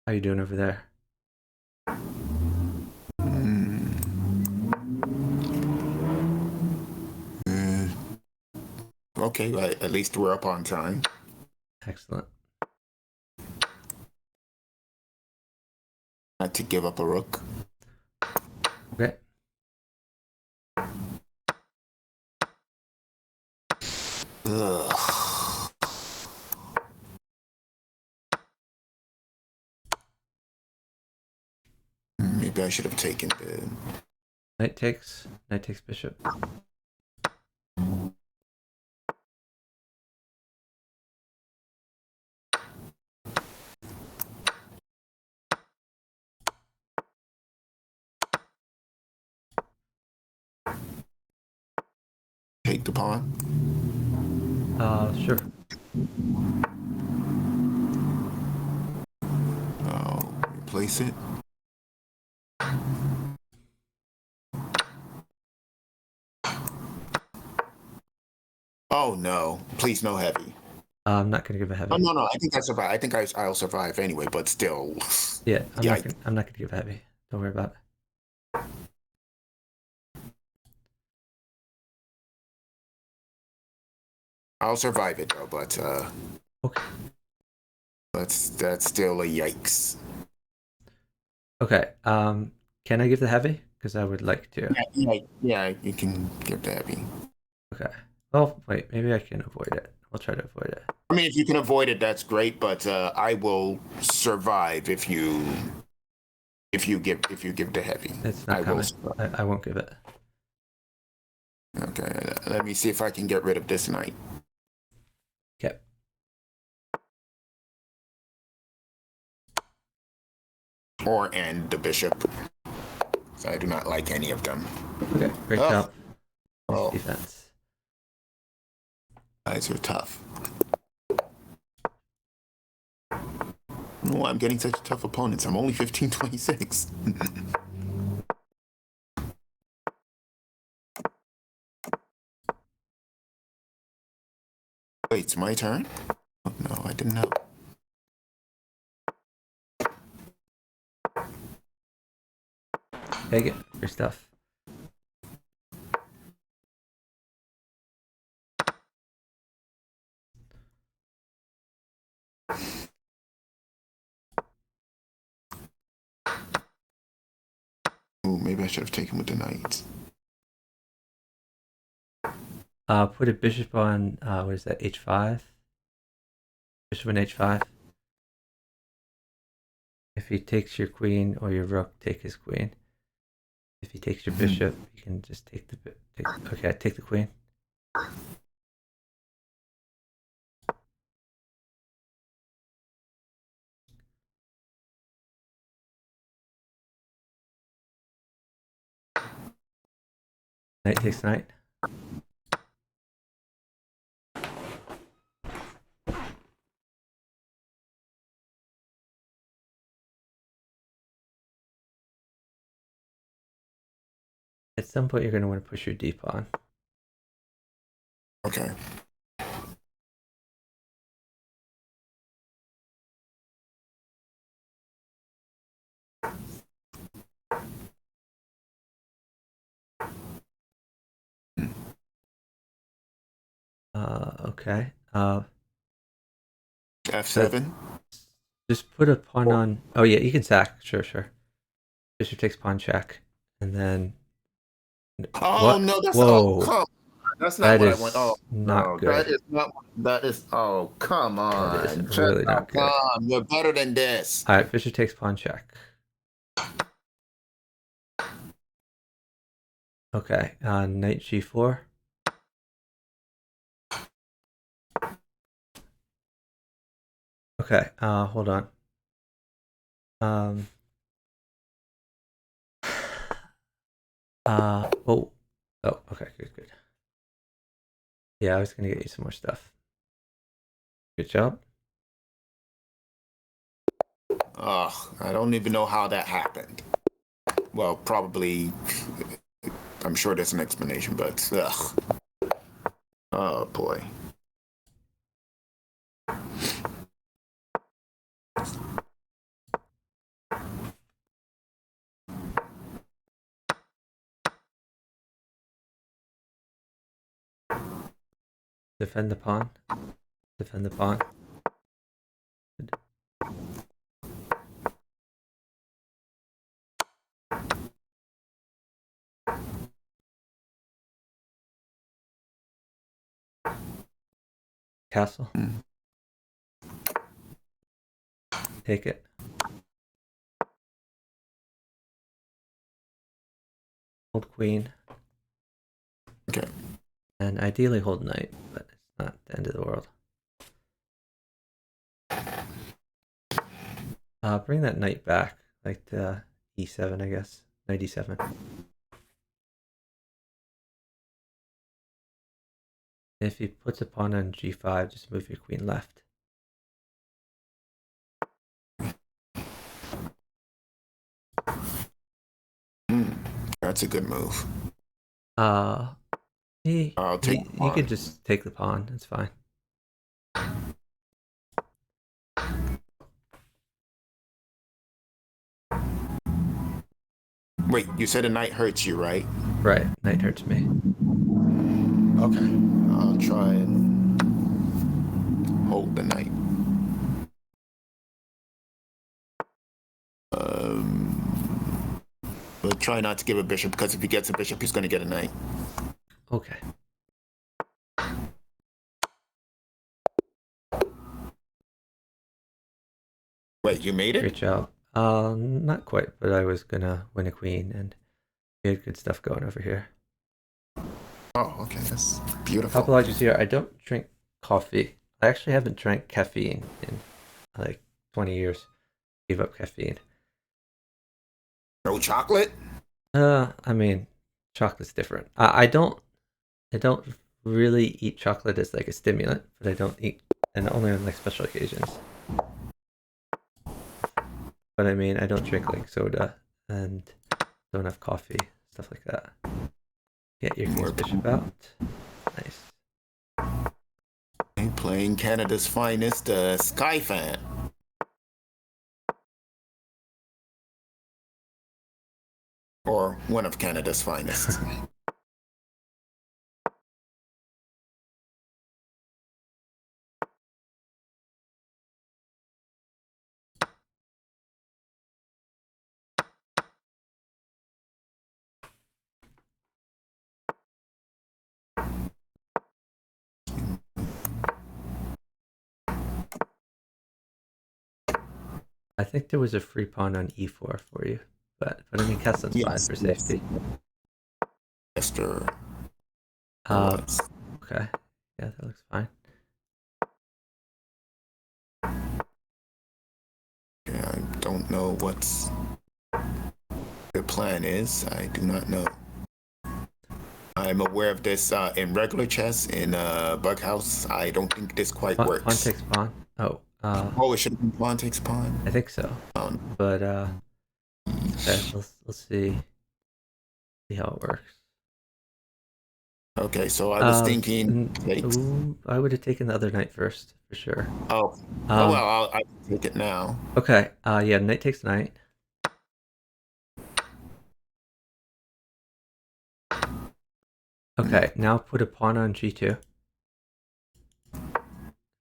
S2: How you doing over there?
S3: Okay, well, at least we're up on time.
S2: Excellent.
S3: Not to give up a rook.
S2: Okay.
S3: Ugh. Maybe I should have taken the...
S2: Knight takes bishop.
S3: Take the pawn.
S2: Sure.
S3: Replace it. Oh no! Please, no heavy.
S2: I'm not gonna give a heavy.
S3: Oh no! I think I survive. I think I'll survive anyway. But still.
S2: Yeah, I'm
S3: Yeah,
S2: not gonna give a heavy. Don't worry about it.
S3: I'll survive it though. But
S2: Okay.
S3: that's still a yikes.
S2: Okay. Can I give the heavy? Because I would like to.
S3: Yeah. You can give the heavy.
S2: Okay. Oh wait, maybe I can avoid it. I'll try to avoid it.
S3: I mean, if you can avoid it, that's great. But I will survive if you give the heavy.
S2: It's not coming. I won't give it.
S3: Okay. Let me see if I can get rid of this knight.
S2: Okay.
S3: And the bishop. So I do not like any of them.
S2: Okay. Great job.
S3: Oh.
S2: Defense.
S3: Guys are tough. Oh, I'm getting such tough opponents. I'm only 15-26. Wait, it's my turn? Oh, no, I didn't know.
S2: Take it. Your stuff.
S3: Ooh, maybe I should have taken with the knight.
S2: Put a bishop on, what is that, h5? Bishop on h5. If he takes your queen or your rook, take his queen. If he takes your bishop, you can just take the... Okay, take the queen. Knight takes knight. At some point, you're going to want to push your d-pawn.
S3: Okay.
S2: Okay.
S3: F7?
S2: Just put a pawn on... Oh, yeah, you can sack. Sure. Bishop takes pawn check. And then...
S3: Oh,
S2: what?
S3: no, that's...
S2: Whoa.
S3: Oh, come. That's not what I want. Oh,
S2: not
S3: no,
S2: good.
S3: That is not... That is... Oh, come on.
S2: That is really not good.
S3: Come, you're better than this.
S2: All right, bishop takes pawn check. Okay, knight g4. Okay, hold on. Oh, okay, good. Yeah, I was gonna get you some more stuff. Good job.
S3: Oh, I don't even know how that happened. Well, probably... I'm sure there's an explanation, but... Ugh. Oh, boy.
S2: Defend the pawn. Defend the pawn. Good. Castle. Take it. Hold queen.
S3: Okay.
S2: And ideally hold knight, but it's not the end of the world. Bring that knight back, like to e7, I guess. Knight e7. If he puts a pawn on g5, just move your queen left.
S3: That's a good move.
S2: You could just take the pawn. It's fine.
S3: Wait, you said a knight hurts you, right?
S2: Right, knight hurts me.
S3: Okay. I'll try and hold the knight. But try not to give a bishop, because if he gets a bishop, he's going to get a knight.
S2: Okay.
S3: Wait, you made it?
S2: Great job. Not quite, but I was gonna win a queen, and we had good stuff going over here.
S3: Oh, okay, that's beautiful.
S2: Topologies here. I don't drink coffee. I actually haven't drank caffeine in like 20 years. Gave up caffeine.
S3: No chocolate?
S2: I mean, chocolate's different. I don't really eat chocolate as like a stimulant, but I don't eat, and only on like special occasions. But I mean, I don't drink like soda and don't have coffee, stuff like that. Get your king's bishop out. Nice.
S3: Playing Canada's finest, Sky Fan. Or one of Canada's finest.
S2: I think there was a free pawn on e4 for you, but I mean, castle's fine for safety.
S3: Yes, sir.
S2: Okay. Yeah, that looks fine.
S3: Yeah, I don't know what the plan is. I do not know. I'm aware of this in regular chess, in bughouse. I don't think this quite works.
S2: Pawn takes pawn.
S3: Oh, it should have been pawn takes pawn.
S2: I think so. But okay, let's see how it works.
S3: Okay, so I was thinking.
S2: I would have taken the other knight first for sure.
S3: Oh, well, I'll take it now.
S2: Okay. Yeah, knight takes knight. Okay, now put a pawn on g2.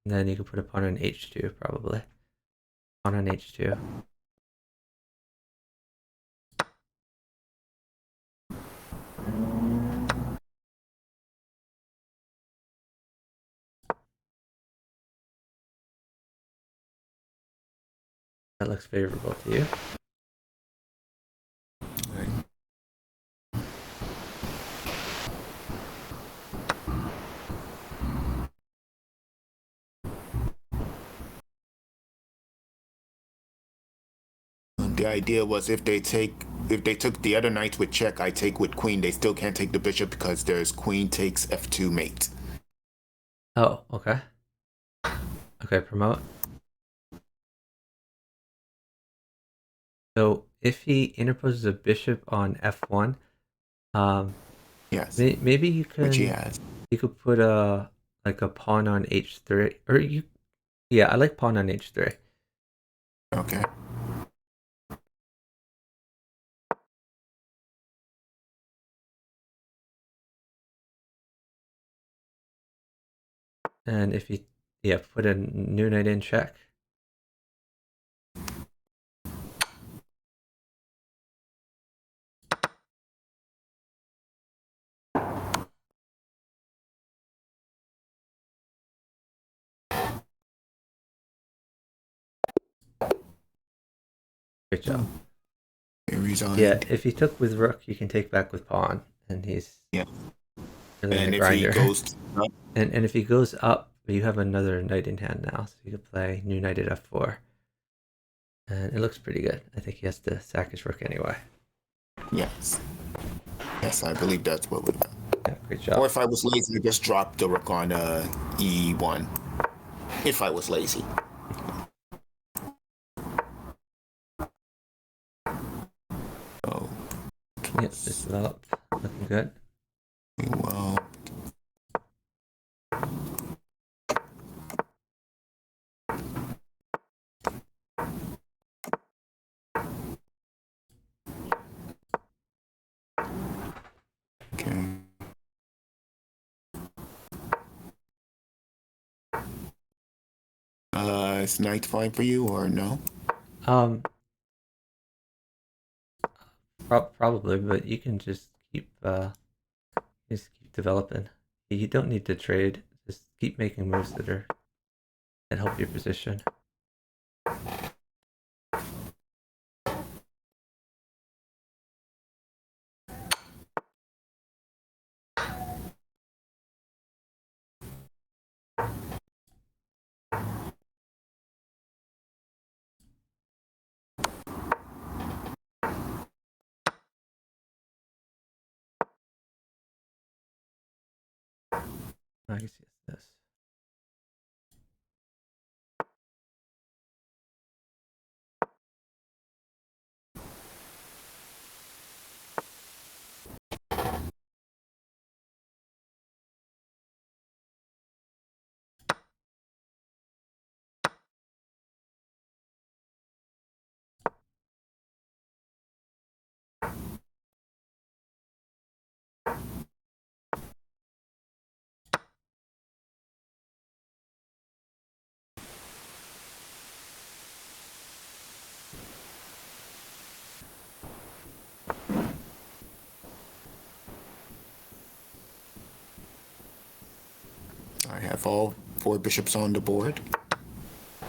S2: And then you can put a pawn on h2, probably. Pawn on h2. That looks favorable to you.
S3: The idea was if they took the other knights with check, I take with queen. They still can't take the bishop because there's queen takes f2 mate.
S2: Oh, okay. Okay, promote. So if he interposes a bishop on f1,
S3: yes,
S2: maybe you could.
S3: Which he has.
S2: You could put a pawn on h3, or yeah, I like pawn on h3.
S3: Okay.
S2: And if you, yeah, put a new knight in check. Great job. Yeah, if he took with rook, you can take back with pawn, and he's really
S3: And
S2: a
S3: if
S2: grinder.
S3: he goes up,
S2: and if he goes up, you have another knight in hand now, so you can play new knight at f4. And it looks pretty good. I think he has to sack his rook anyway.
S3: yes. Yes, I believe that's what we got.
S2: Yeah, great job.
S3: Or if I was lazy, I'd just drop the rook on e1. If I was lazy. Oh.
S2: Yep, this developed. Looking good.
S3: Well. Okay. Is knight fine for you or no?
S2: Probably, but you can just keep developing. You don't need to trade. Just keep making moves that help your position. I guess it's this.
S3: I have all 4 bishops on the board.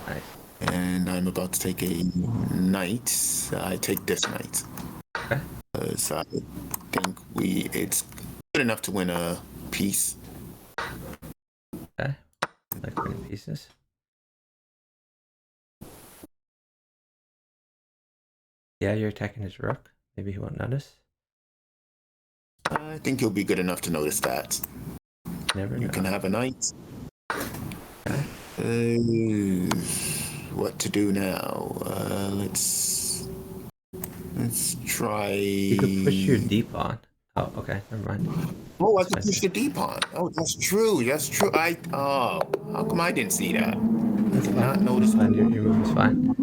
S2: Nice.
S3: And I'm about to take a knight. I take this knight.
S2: Okay.
S3: Because I think it's good enough to win a piece.
S2: Okay. Like winning pieces. Yeah, you're attacking his rook. Maybe he won't notice.
S3: I think he'll be good enough to notice that.
S2: Never know.
S3: You can have a knight.
S2: Okay.
S3: What to do now? Let's try.
S2: You could push your d pawn. Oh, okay. Never mind.
S3: Oh, I can push the d pawn. Oh, that's true. That's true. How come I didn't see that?
S2: That's
S3: Did
S2: fine.
S3: not notice.
S2: Fine. Your move is fine.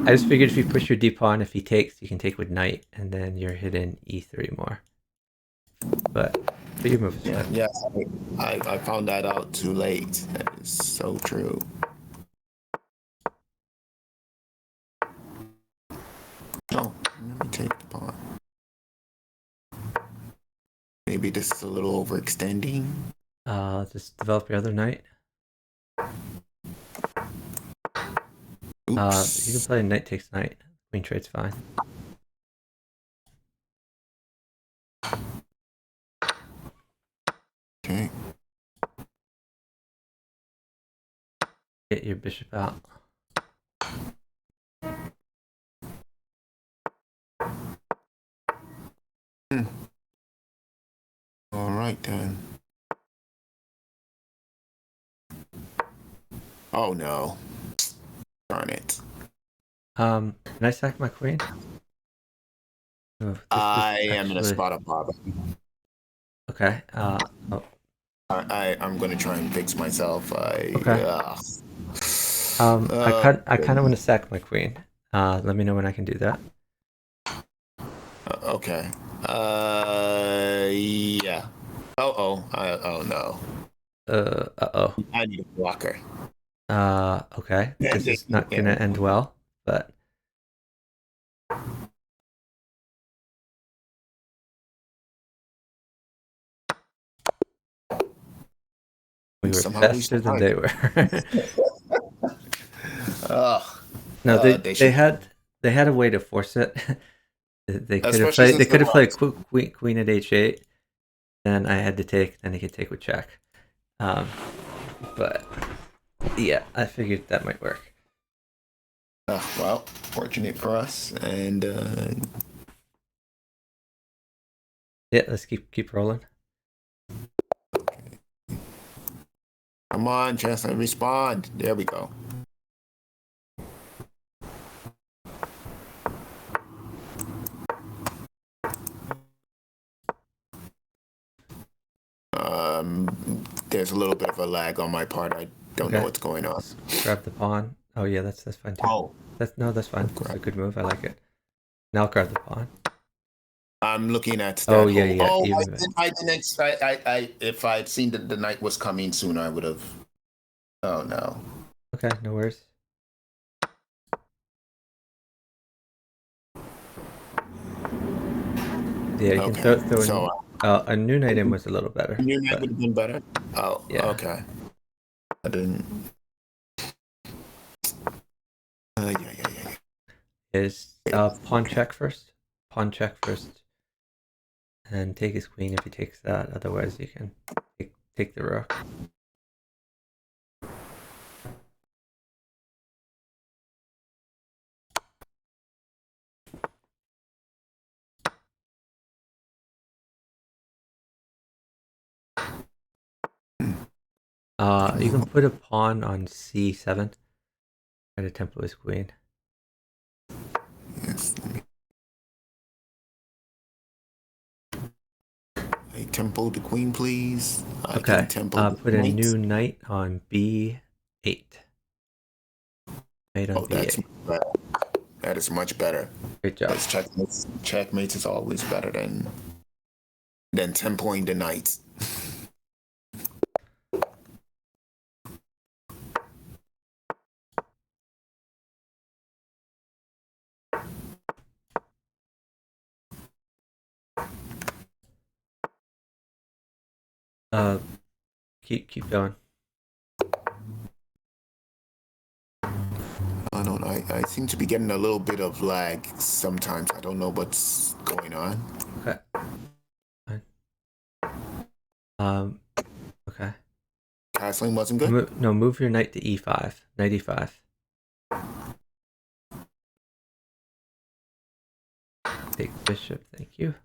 S2: I just figured if you push your d pawn, if he takes, you can take with knight, and then you're hitting e3 more. But your move is fine.
S3: Yeah, I found that out too late. That is so true. Oh, let me take the pawn. Maybe this is a little overextending.
S2: Just develop your other knight.
S3: Oops.
S2: You can play knight takes knight. Queen trade's fine.
S3: Okay.
S2: Get your bishop out.
S3: All right then. Oh no. Darn it.
S2: Can I sack my queen? Oh,
S3: I am in a spot of bother.
S2: Okay.
S3: I'm gonna try and fix myself.
S2: Okay. I kind of want to sack my queen. Let me know when I can do that.
S3: Okay. Yeah. Oh no.
S2: Uh-oh.
S3: I need a blocker.
S2: Okay. This is not gonna end well, but we were
S3: Somehow we
S2: faster than
S3: survived.
S2: they were.
S3: Ugh.
S2: No,
S3: They should,
S2: they had a way to force it. They could have
S3: especially
S2: played. They
S3: since they
S2: could have played
S3: lost.
S2: queen at h8. Then I had to take. Then he could take with check. But yeah, I figured that might work.
S3: Well, fortunate for us, and
S2: Yeah, let's keep rolling.
S3: come on, Chestnut, respond. There we go. There's a little bit of a lag on my part. I don't know
S2: Okay.
S3: what's going on.
S2: Let's grab the pawn. Oh yeah, that's fine too.
S3: Oh,
S2: That's fine. That's a good move. I like it. Now I'll grab the pawn.
S3: I'm looking at that.
S2: Oh yeah,
S3: whole,
S2: yeah.
S3: Oh,
S2: Even
S3: I didn't. If I'd seen that the night was coming soon, I would have. Oh no.
S2: okay, no worries. Yeah, you can
S3: Okay.
S2: throw
S3: So
S2: a new knight in was a little better.
S3: new night
S2: But
S3: would have been better. Oh,
S2: yeah.
S3: okay. I didn't. Yeah.
S2: Is pawn check first. Pawn check first. And then take his queen if he takes that. Otherwise you can take the rook. You can put a pawn on c7. Try to tempo his queen.
S3: Yes. I tempo the queen, please.
S2: Okay. Put a new knight on b8. Knight on
S3: that's
S2: b8.
S3: better. That is much better.
S2: Great job.
S3: Because checkmates is always better than tempoing the knights.
S2: Keep going.
S3: I don't know. I seem to be getting a little bit of lag sometimes. I don't know what's going on.
S2: Okay. Fine. Okay.
S3: Castling wasn't good?
S2: Move your knight to e5. Knight e5. Take bishop, thank you.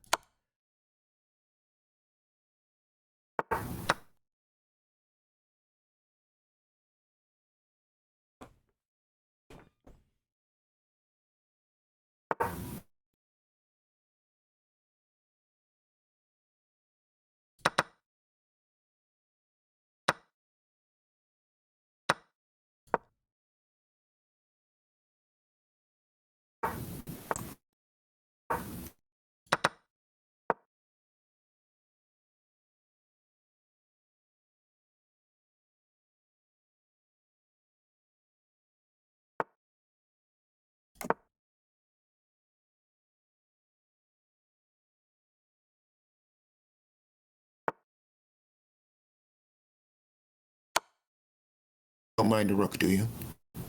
S3: Don't mind the rook, do you?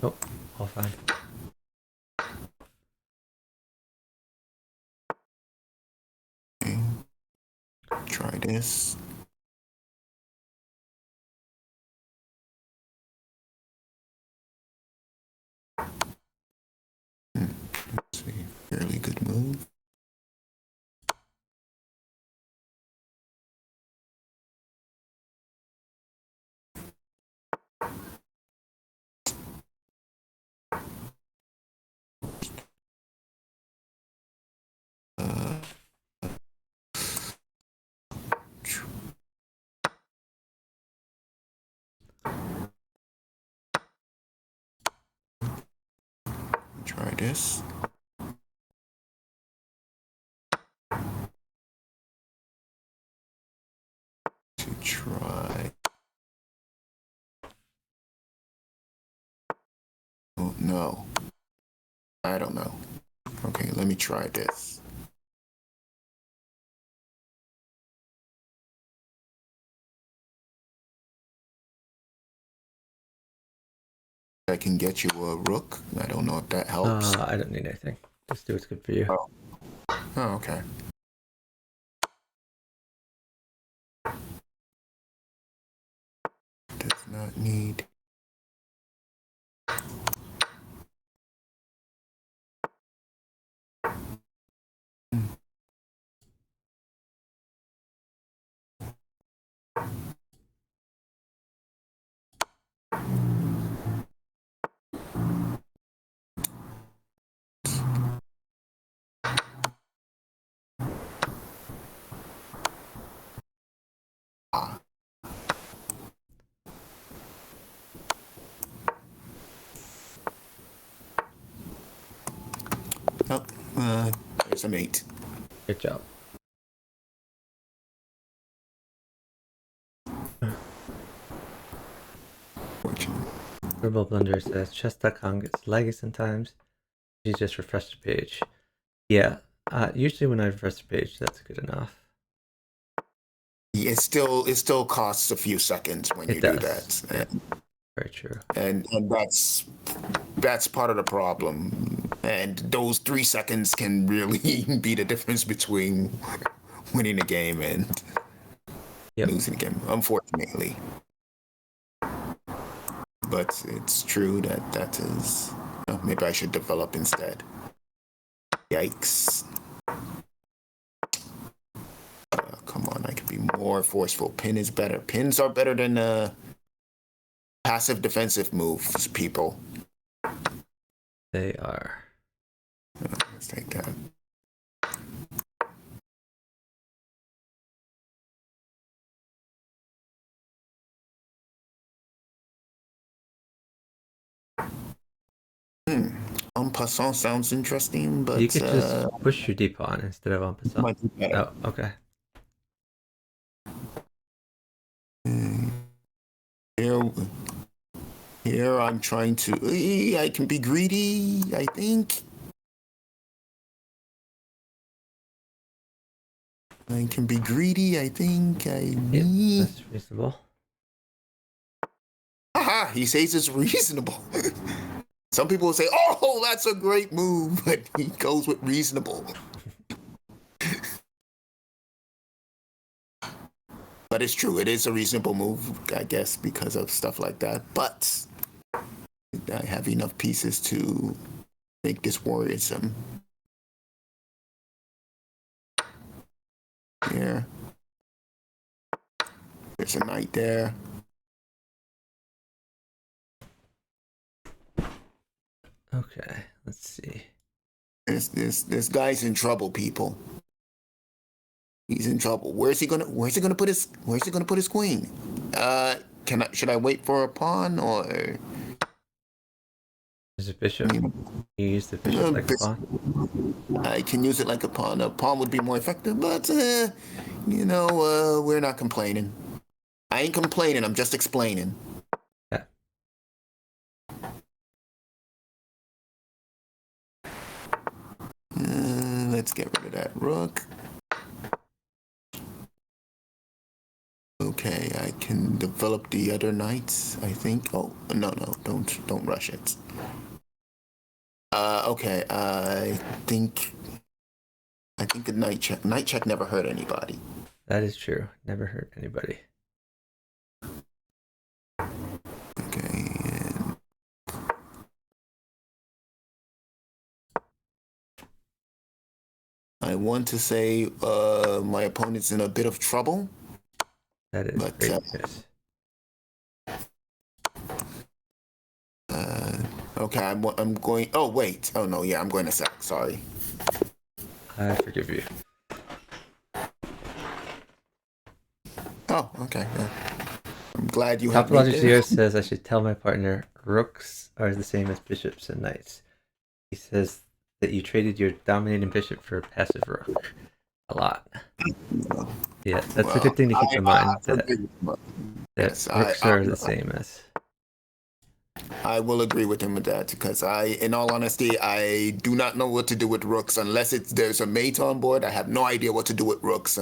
S2: Nope, all fine.
S3: Okay. Try this. Let's see. Fairly good move. Try this. To try don't know. I don't know. Okay, let me try this. I can get you a rook. I don't know if that helps.
S2: I don't need anything. Just do what's good for you.
S3: Oh, okay. Does not need. Ah. Oh, there's a mate.
S2: Good job.
S3: Fortunate.
S2: Verbal Blunder says chess.com gets laggy sometimes. You just refresh the page. Yeah, usually when I refresh the page, that's good enough.
S3: It still costs a few seconds when you do that.
S2: Yeah. Very true.
S3: And that's part of the problem. And those 3 seconds can really be the difference between winning a game and losing a game, unfortunately. But it's true that is. Oh, maybe I should develop instead. Yikes. Come on, I can be more forceful. Pin is better. Pins are better than passive defensive moves, people.
S2: They are.
S3: Let's take that. En passant sounds interesting, but
S2: you could just push your d pawn instead of en passant.
S3: might be better.
S2: Oh, okay.
S3: Here I'm trying to. I can be greedy, I think. I can be greedy, I think.
S2: Yeah, that's reasonable.
S3: Aha! He says it's reasonable. Some people will say, "Oh, that's a great move," but he goes with reasonable. But it's true. It is a reasonable move, I guess, because of stuff like that. But I have enough pieces to make this worrisome. Here. There's a knight there.
S2: Okay, let's see.
S3: This guy's in trouble, people. He's in trouble. Where's he gonna put his queen? Should I wait for a pawn or
S2: There's a bishop. You use the bishop like a pawn.
S3: I can use it like a pawn. A pawn would be more effective, but we're not complaining. I ain't complaining, I'm just explaining.
S2: Yeah.
S3: Let's get rid of that rook. Okay, I can develop the other knights, I think. Oh, no, don't rush it. Okay, I think the knight check never hurt anybody.
S2: That is true. Never hurt anybody.
S3: Okay, and I want to say my opponent's in a bit of trouble.
S2: That is great news.
S3: Okay, I'm going. Oh wait. Oh no. Yeah, I'm going to sack. Sorry.
S2: I forgive you.
S3: Oh, okay. Yeah. I'm glad you have.
S2: Topologic Zero says I should tell my partner rooks are the same as bishops and knights. He says that you traded your dominating bishop for a passive rook. A lot. Yeah, that's a good thing to keep in mind. That rooks are the same as.
S3: I will agree with him with that because in all honesty, I do not know what to do with rooks unless there's a mate on board. I have no idea what to do with rooks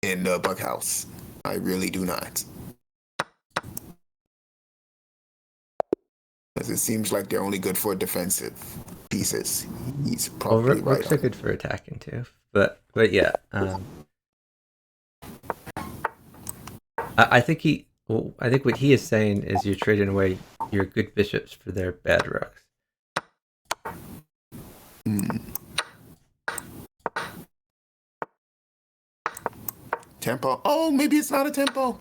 S3: in the bughouse. I really do not. Because it seems like they're only good for defensive pieces. He's probably right.
S2: Rooks are good for attacking too, but yeah. I think what he is saying is you're trading away your good bishops for their bad rooks.
S3: Tempo. Oh, maybe it's not a tempo.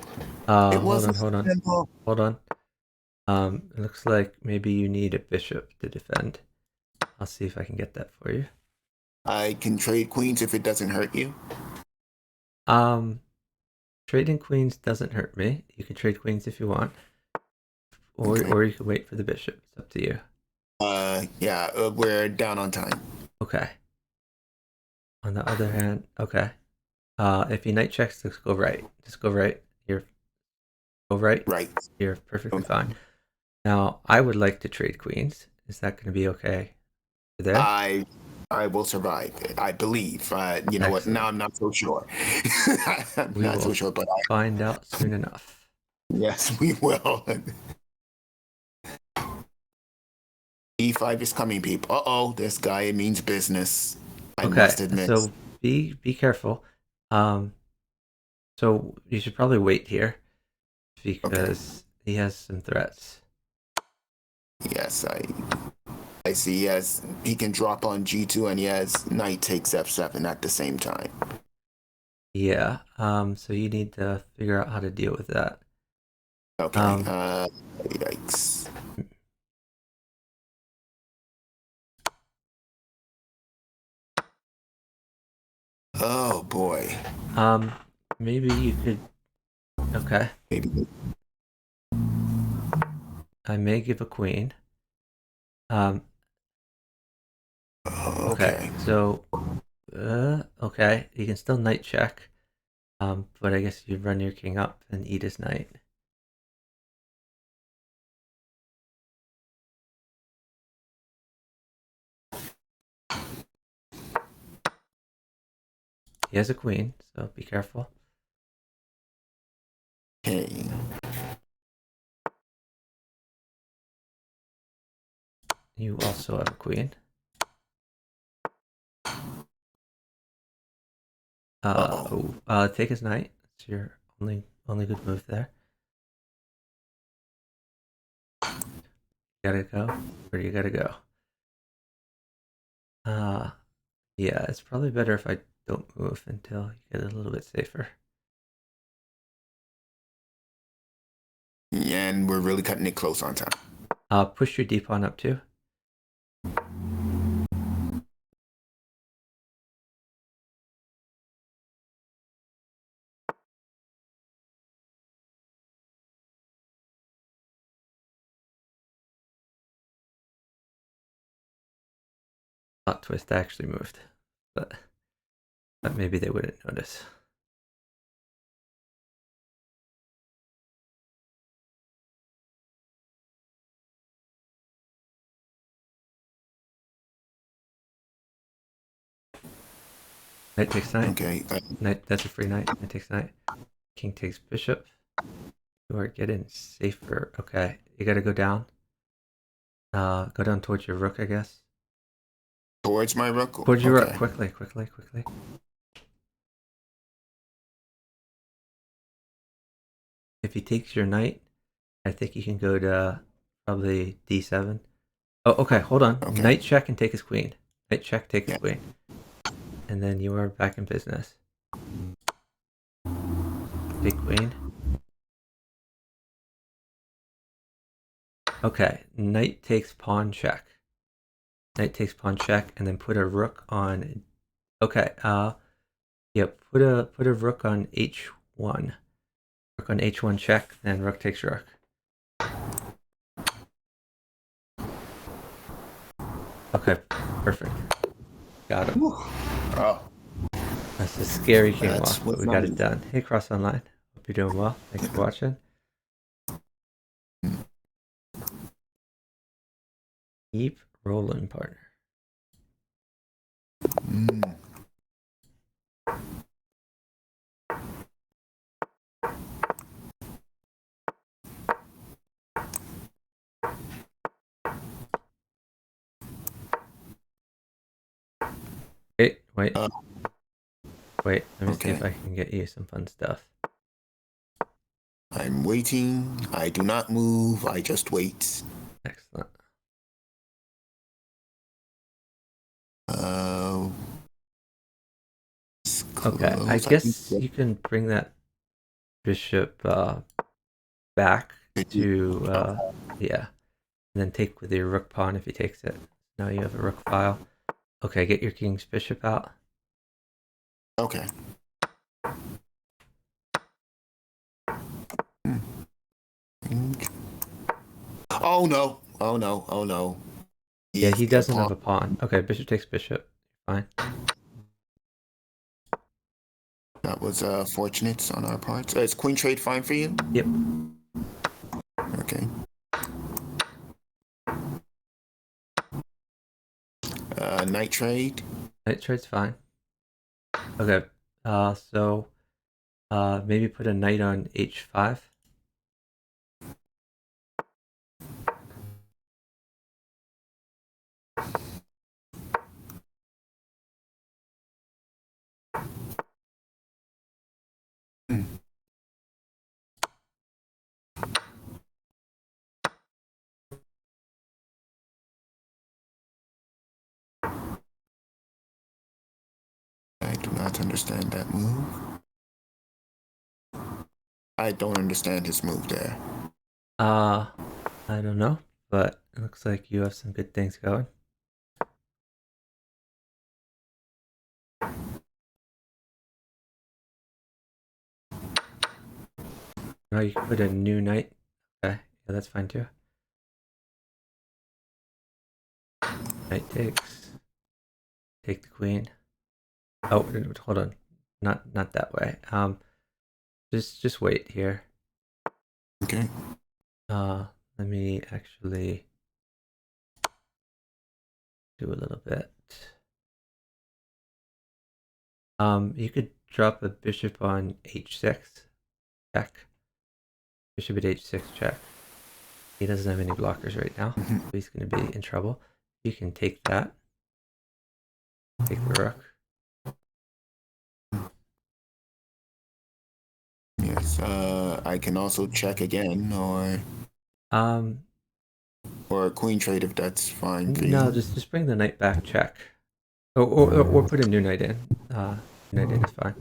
S2: Hold on. It looks like maybe you need a bishop to defend. I'll see if I can get that for you.
S3: I can trade queens if it doesn't hurt you.
S2: Trading queens doesn't hurt me. You can trade queens if you want, or you can wait for the bishop. It's up to you.
S3: Yeah, we're down on time.
S2: Okay. On the other hand, okay. If he knight checks, just go right. Just go right. Go right.
S3: Right.
S2: You're perfectly fine. Now, I would like to trade queens. Is that going to be okay? There.
S3: I will survive. I believe. You know what? Now I'm not so sure. I'm not so sure, but
S2: I'll find out soon enough.
S3: Yes, we will. E5 is coming, people. This guy means business. I must admit.
S2: So be careful. So you should probably wait here because he has some threats.
S3: Yes, I see. He can drop on G2 and he has knight takes F7 at the same time.
S2: Yeah. So you need to figure out how to deal with that.
S3: Okay. Yikes. Oh boy.
S2: Maybe you could. Okay.
S3: Maybe.
S2: I may give a queen.
S3: Okay.
S2: So, okay, you can still knight check. But I guess you run your king up and eat his knight. He has a queen, so be careful.
S3: Okay.
S2: You also have a queen. Take his knight. It's your only good move there. Gotta go. Where do you gotta go? Yeah, it's probably better if I don't move until you get a little bit safer.
S3: And we're really cutting it close on time.
S2: Push your d-pawn up too. Plot twist, I actually moved, but maybe they wouldn't notice. Knight takes knight.
S3: Okay.
S2: Knight, that's a free knight. Knight takes knight. King takes bishop. You are getting safer. Okay, you gotta go down. Go down towards your rook, I guess.
S3: Towards my rook?
S2: Towards your rook. Quickly. If he takes your knight, I think you can go to probably d7. Oh, okay, hold on. Okay. Knight check and take his queen. Knight check, take his queen. And then you are back in business. Take queen. Okay, knight takes pawn check. Knight takes pawn check, and then put a rook on. Okay, yeah, put a rook on h1. Rook on h1 check, then rook takes rook. Okay, perfect. Got him.
S3: Oh,
S2: that's a scary king walk, but we got it done. Hey, Cross Online. Hope you're doing well. Thanks for watching. Keep rolling, partner.
S3: Mm.
S2: Wait. Wait, let me see if
S3: Okay.
S2: I can get you some fun stuff.
S3: I'm waiting. I do not move. I just wait.
S2: Excellent. Okay, I guess you can bring that bishop back to yeah, and then take with your rook pawn if he takes it. Now you have a rook file. Okay, get your king's bishop out.
S3: Okay. Oh no! Oh no! Oh no!
S2: Yeah, he doesn't have a pawn. Okay, bishop takes bishop. Fine.
S3: That was fortunate on our part. Is queen trade fine for you?
S2: Yep.
S3: Okay. Knight trade.
S2: Knight trade's fine. Okay. So maybe put a knight on h5.
S3: I do not understand that move. I don't understand his move there.
S2: I don't know, but it looks like you have some good things going. Oh, you can put a new knight. Okay, yeah, that's fine too. Knight takes. Take the queen. Oh, hold on. Not that way. Just wait here.
S3: Okay.
S2: Let me actually do a little bit. You could drop a bishop on h6. Check. Bishop at h6 check. He doesn't have any blockers right now, so he's going to be in trouble. You can take that. Take the rook.
S3: Yes. I can also check again, or queen trade if that's fine for
S2: No,
S3: you.
S2: just bring the knight back. Check. Or put a new knight in. Knight in is fine.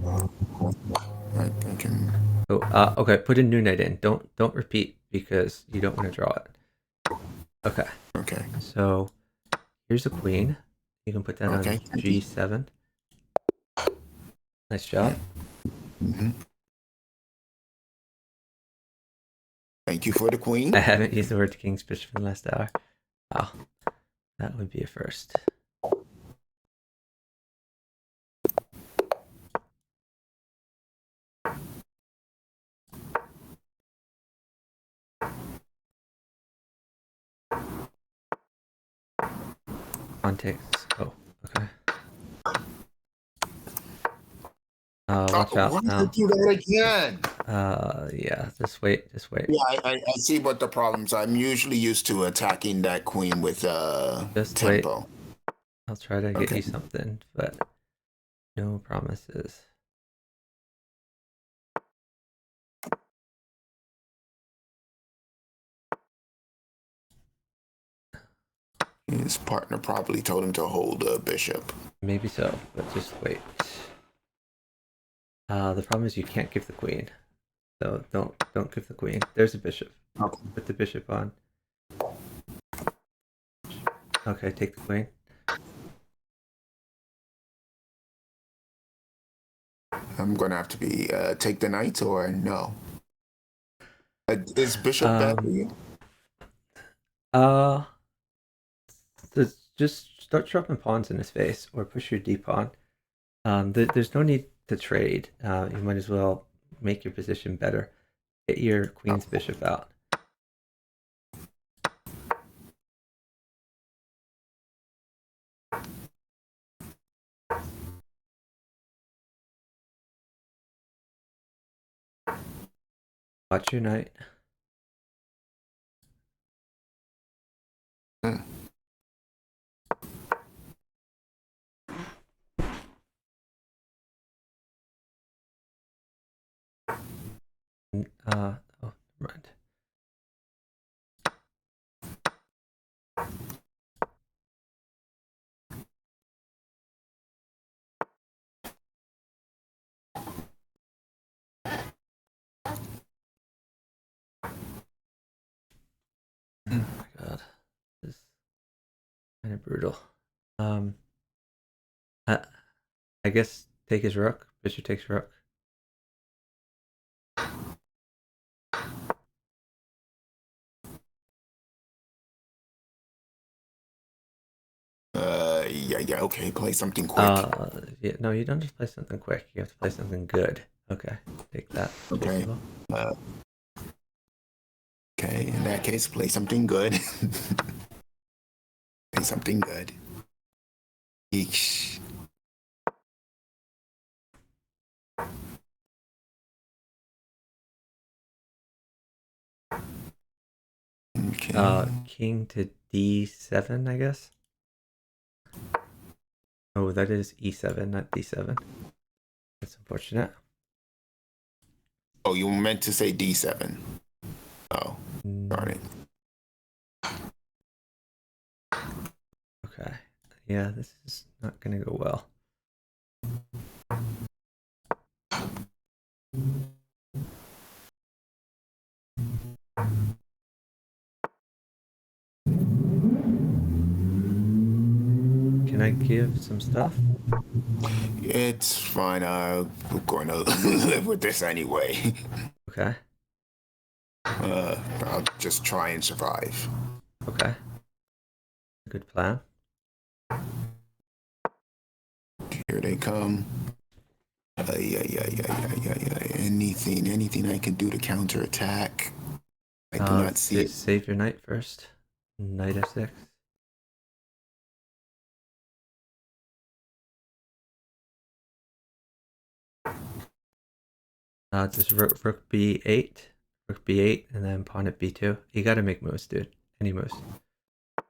S3: I can.
S2: Oh, okay. Put a new knight in. Don't repeat because you don't want to draw it. Okay.
S3: Okay.
S2: So here's a queen. You can put that on g7. Nice job.
S3: Mm-hmm. Thank you for the queen.
S2: I haven't used the word king's bishop in the last hour. Wow, that would be a first. Context. Oh, okay. Watch out.
S3: Why did you do that again?
S2: Yeah. Just wait.
S3: Yeah, I see what the problems are. I'm usually used to attacking that queen with
S2: Just
S3: tempo.
S2: wait. I'll try to get you something, but no promises.
S3: His partner probably told him to hold a bishop.
S2: Maybe so, but just wait. The problem is you can't give the queen, so don't give the queen. There's a bishop.
S3: Okay.
S2: Put the bishop on. Okay, take the queen.
S3: I'm gonna have to be take the knight or no. Is bishop bad for you?
S2: Just start dropping pawns in his face or push your d pawn. There's no need to trade. You might as well make your position better. Get your queen's bishop out. Watch your knight. Oh, never mind. Oh my god, this is kind of brutal. I guess take his rook. Bishop takes rook.
S3: Yeah, okay, play something quick.
S2: Yeah, no, you don't just play something quick. You have to play something good. Okay, take that.
S3: Okay. Okay, in that case, play something good. Play something good. Eesh. Okay.
S2: King to d7, I guess. Oh, that is e7, not d7. That's unfortunate.
S3: Oh, you meant to say d7. Oh, darn it.
S2: Okay. Yeah, this is not gonna go well. Can I give some stuff?
S3: It's fine. We're going to live with this anyway.
S2: Okay.
S3: I'll just try and survive.
S2: Okay. Good plan.
S3: Here they come. Anything I can do to counterattack. I do not see it.
S2: Save your knight first. Knight f6. Just rook b8, rook b8, and then pawn at b2. You gotta make moves, dude. Any moves.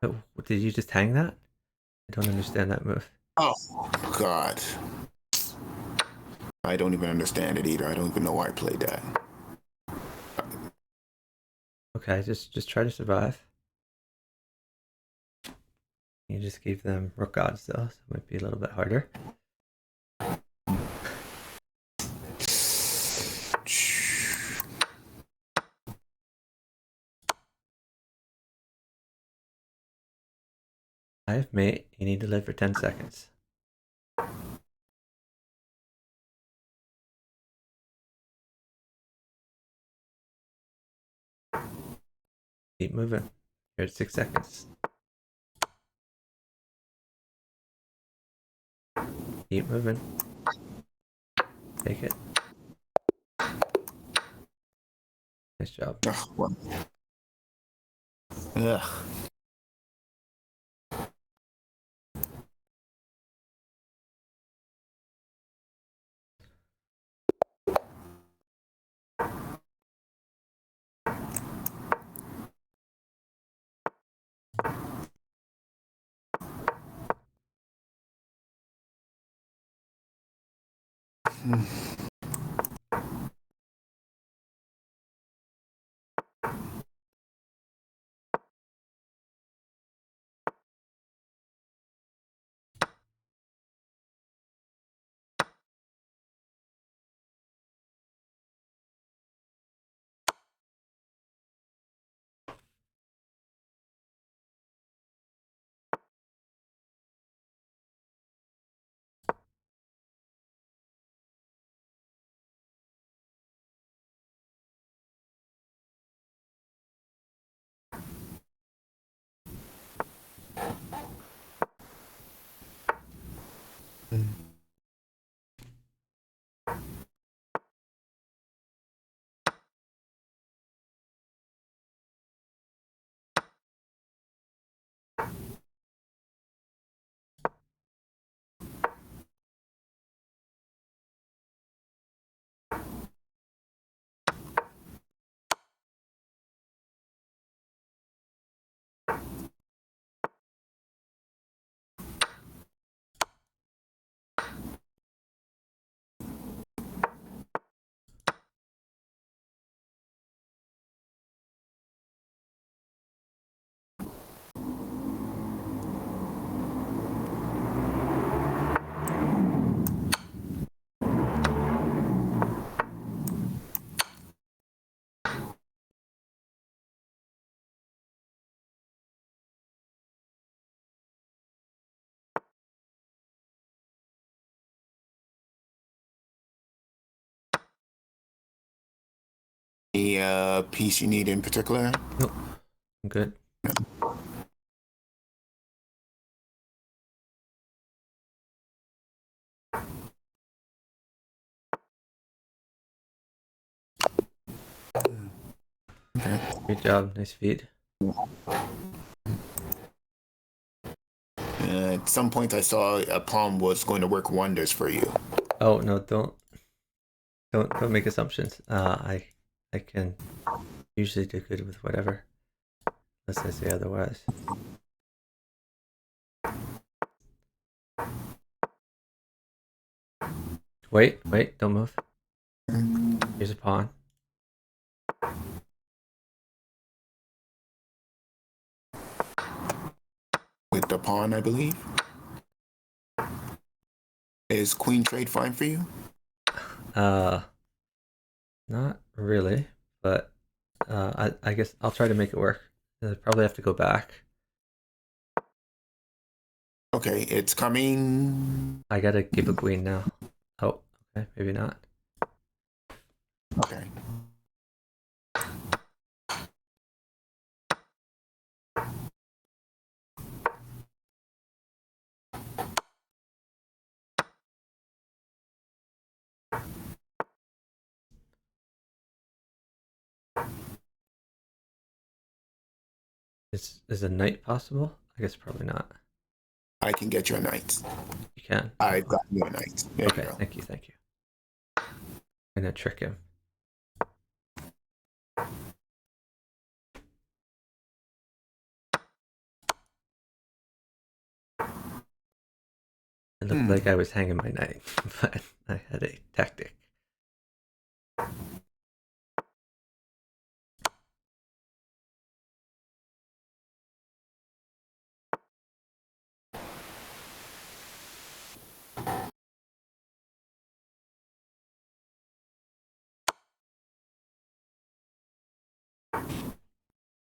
S2: Oh, did you just hang that? I don't understand that move.
S3: Oh, God. I don't even understand it either. I don't even know why I played that.
S2: Okay, just try to survive. You just gave them rook odds though, so it might be a little bit harder. I have mate. You need to live for 10 seconds. Keep moving. You're at 6 seconds. Keep moving. Take it. Nice job.
S3: Ugh. Any piece you need in particular?
S2: Nope. I'm good.
S3: Okay.
S2: Great job. Nice feed.
S3: At some point, I saw a palm was going to work wonders for you.
S2: Oh no, don't make assumptions. I can usually do good with whatever, unless I say otherwise. Wait, don't move. Here's a pawn.
S3: With the pawn, I believe. Is queen trade fine for you?
S2: Not really, but I guess I'll try to make it work. I'll probably have to go back.
S3: Okay, it's coming.
S2: I gotta keep a queen now. Oh, okay, maybe not.
S3: Okay.
S2: Is a knight possible? I guess probably not.
S3: I can get you a knight.
S2: You can.
S3: I've got you a knight. There
S2: Okay,
S3: you go.
S2: thank you. I'm gonna trick him. It looked like I was hanging my knight, but I had a tactic.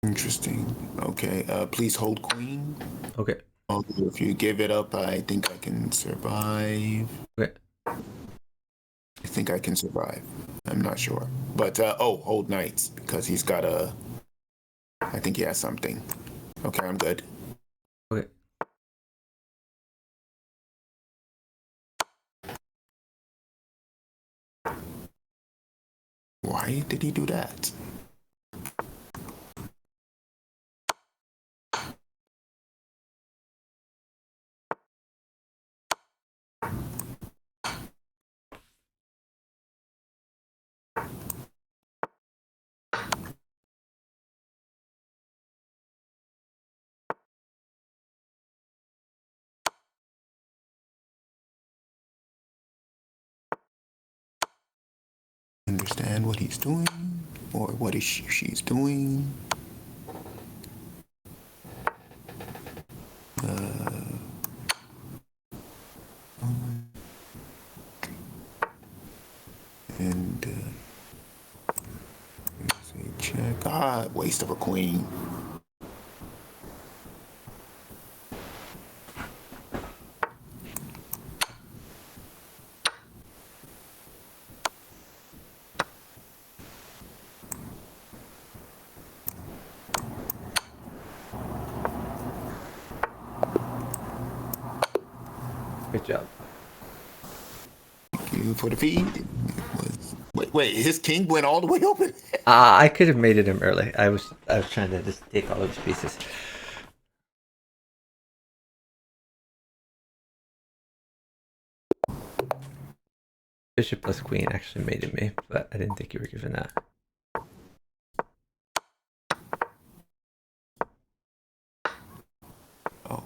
S3: Interesting. Okay. Please hold queen.
S2: Okay.
S3: If you give it up, I think I can survive.
S2: Okay.
S3: I think I can survive. I'm not sure. But hold knights because he's got a. I think he has something. Okay, I'm good.
S2: Okay.
S3: Why did he do that? Understand what he's doing or what is she's doing. And here's a check. Ah, waste of a queen.
S2: Good job.
S3: Thank you for the feed. Wait, his king went all the way open?
S2: I could have mated him early. I was trying to just take all of his pieces. Bishop plus queen actually mated me, but I didn't think you were given that.
S3: Oh,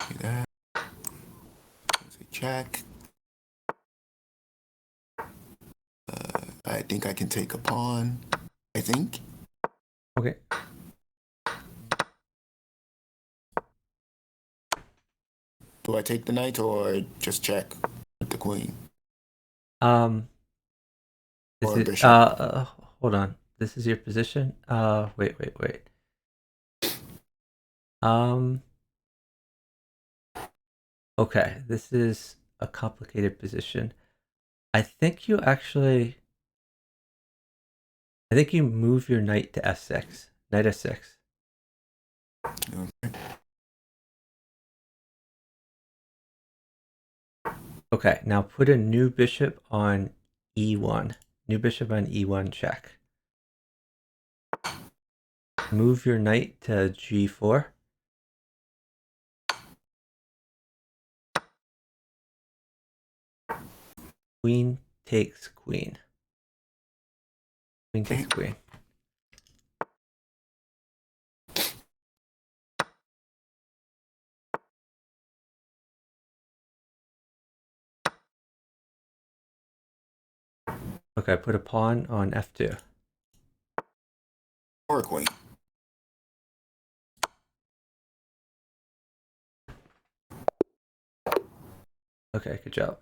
S3: see that? There's a check. I think I can take a pawn. I think.
S2: Okay.
S3: Do I take the knight or just check with the queen?
S2: This
S3: Or
S2: is
S3: bishop?
S2: hold on. This is your position. Wait. Um. Okay, this is a complicated position. I think I think you move your knight to f6. Knight f6.
S3: Okay.
S2: Okay, now put a new bishop on e1. New bishop on e1 check. Move your knight to g4. Queen takes queen. Queen takes queen. Okay, put a pawn on f2.
S3: Or queen.
S2: Okay, good job.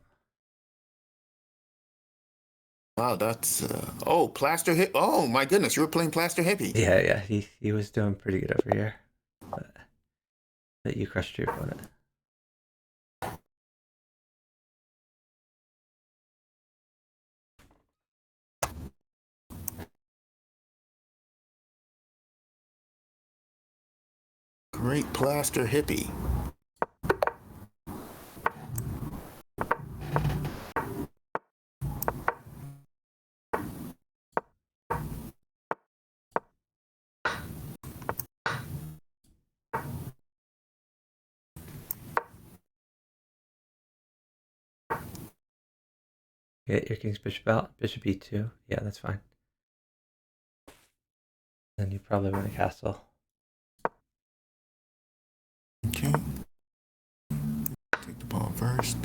S3: Wow, that's oh, plaster hip. Oh my goodness, you were playing plaster hippie.
S2: Yeah, he was doing pretty good over here. But you crushed your opponent.
S3: Great plaster hippie.
S2: Get your king's bishop out. Bishop e2. Yeah, that's fine. Then you probably win a castle.
S3: Okay. Take the pawn first.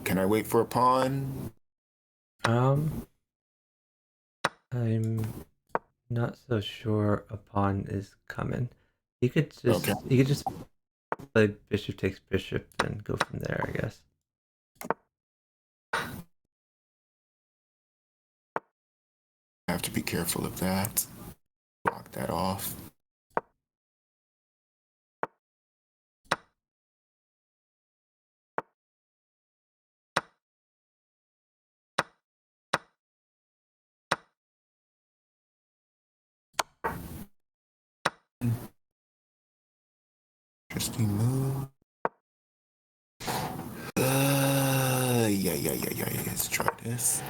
S3: Can I wait for a pawn?
S2: I'm not so sure a pawn is coming. You could just play bishop takes bishop and go from there, I guess.
S3: I have to be careful of that. Block that off. Interesting move. Yeah. Let's try this.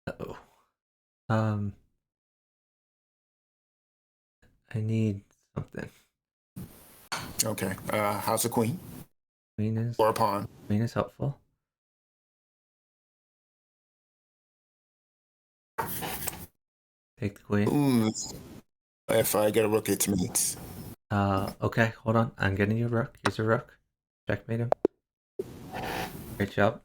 S2: Uh-oh. I need something.
S3: Okay. How's the queen?
S2: Queen is
S3: Or a pawn?
S2: Queen is helpful. Take the queen.
S3: Ooh, if I get a rook, it's mates.
S2: Okay, hold on. I'm getting you a rook. Here's a rook. Checkmate him. Great job.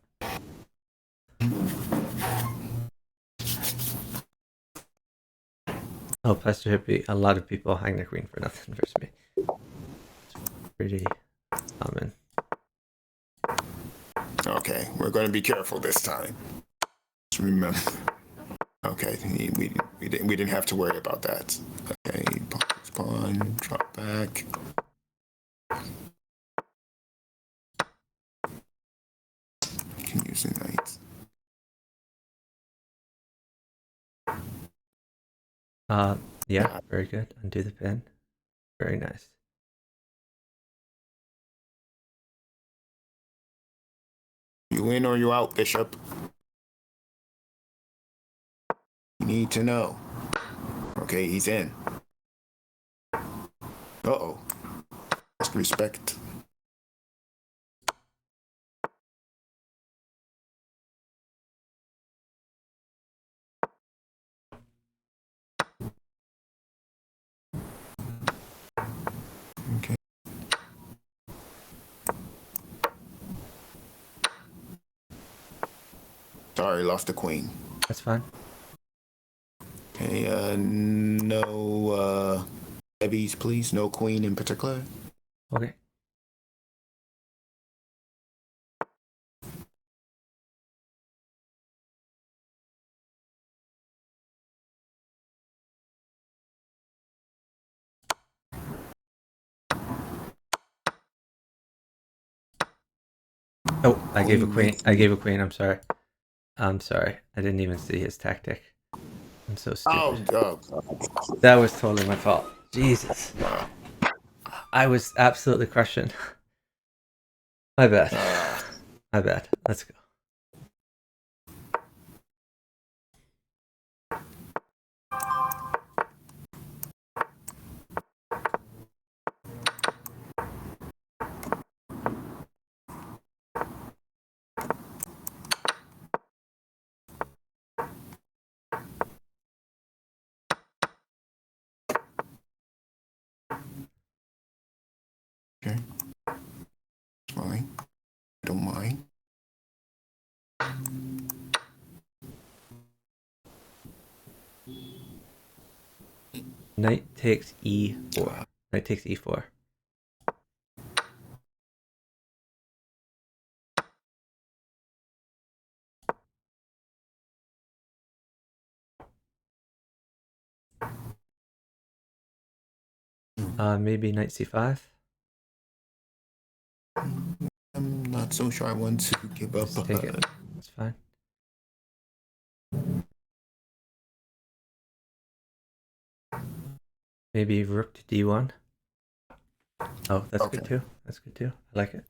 S2: Oh, Plaster Hippie. A lot of people hang their queen for nothing versus me. It's pretty common.
S3: Okay, we're going to be careful this time. Just remember. Okay, we didn't have to worry about that. Okay, pawn, drop back. You can use the knight.
S2: Yeah, very good. Undo the pin. Very nice.
S3: You in or you out, Bishop? You need to know. Okay, he's in. Uh-oh. Respect. Okay. Sorry, lost the queen.
S2: That's fine.
S3: Okay, no heavies, please. No queen in particular.
S2: Okay. Oh, I gave a queen. I gave a queen. I'm sorry. I'm sorry. I didn't even see his tactic. I'm so stupid.
S3: Oh,
S2: That was totally my fault. Jesus. I was absolutely crushing. My bad. My bad. Let's go.
S3: okay. Fine. Don't mind.
S2: Knight takes e4. Knight takes e4. Maybe knight c5.
S3: I'm not so sure I want to give up.
S2: Just take it. It's fine. Maybe rook to d1. Oh, that's good too. That's good too. I like it.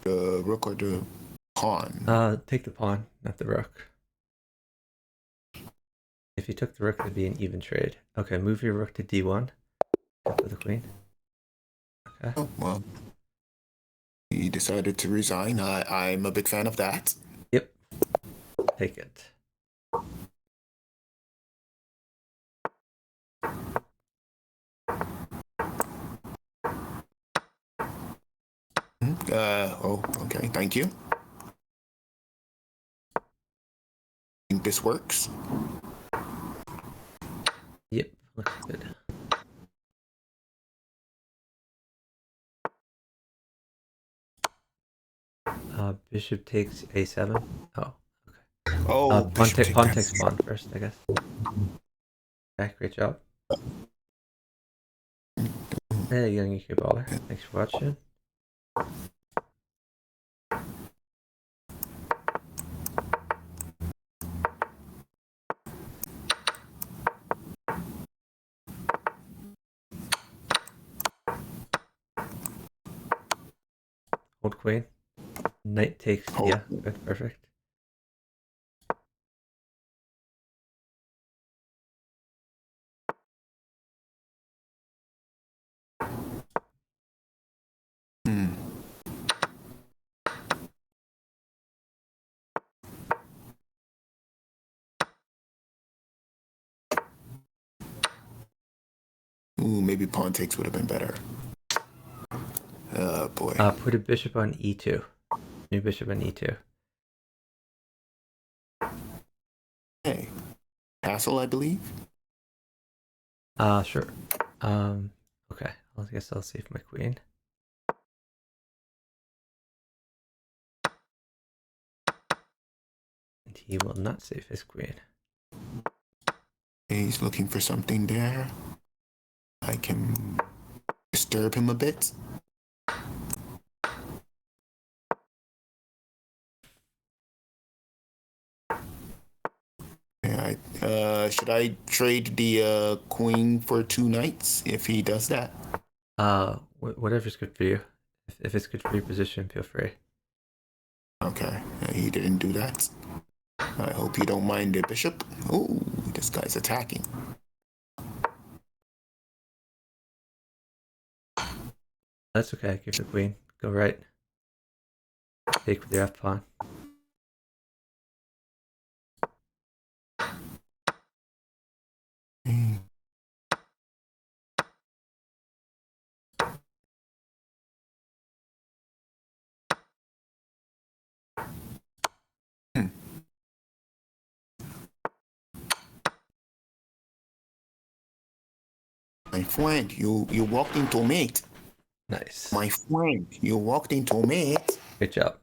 S3: The rook or the pawn?
S2: Take the pawn, not the rook. If you took the rook, it'd be an even trade. Okay, move your rook to d1. Go for the queen. Okay.
S3: Oh, well. He decided to resign. I'm a big fan of that.
S2: Yep. Take it.
S3: Oh, okay. Thank you. Think this works?
S2: Yep, looks good. Bishop takes a7. Oh, okay.
S3: Oh,
S2: pawn takes pawn first, I guess. Okay, great job. Hey, young UK baller. Thanks for watching. Hold queen. Knight takes.
S3: Oh.
S2: Yeah, good, perfect.
S3: Ooh, maybe pawn takes would have been better. Oh boy.
S2: Put a bishop on e2. New bishop on e2.
S3: Hey, castle, I believe.
S2: Sure. Okay. I guess I'll save my queen. And he will not save his queen.
S3: He's looking for something there. I can disturb him a bit. Yeah, should I trade the queen for 2 knights if he does that?
S2: Whatever's good for you. If it's good for your position, feel free.
S3: Okay, he didn't do that. I hope you don't mind the bishop. Oh, this guy's attacking.
S2: That's okay. Give the queen. Go right. Take with your F pawn.
S3: My friend, you walked into mate.
S2: Nice.
S3: My friend, you walked into mate.
S2: Good job.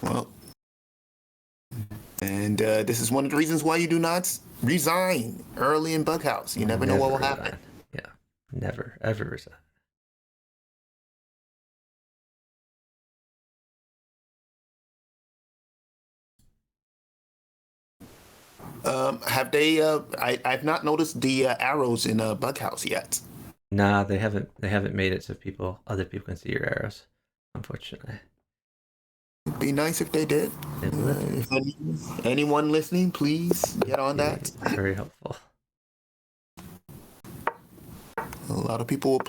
S3: Well, and this is one of the reasons why you do not resign early in Bughouse. You never know what will happen.
S2: Resign. Yeah. Never, ever resign.
S3: Have they? I've not noticed the arrows in Bughouse yet.
S2: Nah, they haven't made it so other people can see your arrows, unfortunately.
S3: It'd be nice if they did. If anyone listening, please get on that.
S2: Very helpful.
S3: A lot of people who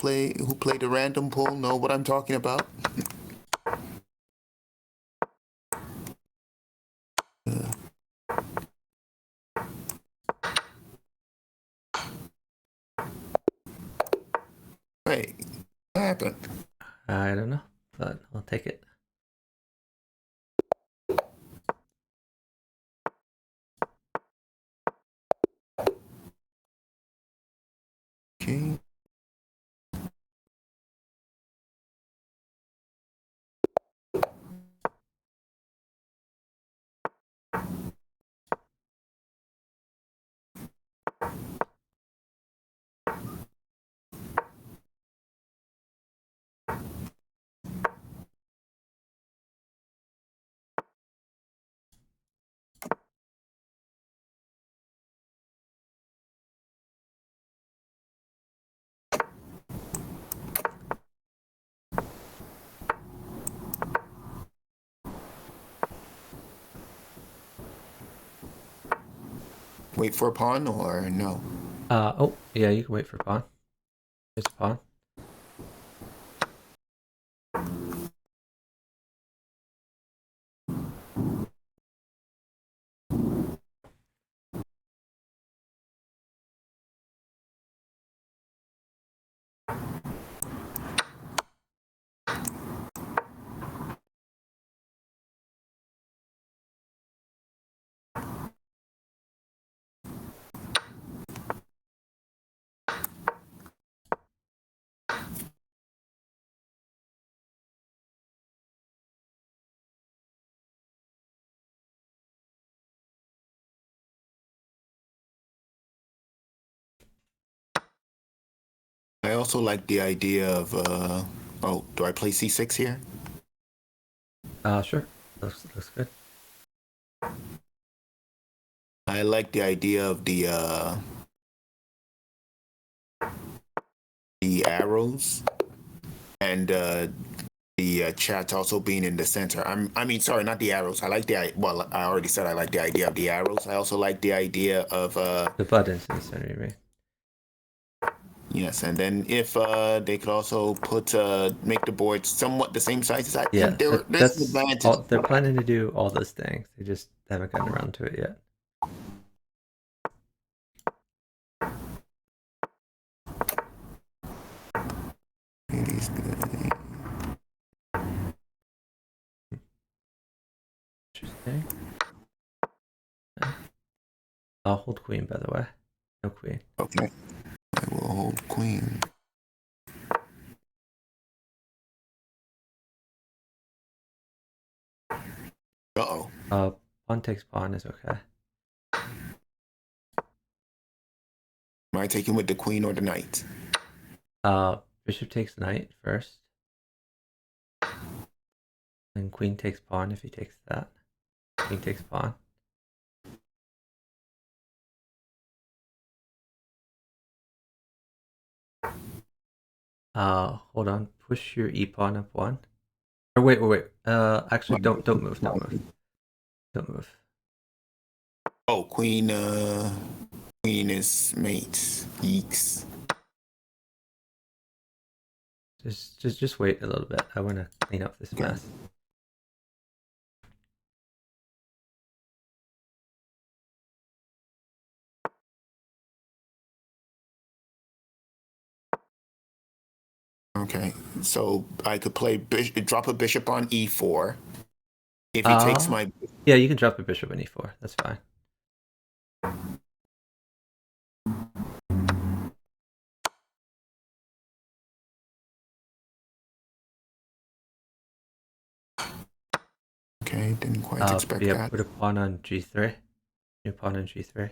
S3: play the random pool know what I'm talking about. Hey, what happened?
S2: I don't know, but I'll take it.
S3: Okay. Wait for a pawn or no?
S2: Oh, yeah, you can wait for pawn. There's a pawn.
S3: I also like the idea of oh, do I play c6 here?
S2: Sure. Looks good.
S3: I like the idea of the arrows and the chat also being in the center. I mean, sorry, not the arrows. I like well, I already said I like the idea of the arrows. I also like the idea of
S2: the buttons in the center, you mean?
S3: yes, and then if they could also put make the board somewhat the same size as I
S2: Yeah,
S3: think there's an advantage.
S2: they're planning to do all those things. They just haven't gotten around to it yet. Interesting. I'll hold queen, by the way. No queen.
S3: Okay, I will hold queen. Uh-oh.
S2: Pawn takes pawn is okay.
S3: Am I taking with the queen or the knight?
S2: Bishop takes knight first. Then queen takes pawn if he takes that. Queen takes pawn. Hold on. Push your e pawn up one. Or wait. Actually, don't move. Don't move.
S3: Oh, queen is mates. Yeeks.
S2: Just wait a little bit. I want to clean up this mess.
S3: Okay, so I could play drop a bishop on e4. If he takes my...
S2: Yeah, you can drop a bishop on e4. That's fine.
S3: Okay, didn't quite expect that.
S2: Put a pawn on g3. New pawn on g3.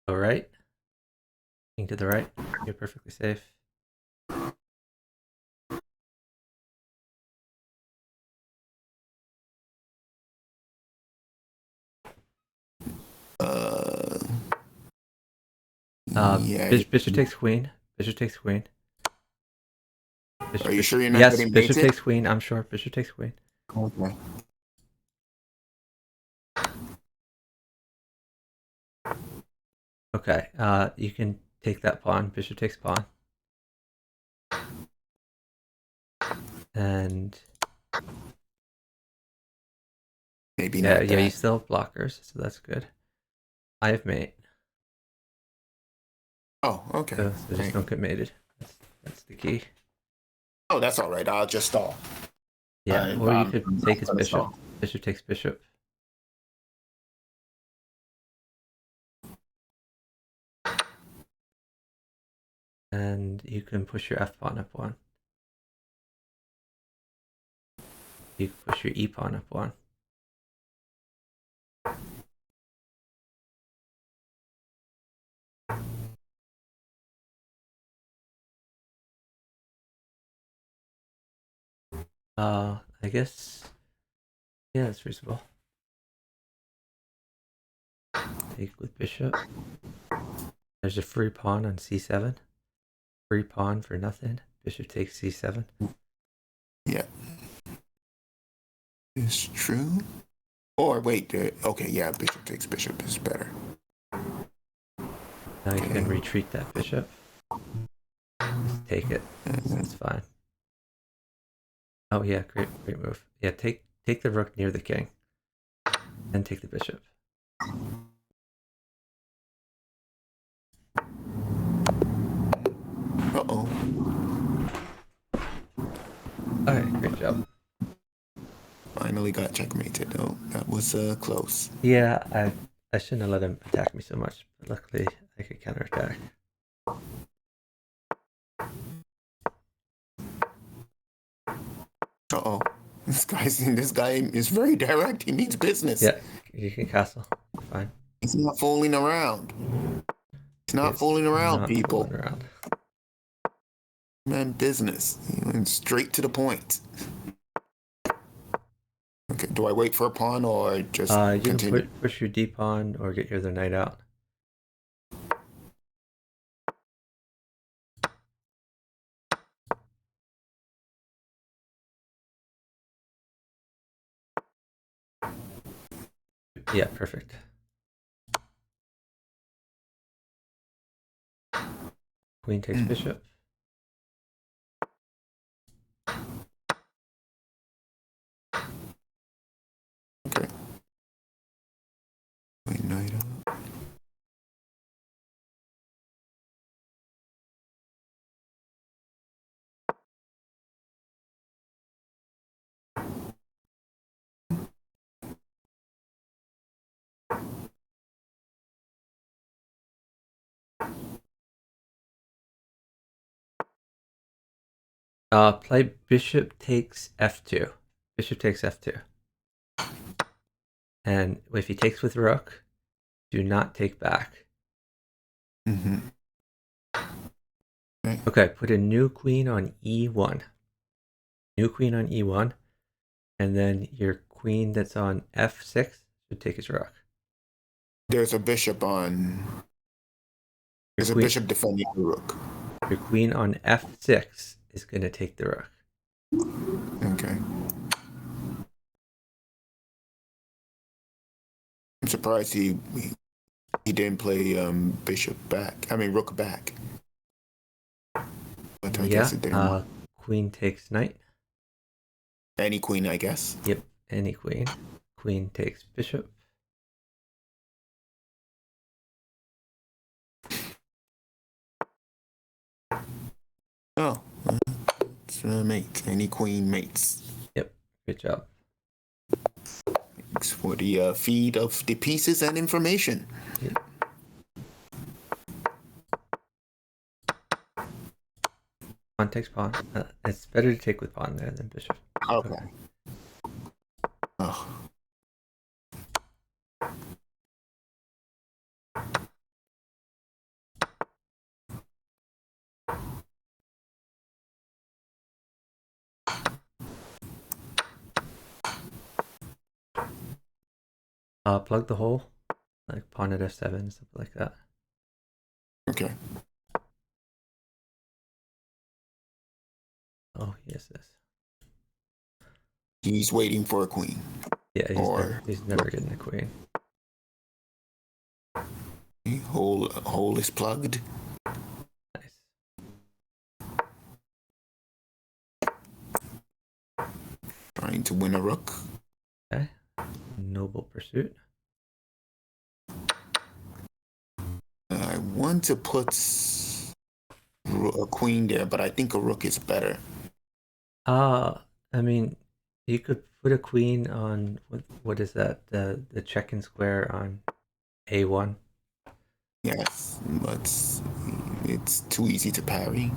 S2: All right. King to the right. You're perfectly safe.
S3: Yeah.
S2: Bishop takes queen. Bishop takes queen.
S3: Are you sure you're not
S2: yes,
S3: getting
S2: bishop
S3: baited?
S2: takes queen. I'm sure. Bishop takes queen.
S3: Okay.
S2: Okay. You can take that pawn. Bishop takes pawn. And
S3: maybe not.
S2: Yeah, you still have blockers, so that's good. I have mate.
S3: Oh, okay.
S2: So just don't get mated. That's the key.
S3: Oh, that's all right. I'll just stall.
S2: Yeah, or you could take his bishop. Stall. Bishop takes bishop. And you can push your f pawn up one. You can push your e pawn up one. I guess, yeah, it's reasonable. Take with bishop. There's a free pawn on c7. Free pawn for nothing. Bishop takes c7.
S3: Yeah. It's true. Or wait, okay, yeah, bishop takes bishop is better.
S2: Now you can retreat that bishop. Just take it. That's fine. Oh yeah, great move. Yeah, take the rook near the king. Then take the bishop.
S3: Uh-oh.
S2: Alright, great job.
S3: Finally got checkmated. Oh, that was close.
S2: Yeah, I shouldn't have let him attack me so much, but luckily I could counterattack.
S3: Uh-oh. This guy is very direct. He means business.
S2: Yeah, you can castle. Fine.
S3: He's not fooling around. He's not fooling around, people.
S2: Fooling around.
S3: Man, business. He went straight to the point. Okay, do I wait for a pawn or just continue?
S2: You can push your d pawn or get your other knight out. Yeah, perfect. Queen takes bishop.
S3: Okay. Queen knight up.
S2: Play bishop takes f2. Bishop takes f2. And if he takes with rook, do not take back.
S3: Mm-hmm.
S2: Okay, put a new queen on e1. New queen on e1. And then your queen that's on f6 should take his rook.
S3: There's a bishop on... There's a bishop defending the rook.
S2: Your queen on f6 is going to take the rook.
S3: Okay. I'm surprised he didn't play bishop back. I mean rook back. But I guess it didn't.
S2: Queen takes knight.
S3: Any queen, I guess.
S2: Yep, any queen. Queen takes bishop.
S3: Oh, it's mate. Any queen mates.
S2: Yep, good job.
S3: Thanks for the feed of the pieces and information.
S2: Yep. Pawn takes pawn. It's better to take with pawn there than bishop.
S3: Okay. Oh.
S2: Plug the hole, like pawn at f7, something like that.
S3: Okay.
S2: Oh, yes, this.
S3: He's waiting for a queen.
S2: Yeah, he's never getting a queen.
S3: Hole is plugged.
S2: Nice.
S3: Trying to win a rook.
S2: Okay. Noble pursuit.
S3: I want to put a queen there, but I think a rook is better.
S2: I mean, you could put a queen on what is that? The check-in square on a1.
S3: Yes, but it's too easy to parry.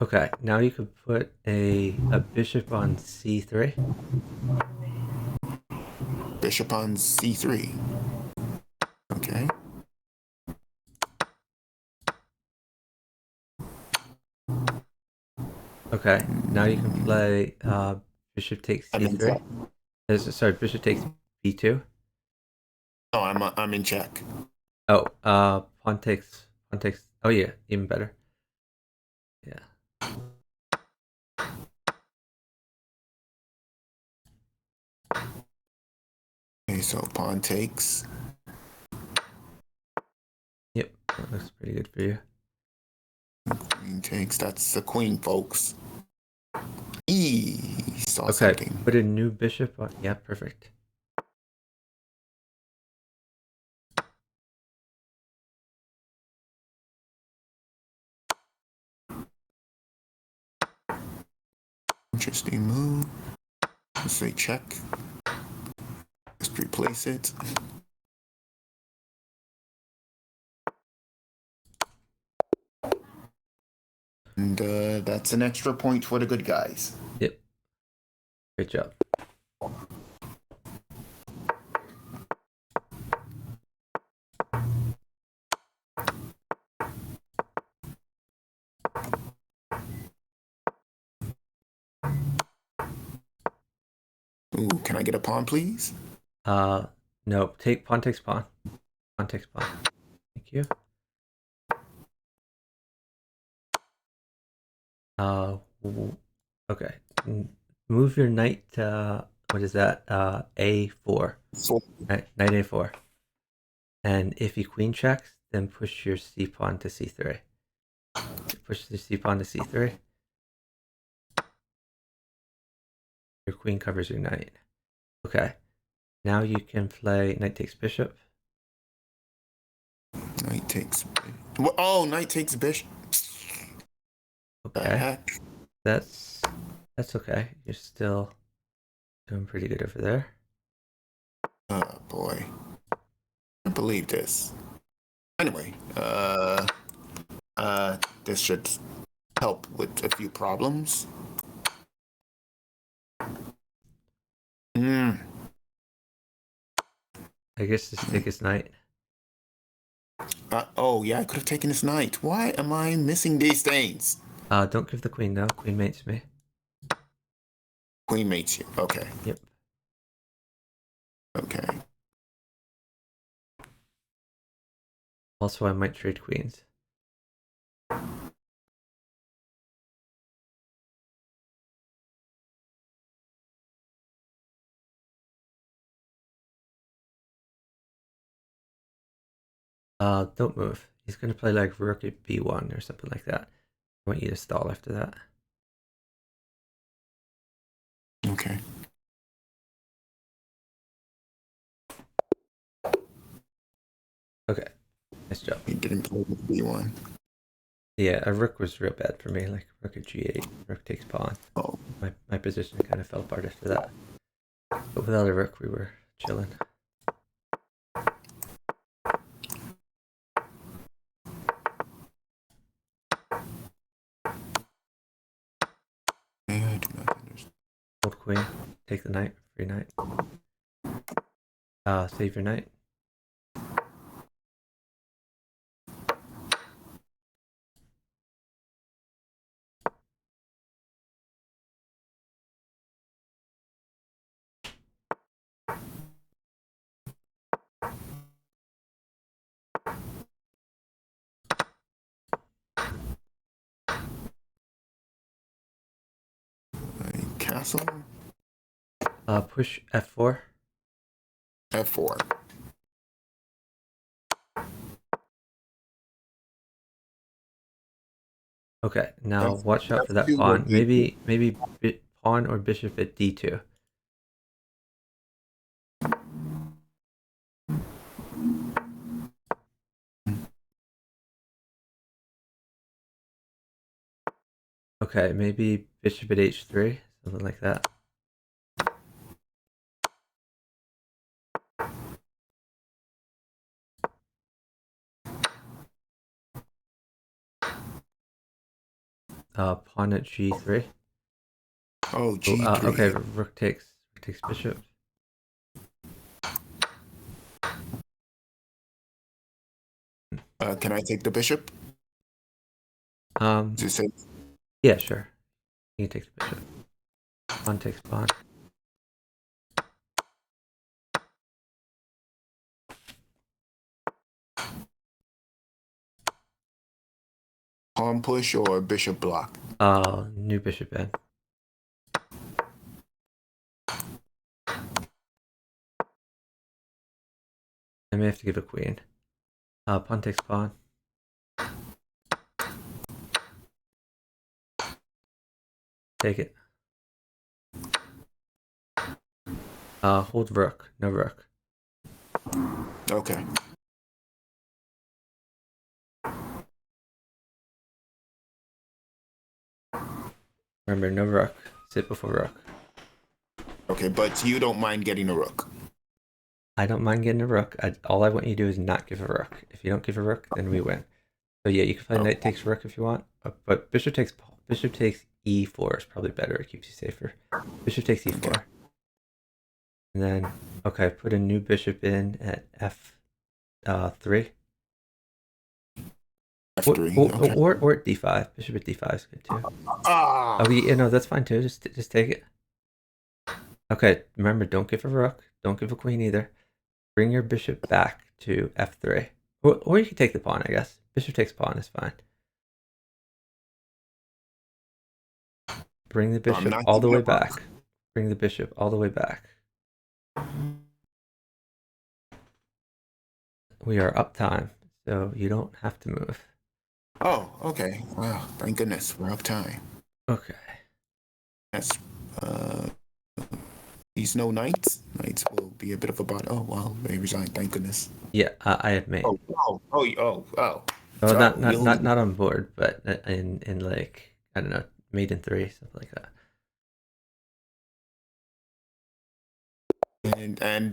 S2: Okay, now you could put a bishop on c3.
S3: Bishop on c3. Okay.
S2: Okay, now you can play bishop takes c3. Sorry, bishop takes b2.
S3: Oh, I'm in check.
S2: Oh, pawn takes. Oh yeah, even better. Yeah.
S3: Okay, so pawn takes.
S2: Yep, that looks pretty good for you.
S3: Queen takes. That's the queen, folks. Saw
S2: Okay,
S3: something.
S2: put a new bishop on. Yeah, perfect.
S3: Interesting move. Let's say check. Let's replace it. And that's an extra point for the good guys.
S2: Yep. Great job.
S3: Ooh, can I get a pawn, please?
S2: No, pawn takes pawn. Pawn takes pawn. Thank you. Okay. Move your knight to, what is that? A4. Knight A4. And if he queen checks, then push your c pawn to c3. Push the c pawn to c3. Your queen covers your knight. Okay. Now you can play knight takes bishop.
S3: Knight takes. Oh, knight takes bishop.
S2: Okay. That's okay. You're still doing pretty good over there.
S3: Oh boy. I can't believe this. Anyway, this should help with a few problems.
S2: I guess just take his knight.
S3: Oh yeah, I could have taken his knight. Why am I missing these things?
S2: Don't give the queen though. Queen mates me.
S3: Queen mates you. Okay.
S2: Yep.
S3: Okay.
S2: Also, I might trade queens. Don't move. He's gonna play like rook at b1 or something like that. I want you to stall after that.
S3: Okay.
S2: Okay, nice job.
S3: He didn't play with B1.
S2: Yeah, a rook was real bad for me. Like rook at g8, rook takes pawn.
S3: Oh,
S2: My position kind of fell apart after that. But without a rook, we were chilling.
S3: yeah, I do not understand.
S2: Old queen, take the knight, free knight. Save your knight.
S3: Castle?
S2: Push f4.
S3: F4.
S2: Okay, now
S3: F-
S2: watch out for that
S3: F2 or
S2: pawn.
S3: D2.
S2: Maybe pawn or bishop at d2. Okay, maybe bishop at h3, something like that. Pawn at g3.
S3: Oh, G3.
S2: Okay, rook takes bishop.
S3: Can I take the bishop? Does it say?
S2: Yeah, sure. You can take the bishop. Pawn takes pawn.
S3: Pawn push or bishop block?
S2: New bishop in. I may have to give a queen. Pawn takes pawn. Take it. Hold rook. No rook.
S3: Okay.
S2: Remember, no rook. Sit before rook.
S3: Okay, but you don't mind getting a rook.
S2: I don't mind getting a rook. All I want you to do is not give a rook. If you don't give a rook, then we win. So yeah, you can play knight takes rook if you want, but bishop takes e4 is probably better. It keeps you safer. Bishop takes e4,
S3: Okay.
S2: and then okay, put a new bishop in at f3.
S3: F3. Okay.
S2: Or at d5. Bishop at d5 is good too.
S3: Ah.
S2: Oh, yeah, no, that's fine too. Just take it. Okay, remember, don't give a rook. Don't give a queen either. Bring your bishop back to f3. Or you can take the pawn, I guess. Bishop takes pawn is fine. Bring the bishop all the way back. Bring the bishop all the way back. We are up time, so you don't have to move.
S3: Oh, okay. Wow, thank goodness. We're up time.
S2: Okay.
S3: Yes. These no knights. Knights will be a bit of a bot. Oh, wow. They resigned. Thank goodness.
S2: Yeah, I have made.
S3: Oh.
S2: Oh,
S3: So
S2: not on board, but in like, I don't know, made in 3, something like that.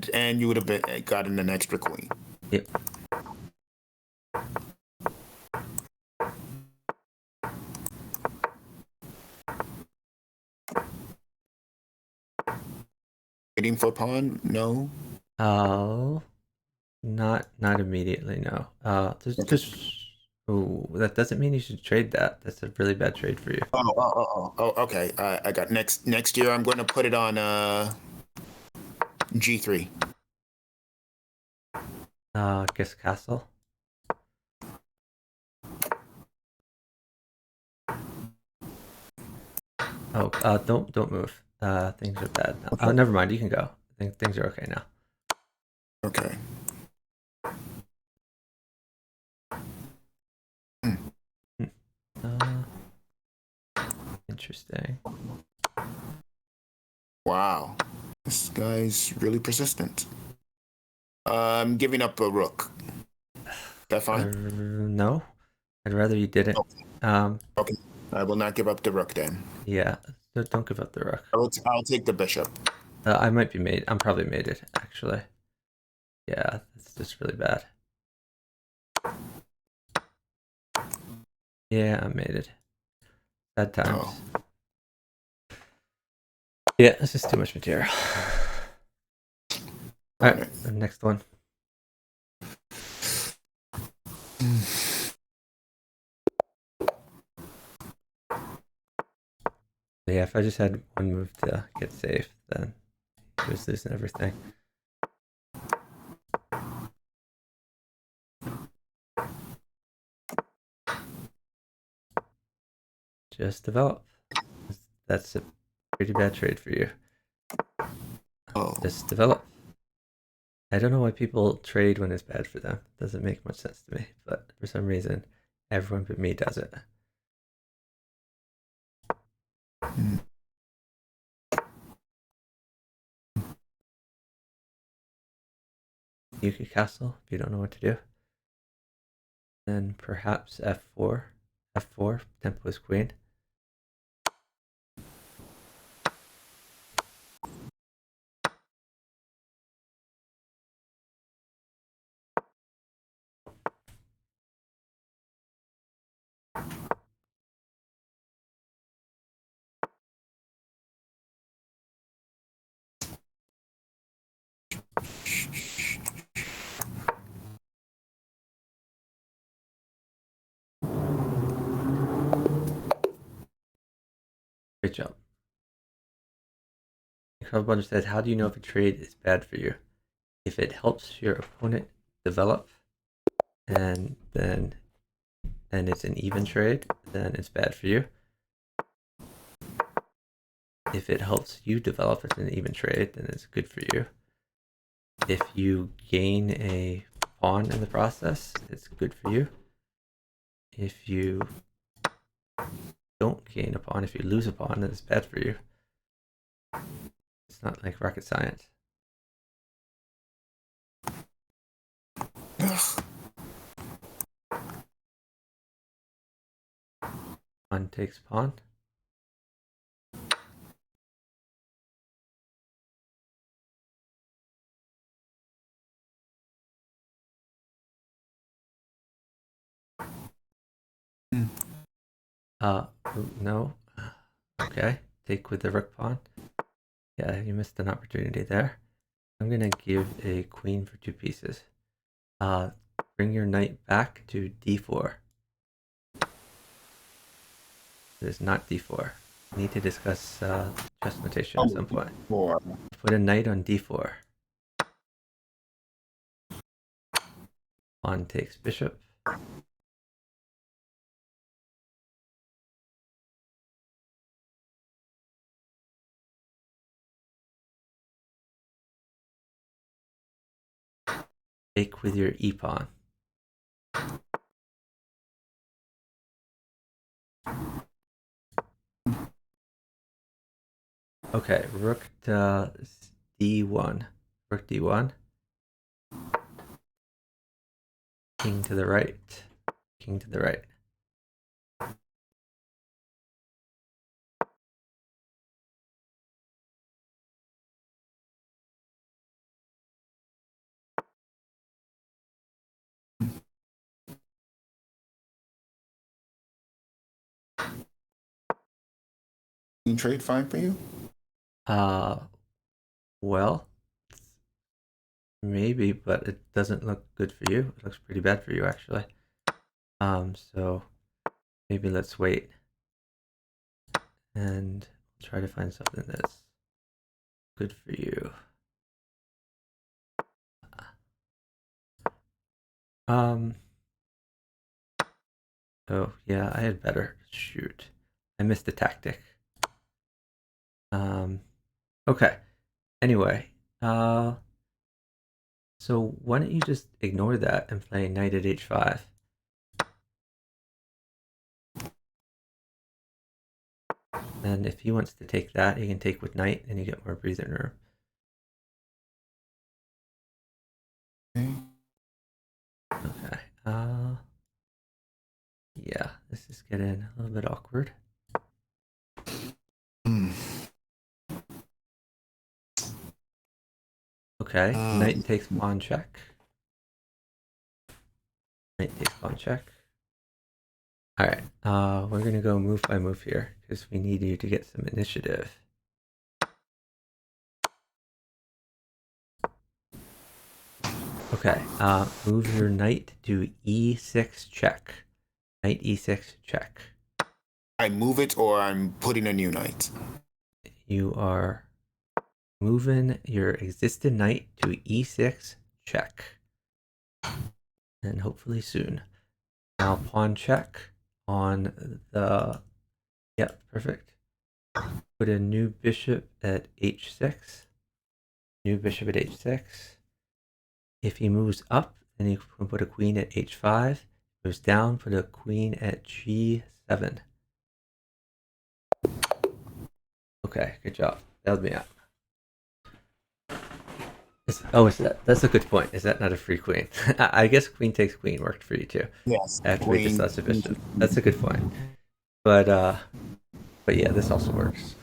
S3: And you would have gotten an extra queen.
S2: Yep.
S3: Waiting for pawn? No.
S2: Oh, not immediately. No. Oh, that doesn't mean you should trade that. That's a really bad trade for you.
S3: Oh. Okay. I got next year. I'm going to put it on G3.
S2: Guess castle. Oh, don't move. Things are bad now. Oh, never mind. You can go. I think things are okay now.
S3: Okay.
S2: Interesting.
S3: Wow. This guy's really persistent. I'm giving up a rook. That fine?
S2: No, I'd rather you didn't.
S3: Okay. I will not give up the rook then.
S2: Yeah, don't give up the rook.
S3: I'll take the bishop.
S2: I might be made. I'm probably mated, actually. Yeah, that's just really bad. Yeah, I'm mated. Bad times.
S3: Oh.
S2: Yeah, this is too much material. Alright, the next one. Yeah, if I just had one move to get safe, then I was losing everything. Just develop. That's a pretty bad trade for you.
S3: Oh.
S2: Just develop. I don't know why people trade when it's bad for them. It doesn't make much sense to me, but for some reason, everyone but me does it. You could castle if you don't know what to do. Then perhaps f4. f4, tempo is queen. Great job. Carl Bunch said, how do you know if a trade is bad for you? If it helps your opponent develop, and then it's an even trade, then it's bad for you. If it helps you develop, it's an even trade, then it's good for you. If you gain a pawn in the process, it's good for you. If you don't gain a pawn, if you lose a pawn, then it's bad for you. It's not like rocket science. Pawn takes pawn. No. Okay, take with the rook pawn. Yeah, you missed an opportunity there. I'm gonna give a queen for 2 pieces. Bring your knight back to d4. It is not d4. We need to discuss chess notation at some point. Put a knight on d4. Pawn takes bishop. Take with your e-pawn. Okay, rook to d1. Rook d1. King to the right. King to the right.
S3: Trade fine for you?
S2: Well, maybe, but it doesn't look good for you. It looks pretty bad for you, actually. So maybe let's wait and try to find something that's good for you. Oh yeah, I had better. Shoot, I missed the tactic. Okay. Anyway, so why don't you just ignore that and play knight at h5? And if he wants to take that, he can take with knight, and you get more breathing room. Okay. Yeah, this is getting a little bit awkward. Okay, knight takes pawn check. Knight takes pawn check. All right, we're gonna go move by move here because we need you to get some initiative. Okay, move your knight to e6 check. Knight e6 check.
S3: I move it, or I'm putting a new knight.
S2: You are moving your existing knight to e6 check. And hopefully soon. Now pawn check on the... Yep, perfect. Put a new bishop at h6. New bishop at h6. If he moves up, then you can put a queen at h5. Goes down, put a queen at g7. Okay, good job. Bailed me out. That's a good point. Is that not a free queen? I guess queen takes queen worked for you too.
S3: Yes.
S2: After we discussed the bishop. That's a good point. But yeah, this also works.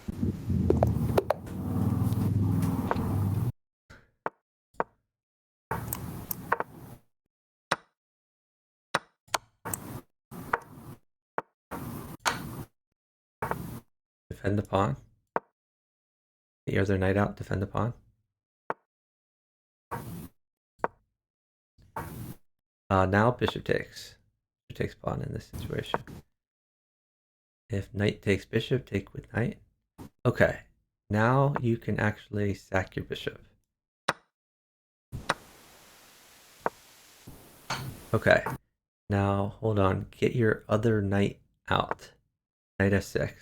S2: Defend the pawn. Get your other knight out, defend the pawn. Now bishop takes. Bishop takes pawn in this situation. If knight takes bishop, take with knight. Okay, now you can actually sack your bishop. Okay, now hold on. Get your other knight out. Knight f6.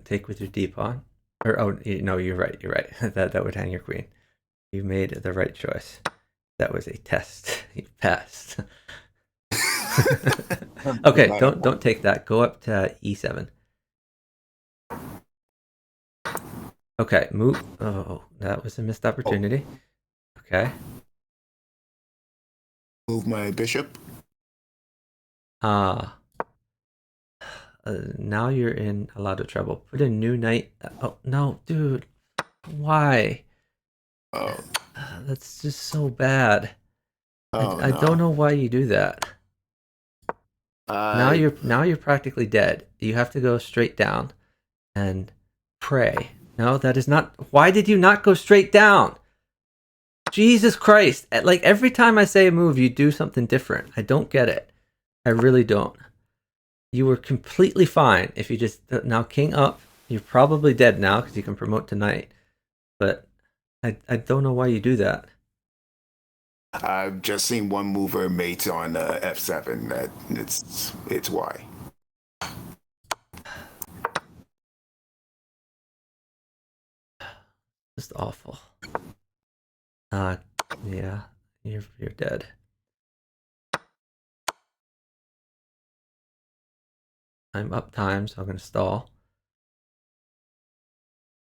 S2: Take with your d pawn. Or oh no, you're right. You're right. that would hang your queen. You made the right choice. That was a test. You passed. Okay, don't take that. Go up to e7. Okay, move. Oh, that was a missed opportunity. Okay.
S3: Move my bishop.
S2: Now you're in a lot of trouble. Put a new knight. Oh no, dude. Why?
S3: Oh.
S2: That's just so bad.
S3: Oh,
S2: I don't know why you do that. Now you're practically dead. You have to go straight down and pray. No, that is not. Why did you not go straight down? Jesus Christ. Like every time I say a move, you do something different. I don't get it. I really don't. You were completely fine if you just... Now king up. You're probably dead now because you can promote to knight. But I don't know why you do that.
S3: I've just seen one mover mates on f7. That it's why.
S2: Just awful. Yeah, you're dead. I'm up time, so I'm gonna stall.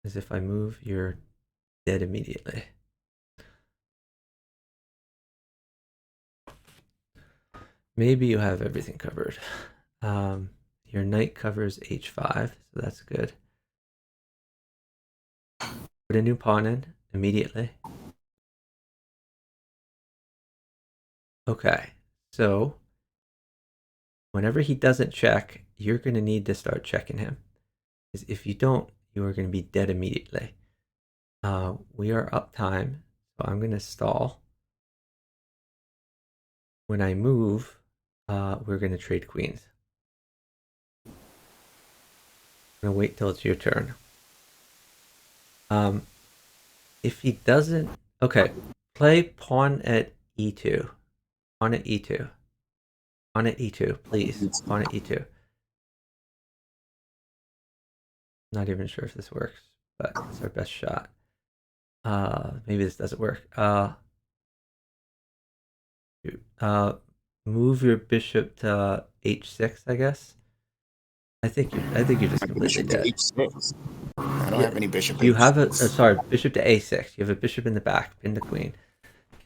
S2: Because if I move, you're dead immediately. Maybe you have everything covered. Your knight covers h5, so that's good. Put a new pawn in immediately. Okay, so whenever he doesn't check, you're going to need to start checking him. Because if you don't, you are going to be dead immediately. We are up time, so I'm going to stall. When I move, we're going to trade queens. I'm going to wait till it's your turn. If he doesn't... Okay, Play pawn at e2. Pawn at e2. Pawn at e2, please. Pawn at e2. Not even sure if this works, but it's our best shot. Maybe this doesn't work. Move your bishop to h6, I guess. I think you're just completely dead.
S3: H6. I don't have any bishop.
S2: You have bishop to a6. You have a bishop in the back, pin the queen.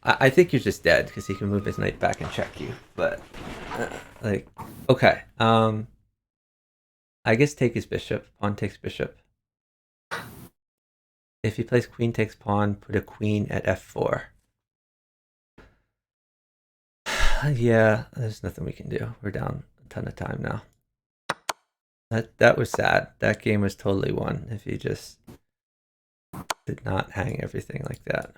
S2: I think you're just dead because he can move his knight back and check you. But okay. I guess take his bishop. Pawn takes bishop. If he plays queen takes pawn, put a queen at f4. Yeah, there's nothing we can do. We're down a ton of time now. That was sad. That game was totally won if you just did not hang everything like that.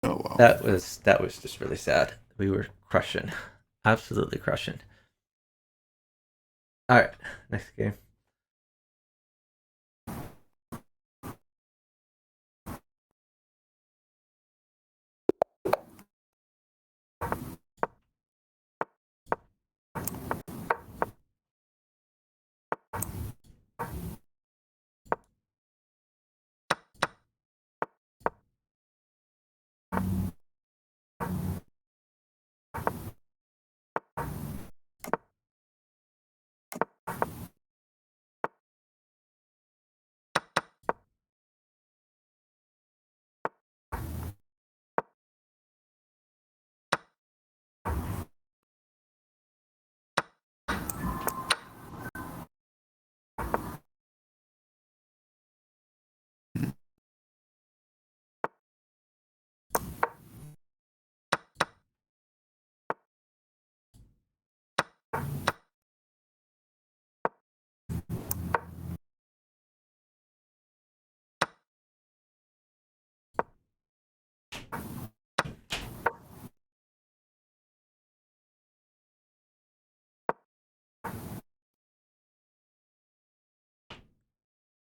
S3: Oh wow.
S2: That was just really sad. We were crushing. Absolutely crushing. All right, next game.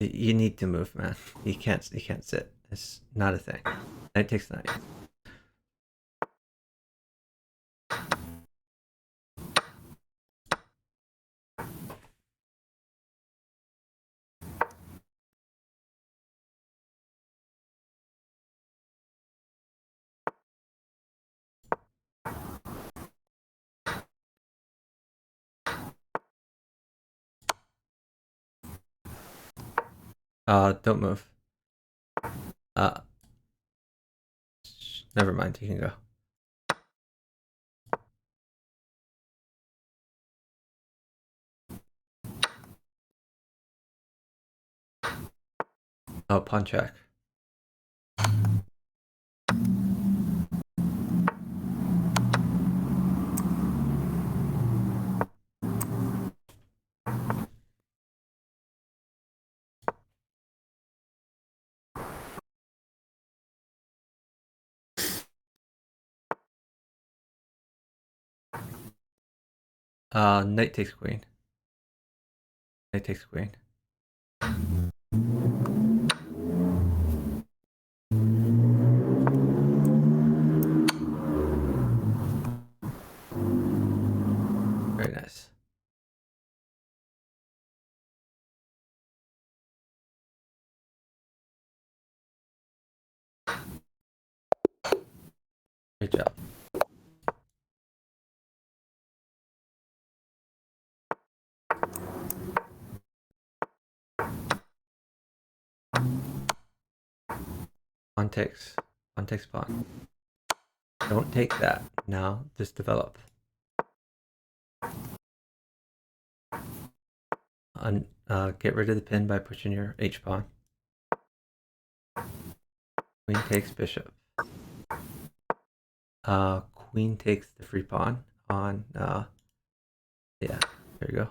S2: You need to move, man. You can't sit. It's not a thing. Knight takes knight. Don't move. Never mind. You can go. Oh, pawn check. Knight takes queen. Knight takes queen. Very nice. Great job. Pawn takes pawn. Don't take that. Now just develop. Get rid of the pin by pushing your H pawn. Queen takes bishop. Queen takes the free pawn on. Yeah, there you go.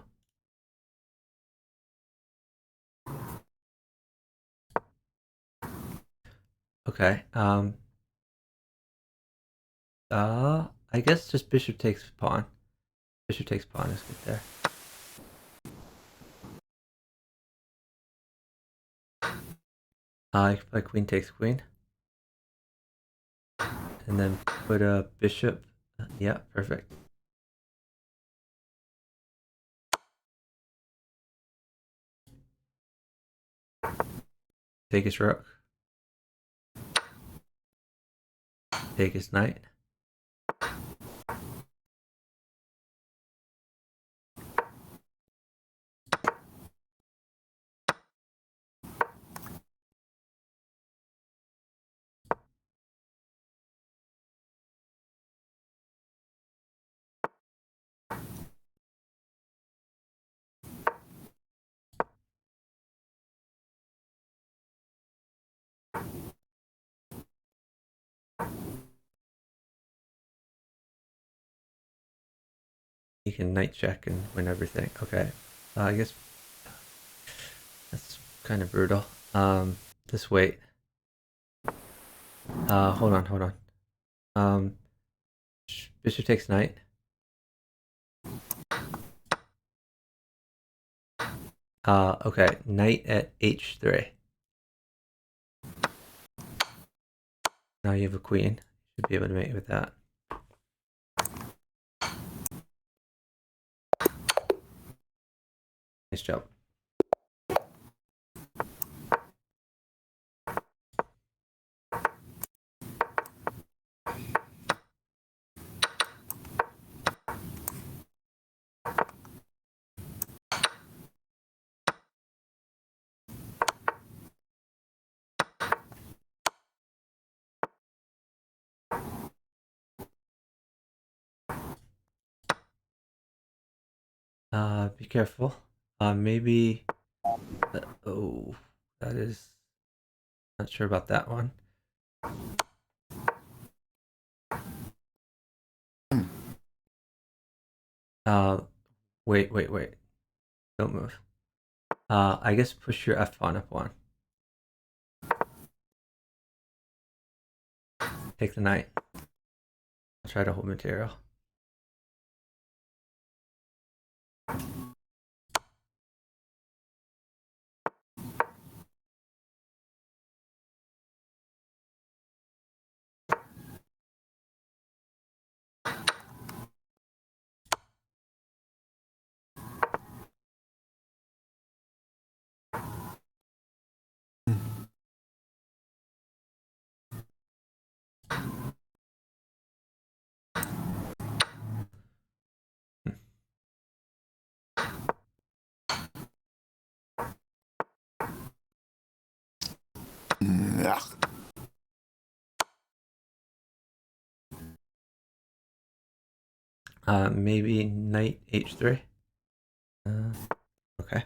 S2: Okay. I guess just bishop takes pawn. Bishop takes pawn is good there. You can play queen takes queen. And then put a bishop. Yeah, perfect. Take his rook. Take his knight. You can knight check and win everything. Okay. I guess that's kind of brutal. Just wait. Hold on. Bishop takes knight. Okay, knight at h3. Now you have a queen. Should be able to mate with that. Nice job. Be careful. Maybe. Oh, that is. Not sure about that one. Wait. Don't move. I guess push your F pawn up one. Take the knight. I'll try to hold material. Maybe knight h3. Okay.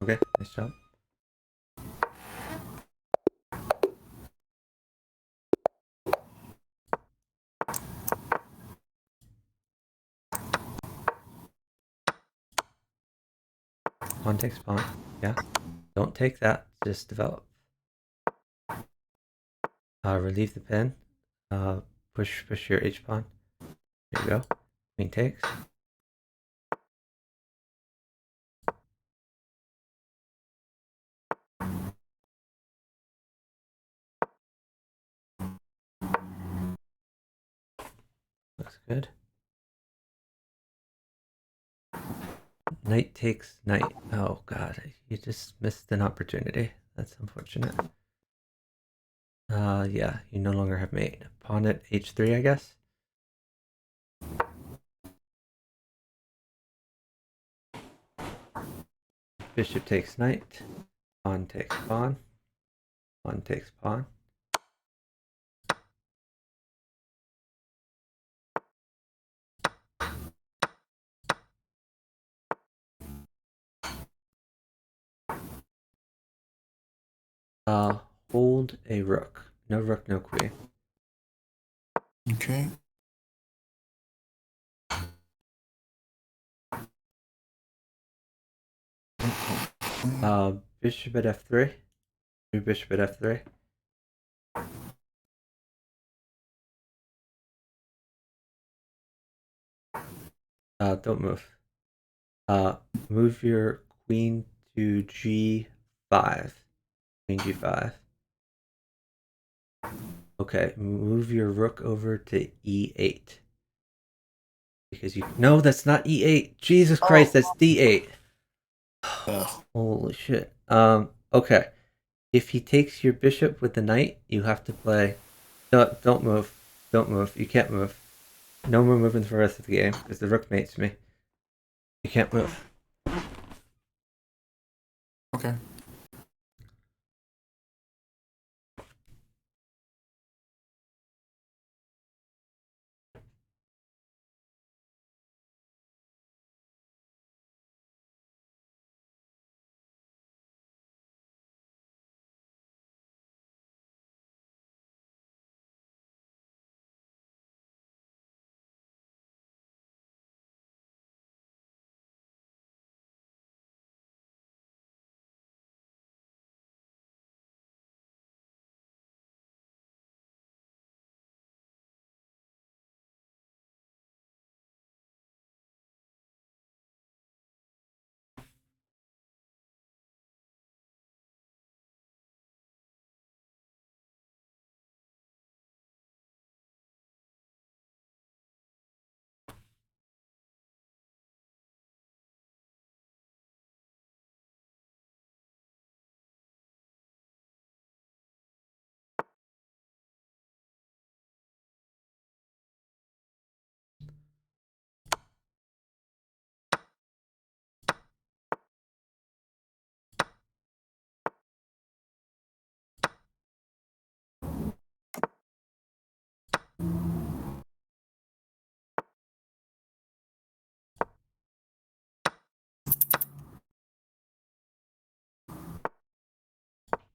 S2: Okay, nice job. Pawn takes pawn. Yeah. Don't take that. Just develop. Relieve the pin. Push your h pawn. There you go. Queen takes. Looks good. Knight takes knight. Oh god, you just missed an opportunity. That's unfortunate. Yeah, you no longer have mate. Pawn at h3, I guess. Bishop takes knight. Pawn takes pawn. Pawn takes pawn. Hold a rook. No rook, no queen.
S3: Okay.
S2: Bishop at f3. Bishop at f3. Don't move. Move your queen to G5. Queen G5. Okay, move your rook over to E8. Because you... No, that's not E8. Jesus Christ, that's D8. Holy shit. Okay. If he takes your bishop with the knight, you have to play... Don't move. Don't move. You can't move. No more moving for the rest of the game, because the rook mates me. You can't move.
S3: Okay.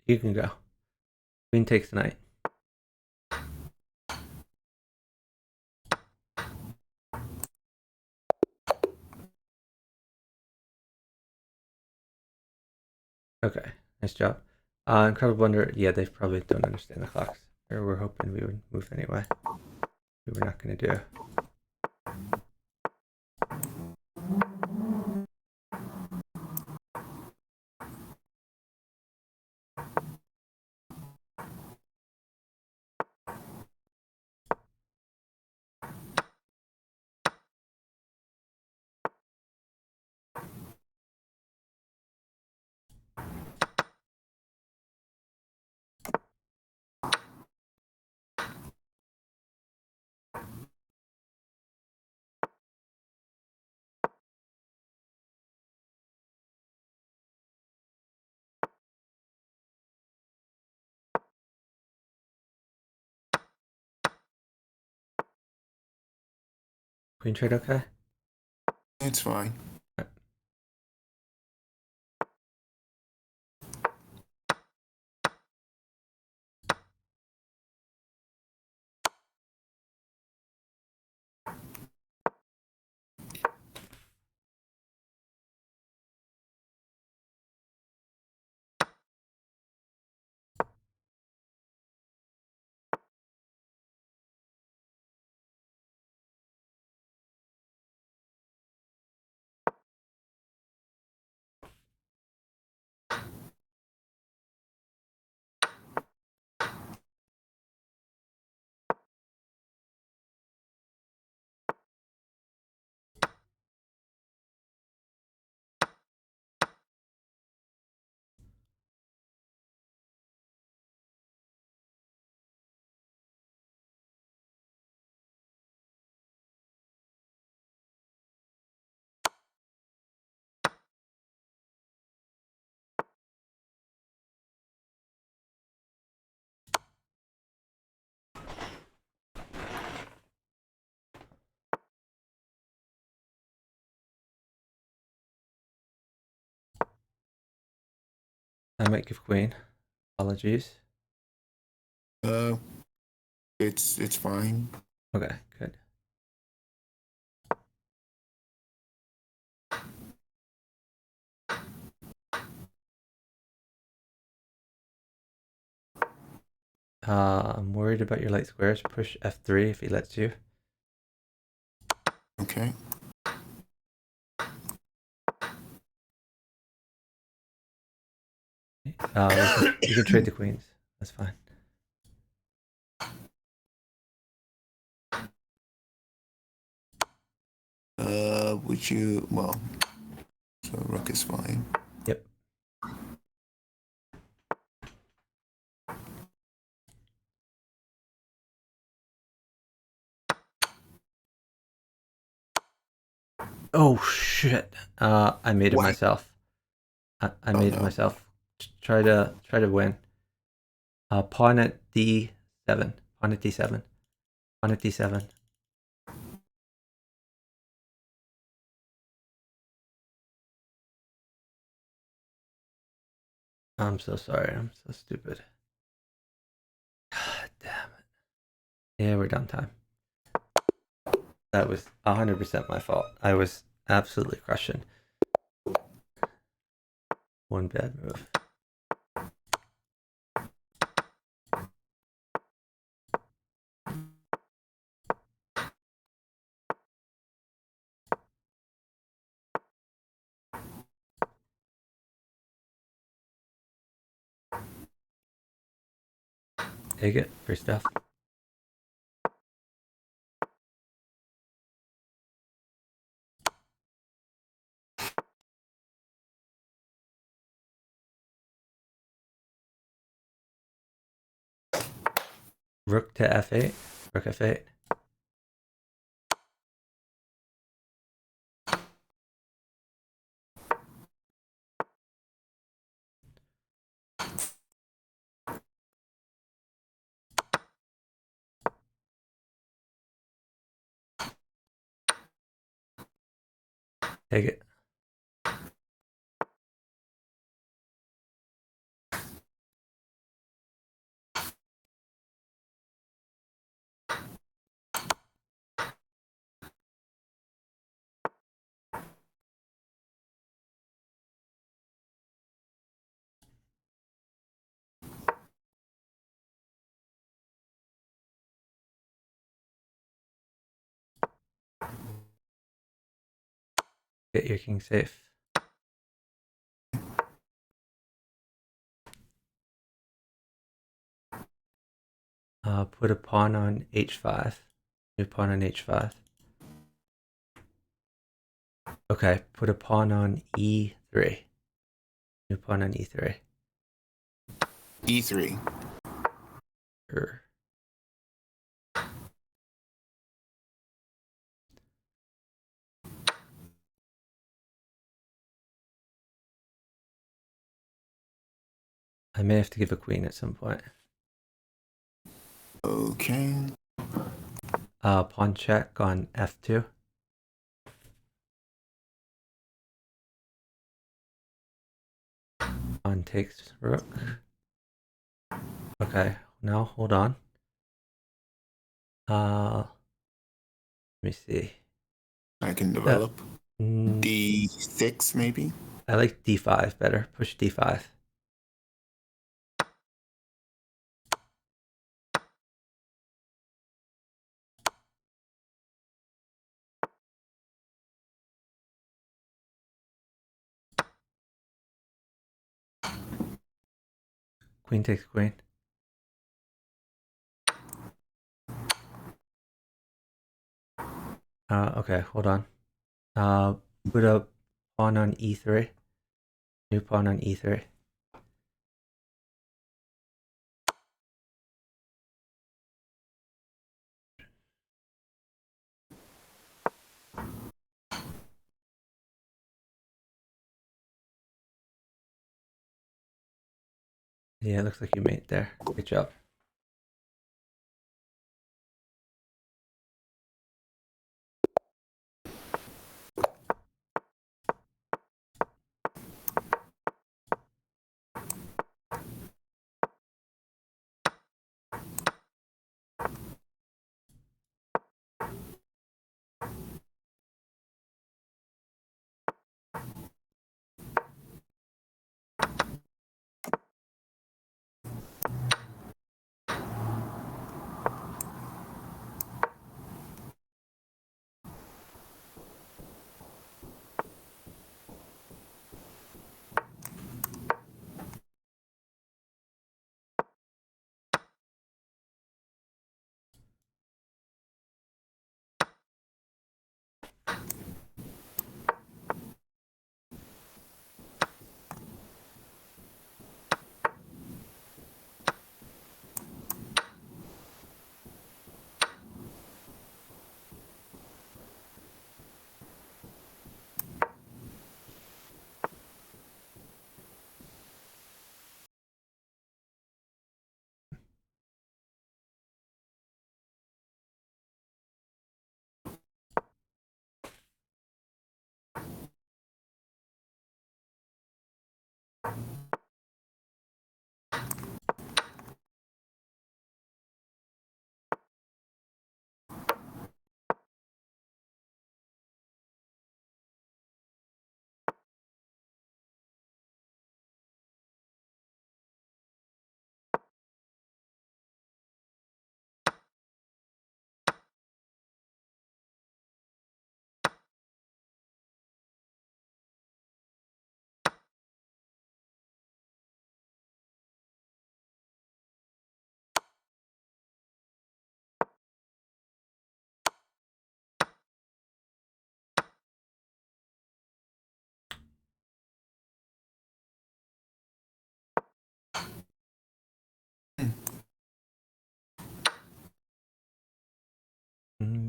S2: You can go. Queen takes the knight. Okay, nice job. Incredible Wonder, yeah, they probably don't understand the clocks. Or we're hoping we would move anyway. We were not going to do. Queen trade okay?
S3: It's fine.
S2: I might give queen. Apologies.
S3: Uh, it's fine.
S2: Okay, good. I'm worried about your light squares. Push F3 if he lets you.
S3: Okay.
S2: You can trade the queens. That's fine.
S3: Would you? Well, so rook is fine.
S2: Yep. Oh shit! I made it
S3: What?
S2: myself. I made it myself. Try to win. Pawn at D7. Pawn at D7. Pawn at D7. I'm so sorry. I'm so stupid. God damn it. Yeah, we're done time. That was 100% my fault. I was absolutely crushing. One bad move. Take it for stuff. Rook to F8. Rook F8. Take it. Get your king safe. Put a pawn on H5. New pawn on H5. Okay, put a pawn on E3. New pawn on E3.
S3: E3.
S2: Sure. I may have to give a queen at some point.
S3: Okay.
S2: Pawn check on F2. Pawn takes rook. Okay, now hold on. Let me see.
S3: I can develop
S2: Mm,
S3: D6 maybe.
S2: I like D5 better. Push D5. Queen takes queen. Okay, hold on. Put a pawn on E3. New pawn on E3. Yeah, it looks like you made it there. Good job.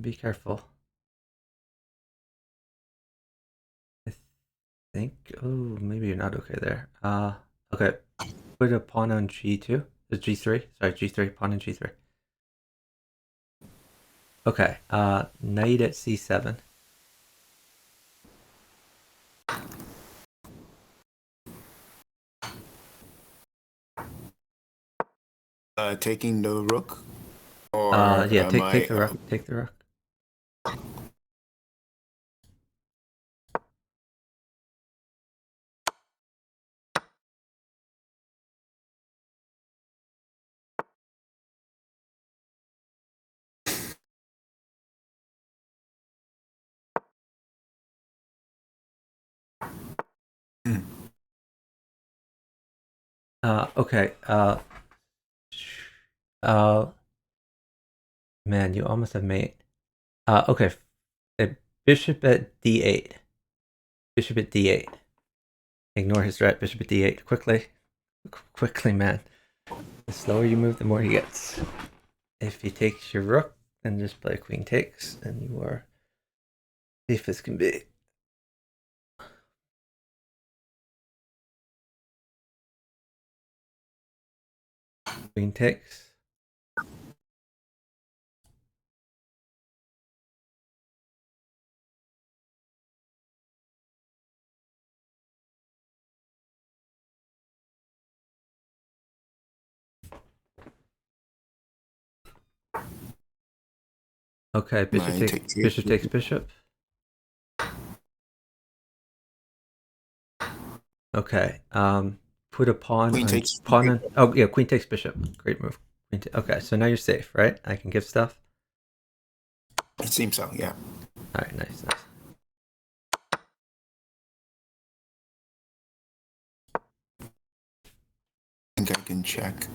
S2: be careful. I think. Oh, maybe you're not okay there. Okay. Put a pawn on g2. G3. Sorry, g3. Pawn on g3. Okay. Knight at c7.
S3: Taking the rook. Or
S2: yeah. Take the rook. Take the rook. Okay. Man, you almost have mate. Okay. Bishop at d8. Bishop at d8. Ignore his threat. Bishop at d8. Quickly, man. The slower you move, the more he gets. If he takes your rook, then just play queen takes, and you are safe as can be. Queen takes. Okay, bishop takes bishop. Okay, put a pawn on oh yeah, queen takes bishop. Great move. Okay, so now you're safe, right? I can give stuff.
S3: It seems so, yeah.
S2: All right, nice.
S3: I think I can check.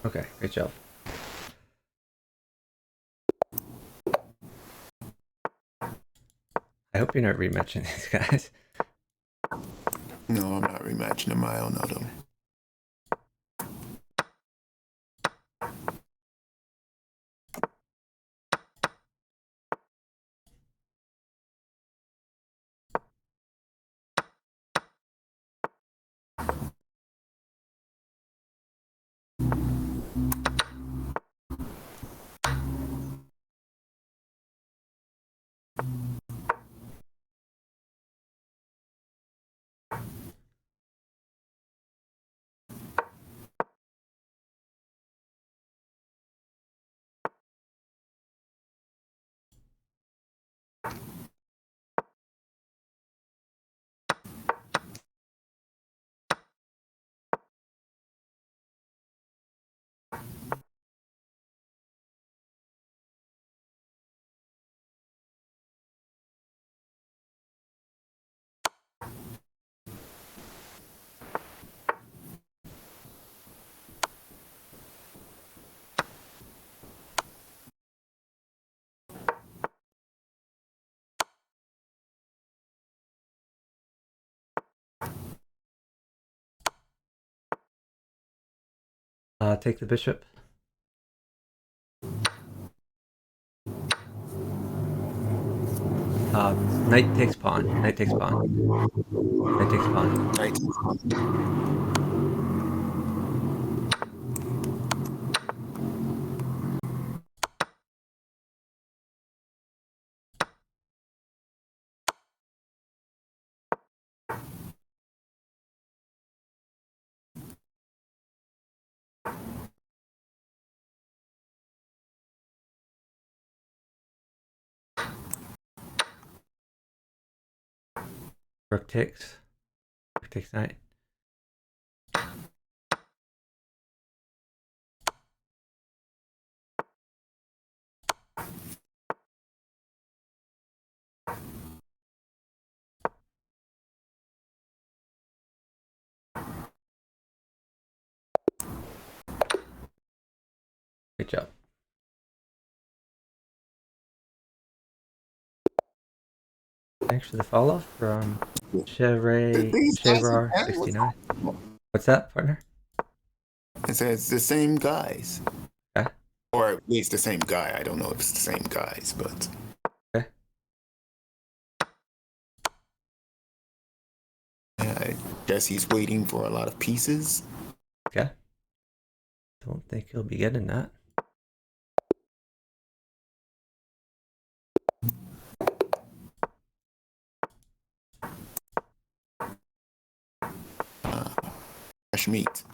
S2: Okay, great job. I hope you're not rematching these guys.
S3: No, I'm not rematching them. I don't know them.
S2: Take the bishop. Knight takes pawn. Knight takes pawn. Knight takes pawn.
S3: Knight takes pawn.
S2: Rook takes. Rook takes knight. good job. Thanks for the follow from Chevrar69. What's that, partner?
S3: It says the same guys.
S2: Okay.
S3: Or at least the same guy. I don't know if it's the same guys, but.
S2: Okay.
S3: Yeah, I guess he's waiting for a lot of pieces.
S2: Okay. Don't think he'll be getting that.
S3: Fresh meat.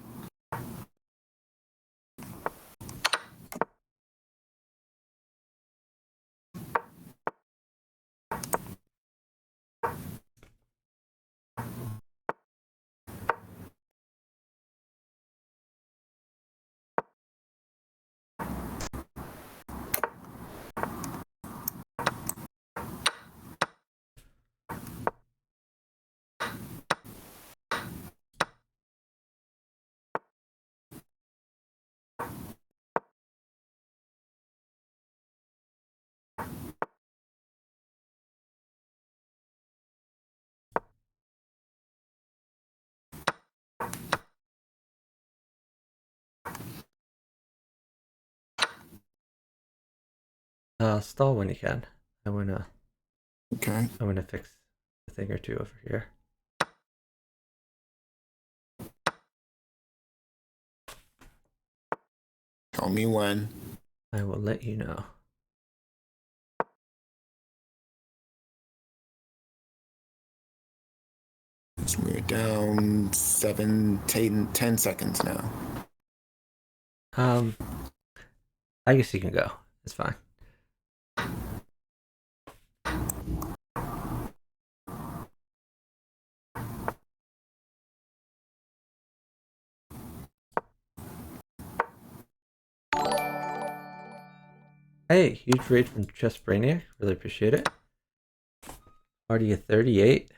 S2: Stall when you can.
S3: Okay.
S2: I wanna fix a thing or two over here.
S3: Tell me when.
S2: I will let you know.
S3: So we're down 10 seconds now.
S2: I guess you can go. It's fine. Hey, huge raid from Chess Brainiac. Really appreciate it. Party of 38.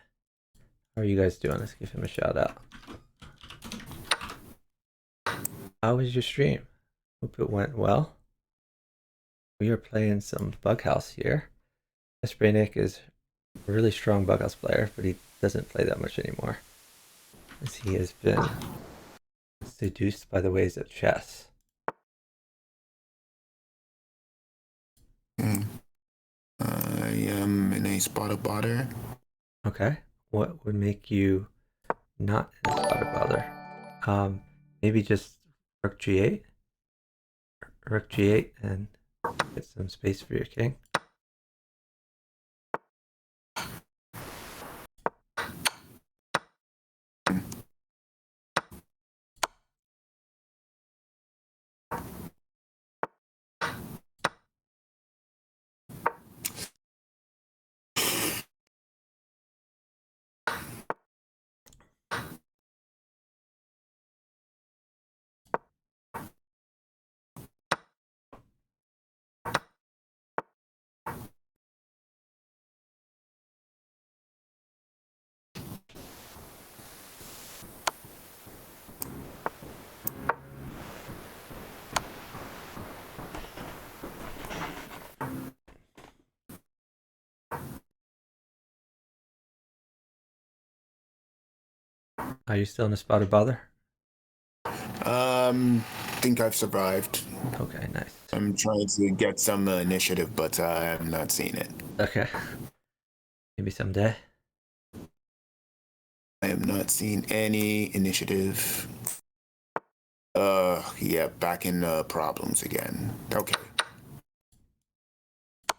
S2: How are you guys doing? Let's give him a shout out. How was your stream? Hope it went well. We are playing some bughouse here. Chess Brainiac is a really strong bughouse player, but he doesn't play that much anymore, as he has been seduced by the ways of chess.
S3: I am in a spot of bother.
S2: Okay. What would make you not in a spot of bother? Maybe just rook g8. Rook g8 and get some space for your king. Are you still in a spot of bother?
S3: Think I've survived.
S2: Okay, nice.
S3: I'm trying to get some initiative, but I have not seen it.
S2: Okay. Maybe someday.
S3: I have not seen any initiative. Yeah, back in problems again. Okay.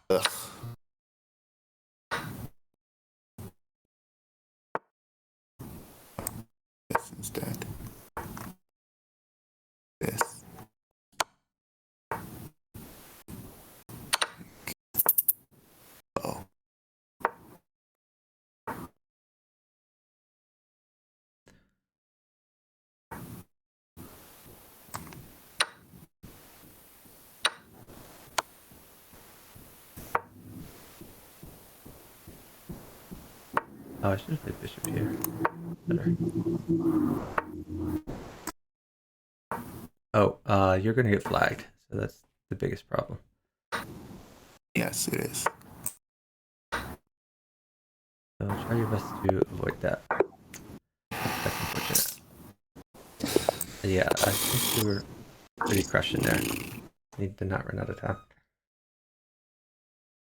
S3: Ugh. This instead. This. Oh.
S2: Oh, I should have played bishop here. Better. Oh, you're gonna get flagged, so that's the biggest problem.
S3: Yes, it is.
S2: So try your best to avoid that. That's unfortunate. Yeah, I think we were pretty crushing there. Need to not run out of time.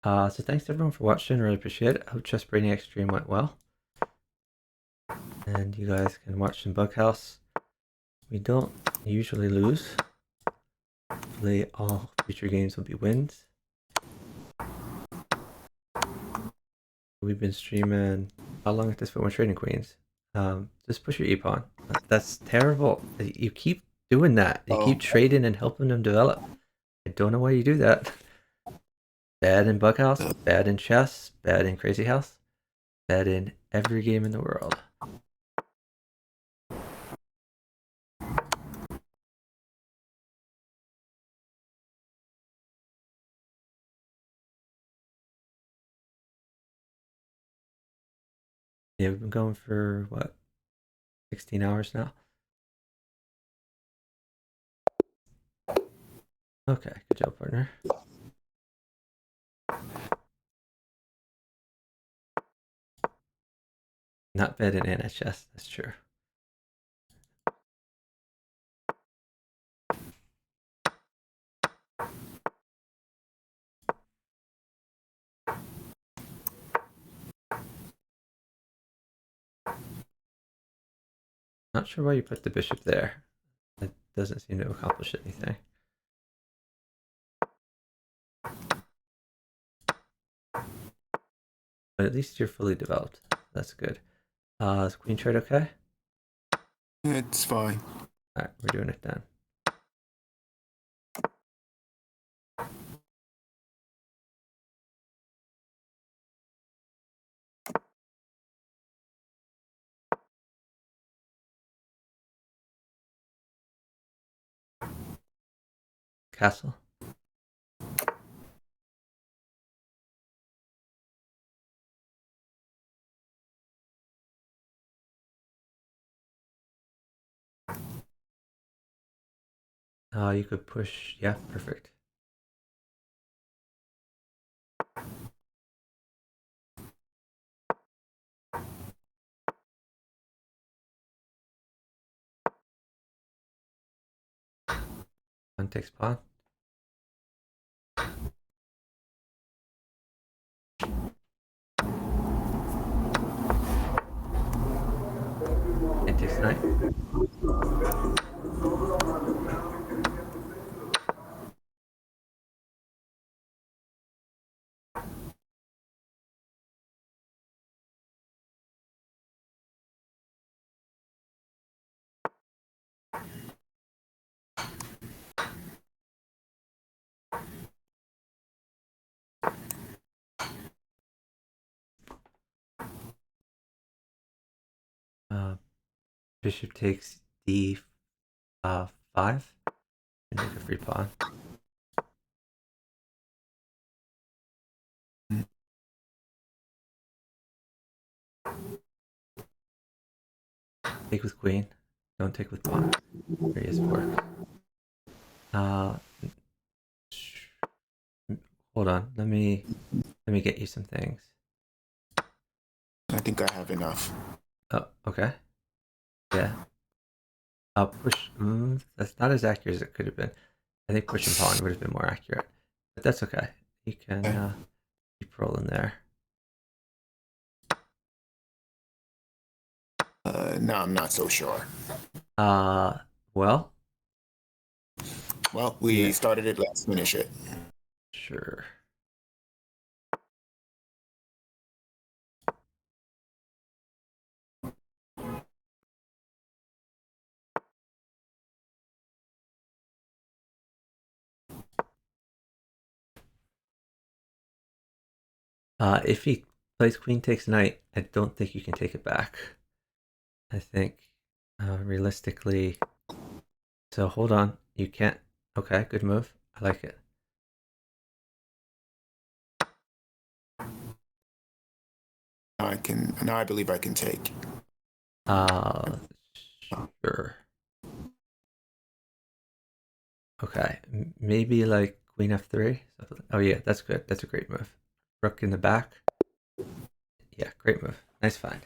S2: So thanks everyone for watching. Really appreciate it. I hope Chess Brainiac stream went well. And you guys can watch some Bughouse. We don't usually lose. Hopefully all future games will be wins. We've been streaming how long at this point? We're trading queens. Just push your e-pawn. That's terrible. You keep doing that. You keep trading and helping them develop. I don't know why you do that. Bad in Bughouse, bad in chess, bad in Crazy House, bad in every game in the world. Yeah, we've been going for what, 16 hours now? Okay, good job, partner. Not bad in NHS, that's true. Not sure why you put the bishop there. It doesn't seem to accomplish anything. But at least you're fully developed. That's good. Is queen trade okay?
S3: It's fine.
S2: Alright, we're doing it then. Castle. You could push, yeah, perfect. Pawn takes pawn. It takes knight. Bishop takes d5 and take a free pawn. Take with queen. Don't take with pawn. Very easy work. Hold on. Let me get you some things.
S3: I think I have enough.
S2: Oh, okay. Yeah. Push. That's not as accurate as it could have been. I think pushing pawn would have been more accurate, but that's okay. You can keep rolling there.
S3: No, I'm not so sure.
S2: Well,
S3: we started it. Let's finish it.
S2: Sure. If he plays queen takes knight, I don't think you can take it back. I think realistically. So hold on, you can't. Okay, good move. I like it.
S3: I can now. I believe I can take.
S2: Sure. Okay, maybe like queen f3. Oh yeah, that's good. That's a great move. Rook in the back. Yeah, great move. Nice find.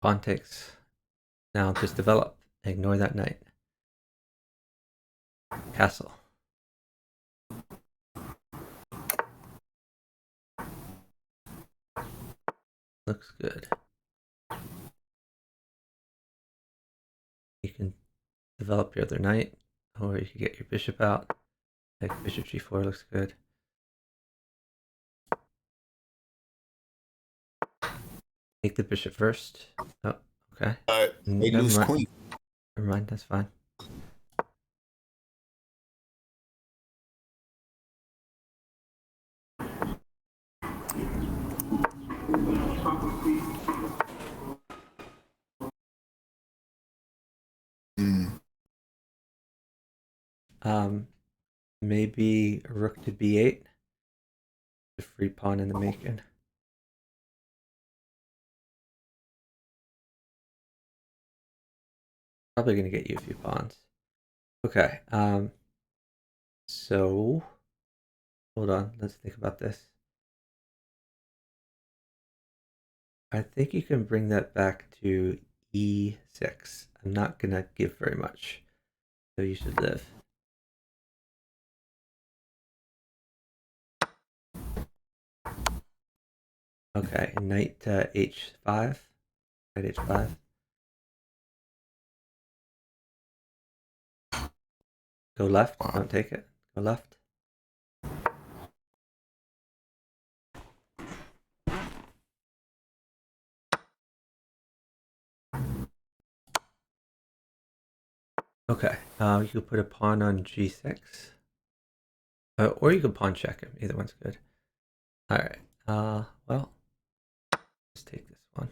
S2: Pawn takes. Now just develop. Ignore that knight. Castle. Looks good. You can develop your other knight, or you can get your bishop out. Like bishop g4 looks good. Take the bishop first. Oh, okay.
S3: They lose queen.
S2: Never mind, that's fine. Maybe rook to b8. The free pawn in the making. Probably gonna get you a few pawns. Okay. So hold on. Let's think about this. I think you can bring that back to e6. I'm not gonna give very much, so you should live. Okay, knight h5. Knight h5. Go left. Don't take it. Go left. Okay. You could put a pawn on g6. Or you could pawn check him. Either one's good. All right. Well, let's take this one.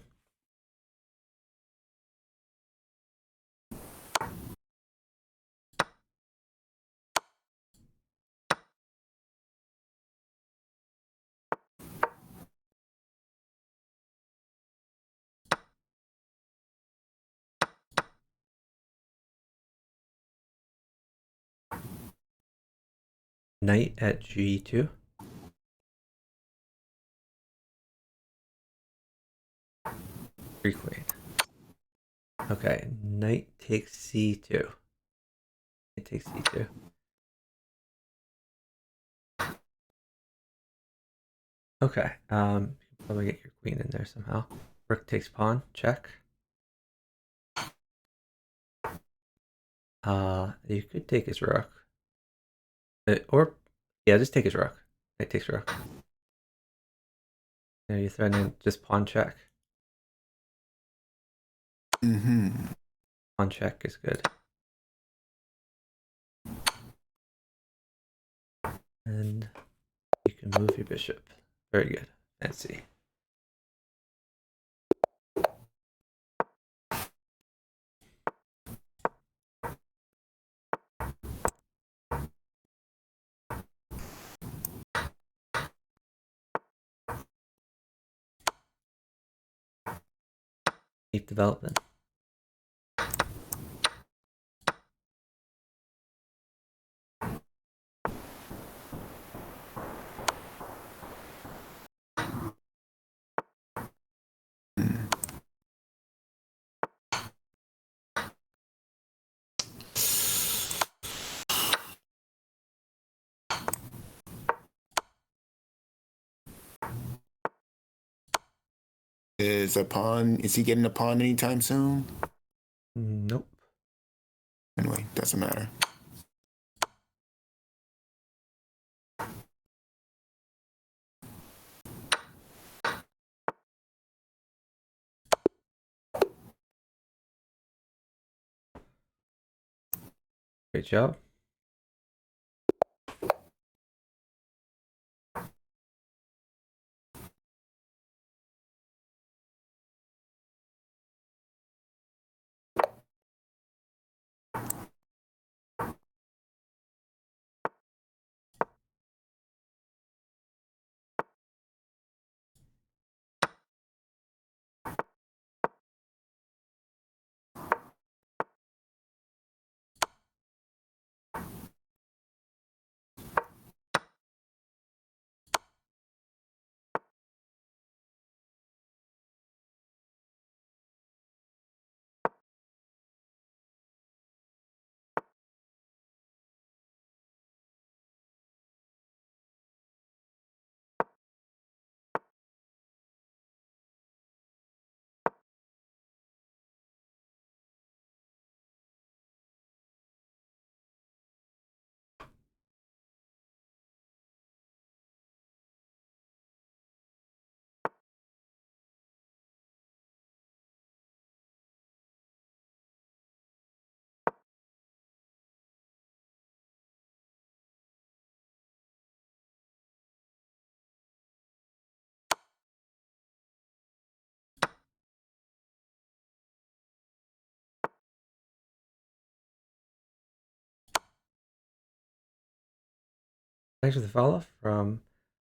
S2: Knight at g2. Free queen. Okay, knight takes c2. Knight takes c2. Okay, you can probably get your queen in there somehow. Rook takes pawn, check. You could take his rook. Or, yeah, just take his rook. Knight takes rook. Yeah, you threaten just pawn check. Pawn check is good. And you can move your bishop. Very good. Fancy. Keep developing.
S3: Is he getting a pawn anytime soon?
S2: Nope.
S3: Anyway, doesn't matter.
S2: Great job. Thanks for the follow from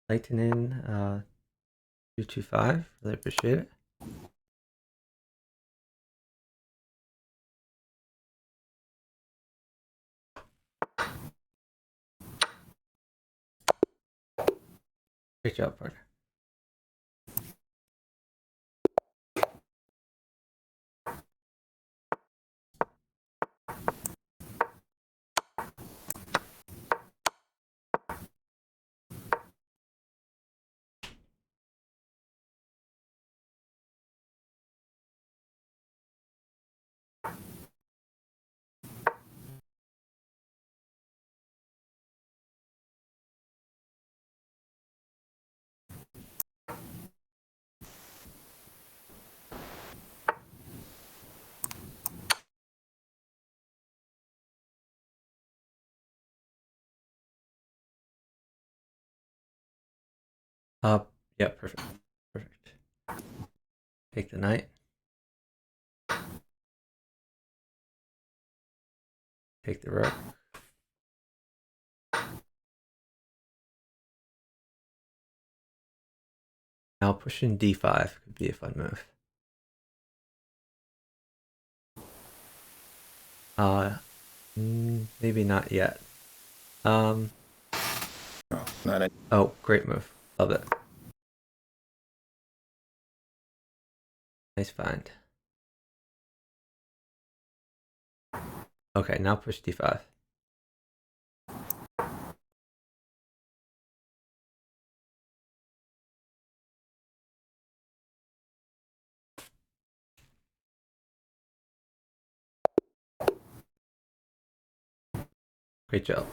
S2: Lightning 225. Really appreciate it. Great job, partner. Yeah, perfect. Perfect. Take the knight. Take the rook. Now pushing d5 could be a fun move. Maybe not yet.
S3: No, not a,
S2: Oh, great move. Love it. Nice find. Okay, now push d5. Great job.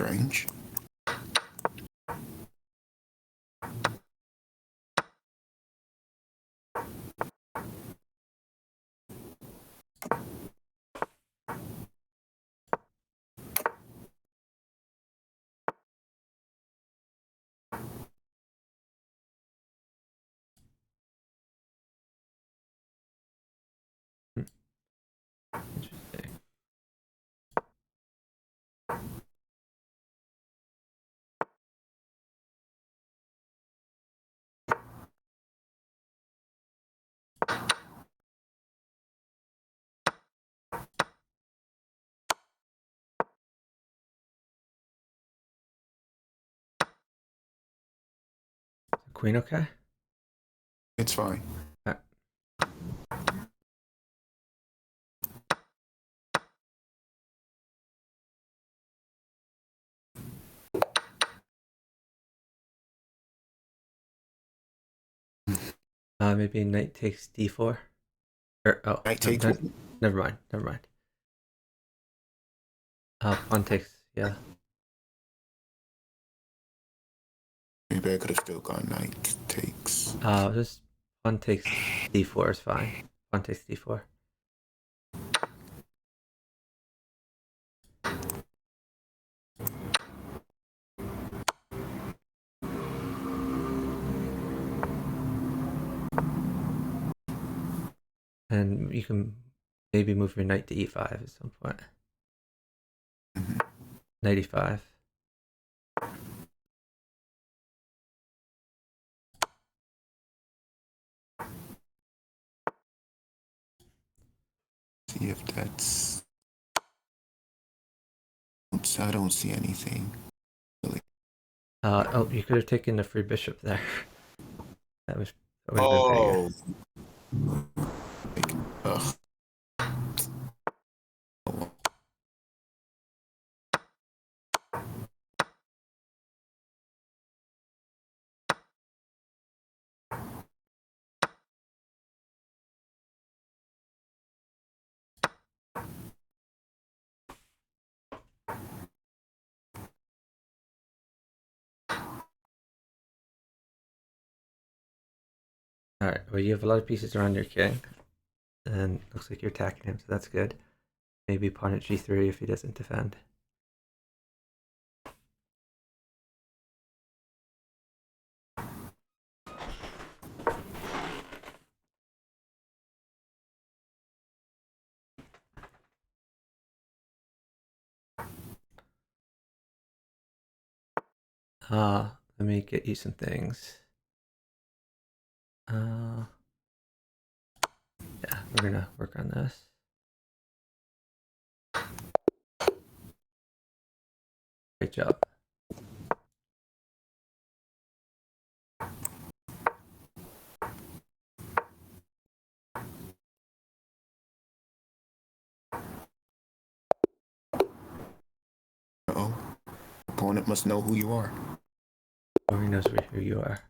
S3: strange.
S2: Interesting. Queen okay?
S3: It's fine.
S2: Right. Maybe knight takes d4. Oh,
S3: Knight takes
S2: no, never mind. Never mind. Pawn takes, yeah.
S3: Maybe I could have still gone knight takes.
S2: Just pawn takes d4 is fine. Pawn takes d4. And you can maybe move your knight to e5 at some point. Knight e5.
S3: See if that's. I don't see anything.
S2: Oh, you could have taken the free bishop there. That would have been pretty good.
S3: Ugh.
S2: All right. Well, you have a lot of pieces around your king, and looks like you're attacking him, so that's good. Maybe pawn at g3 if he doesn't defend. Let me get you some things. Yeah, we're gonna work on this. Great job.
S3: Uh-oh. Opponent must know who you are.
S2: Nobody knows who you are.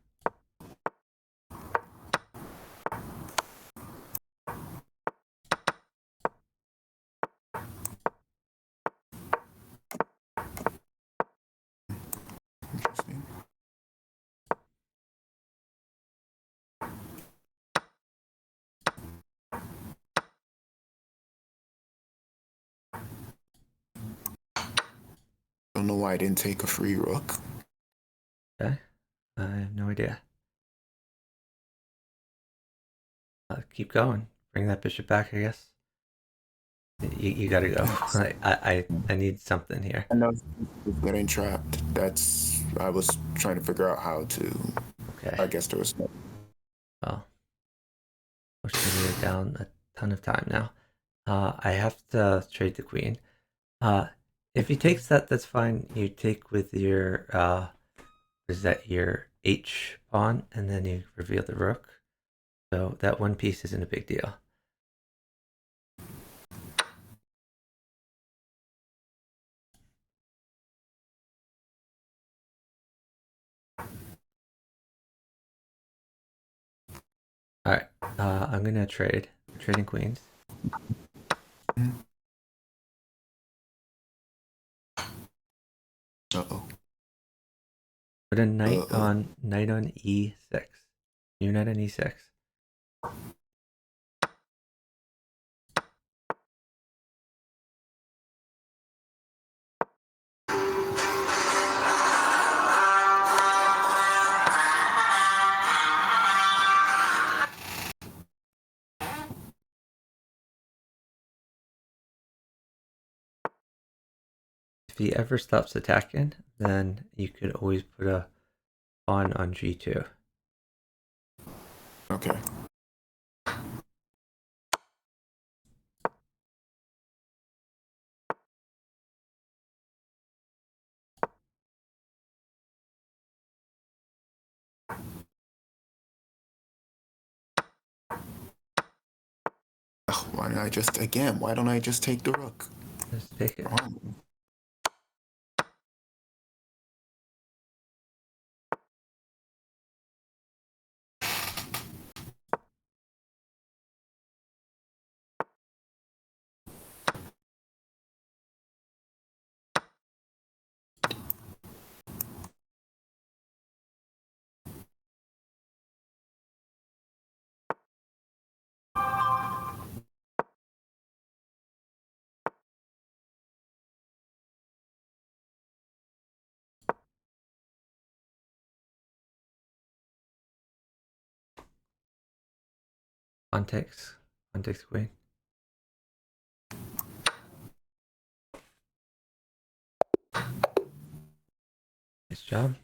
S3: Interesting. Don't know why I didn't take a free rook.
S2: Okay, I have no idea. Keep going. Bring that bishop back, I guess. You gotta go. I need something here.
S3: I know it's getting trapped. I was trying to figure out how to.
S2: Okay.
S3: I guess there was no.
S2: Well, you're down a ton of time now. I have to trade the queen. If he takes that, that's fine. You take with your is that your H pawn, and then you reveal the rook. So that one piece isn't a big deal. All right, I'm gonna trade. We're trading queens.
S3: Uh-oh.
S2: Put a knight on E6. Your knight on E6. If he ever stops attacking, then you could always put a pawn on G2.
S3: Okay. Why don't I just take the rook?
S2: Just take it.
S3: Oh.
S2: Pawn takes queen. Nice job.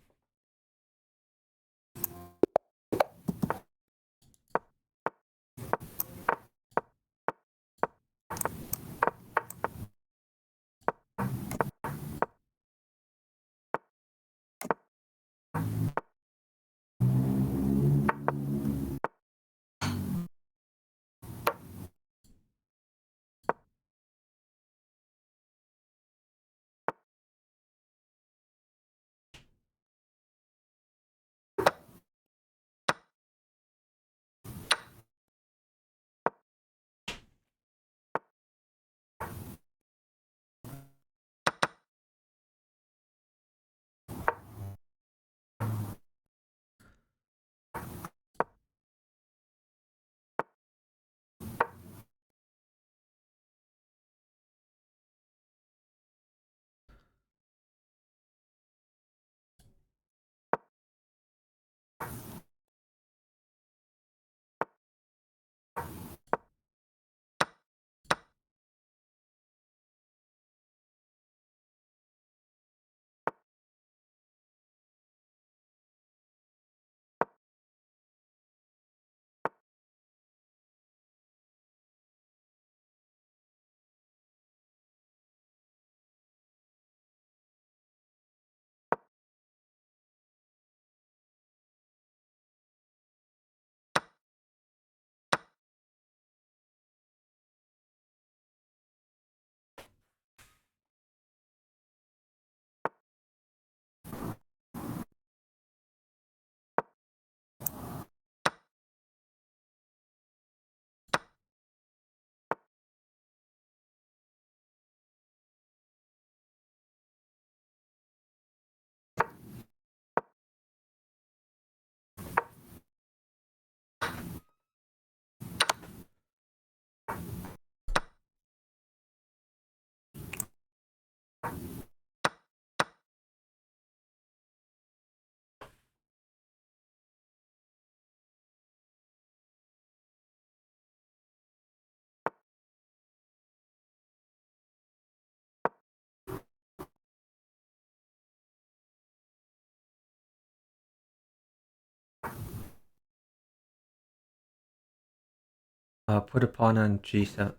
S2: Put a pawn on g7.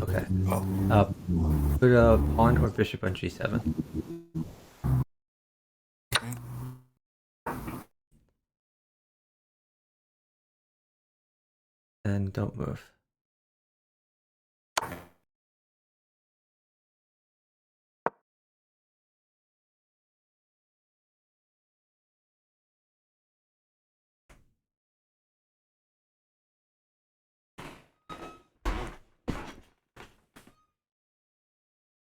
S2: Okay.
S3: Oh.
S2: Put a pawn or bishop on g7.
S3: Okay.
S2: And don't move.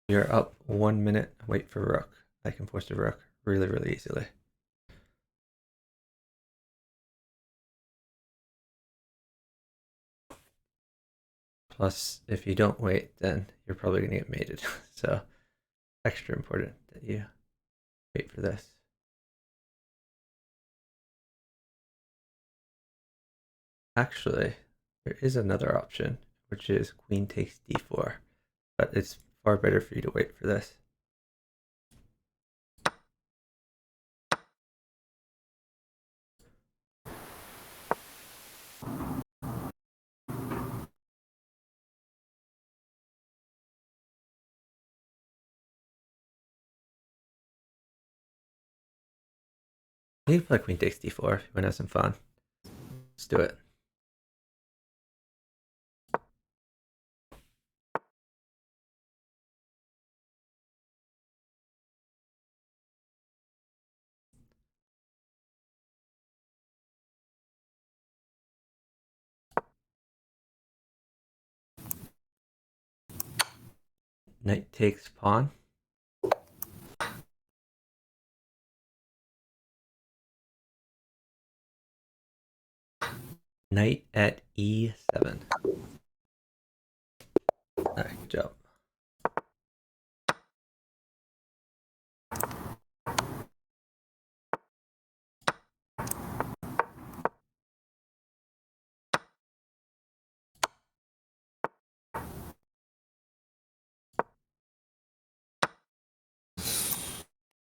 S2: You're up 1 minute. Wait for rook. I can force the rook really, really easily. Plus, if you don't wait, then you're probably going to get mated. So, extra important that you wait for this. Actually, there is another option, which is queen takes d4. But it's far better for you to wait for this. You can play queen takes d4 if you want to have some fun. Let's do it. Knight takes pawn. Knight at e7. Alright, good job.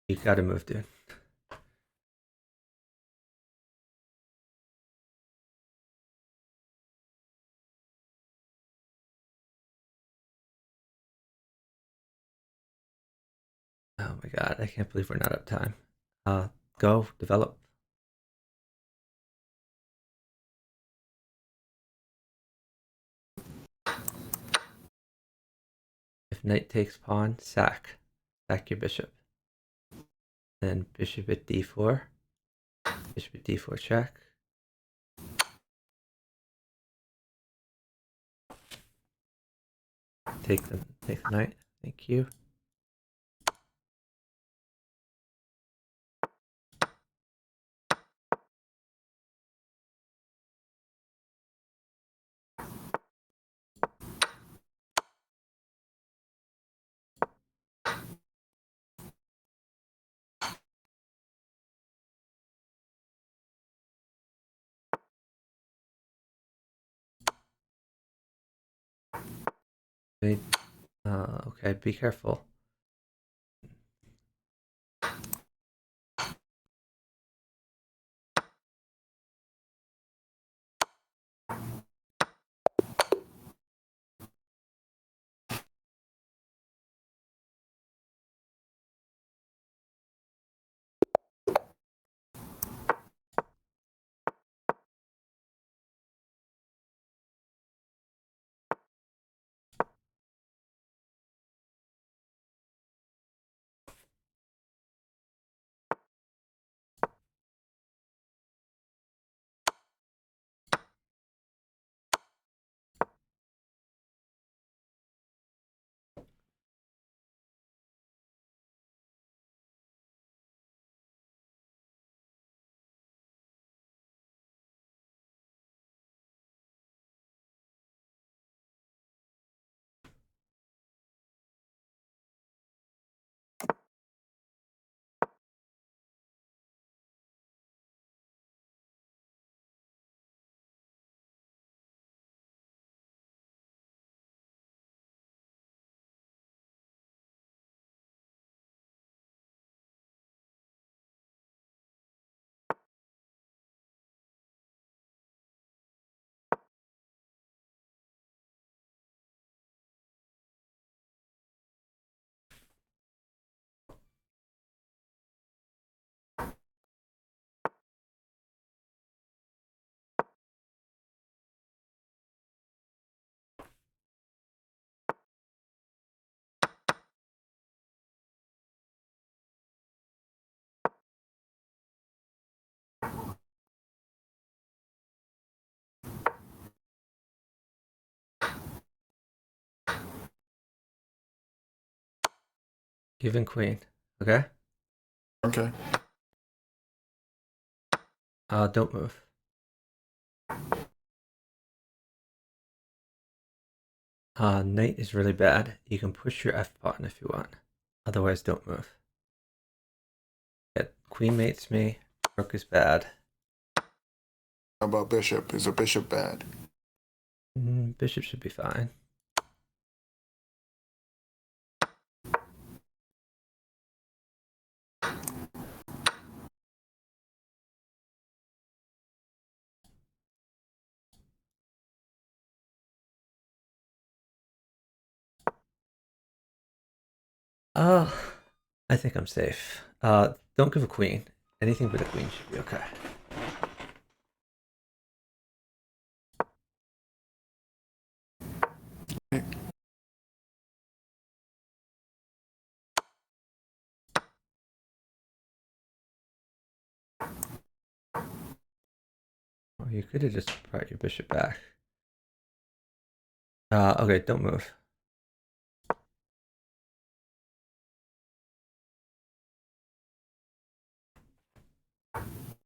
S2: You gotta move, dude. Oh my god, I can't believe we're not up time. Go, develop. If knight takes pawn, sack. Sack your bishop. Then bishop at d4. Bishop at d4 check. Take the knight. Thank you. Wait, okay, be careful. Giving queen. Okay.
S3: Okay.
S2: Don't move. Knight is really bad. You can push your F pawn if you want. Otherwise, don't move. Yeah, queen mates me. Rook is bad.
S3: How about bishop? Is a bishop bad?
S2: Bishop should be fine. Oh, I think I'm safe. Don't give a queen. Anything but a queen should be okay. Oh, you could have just brought your bishop back. Okay, don't move.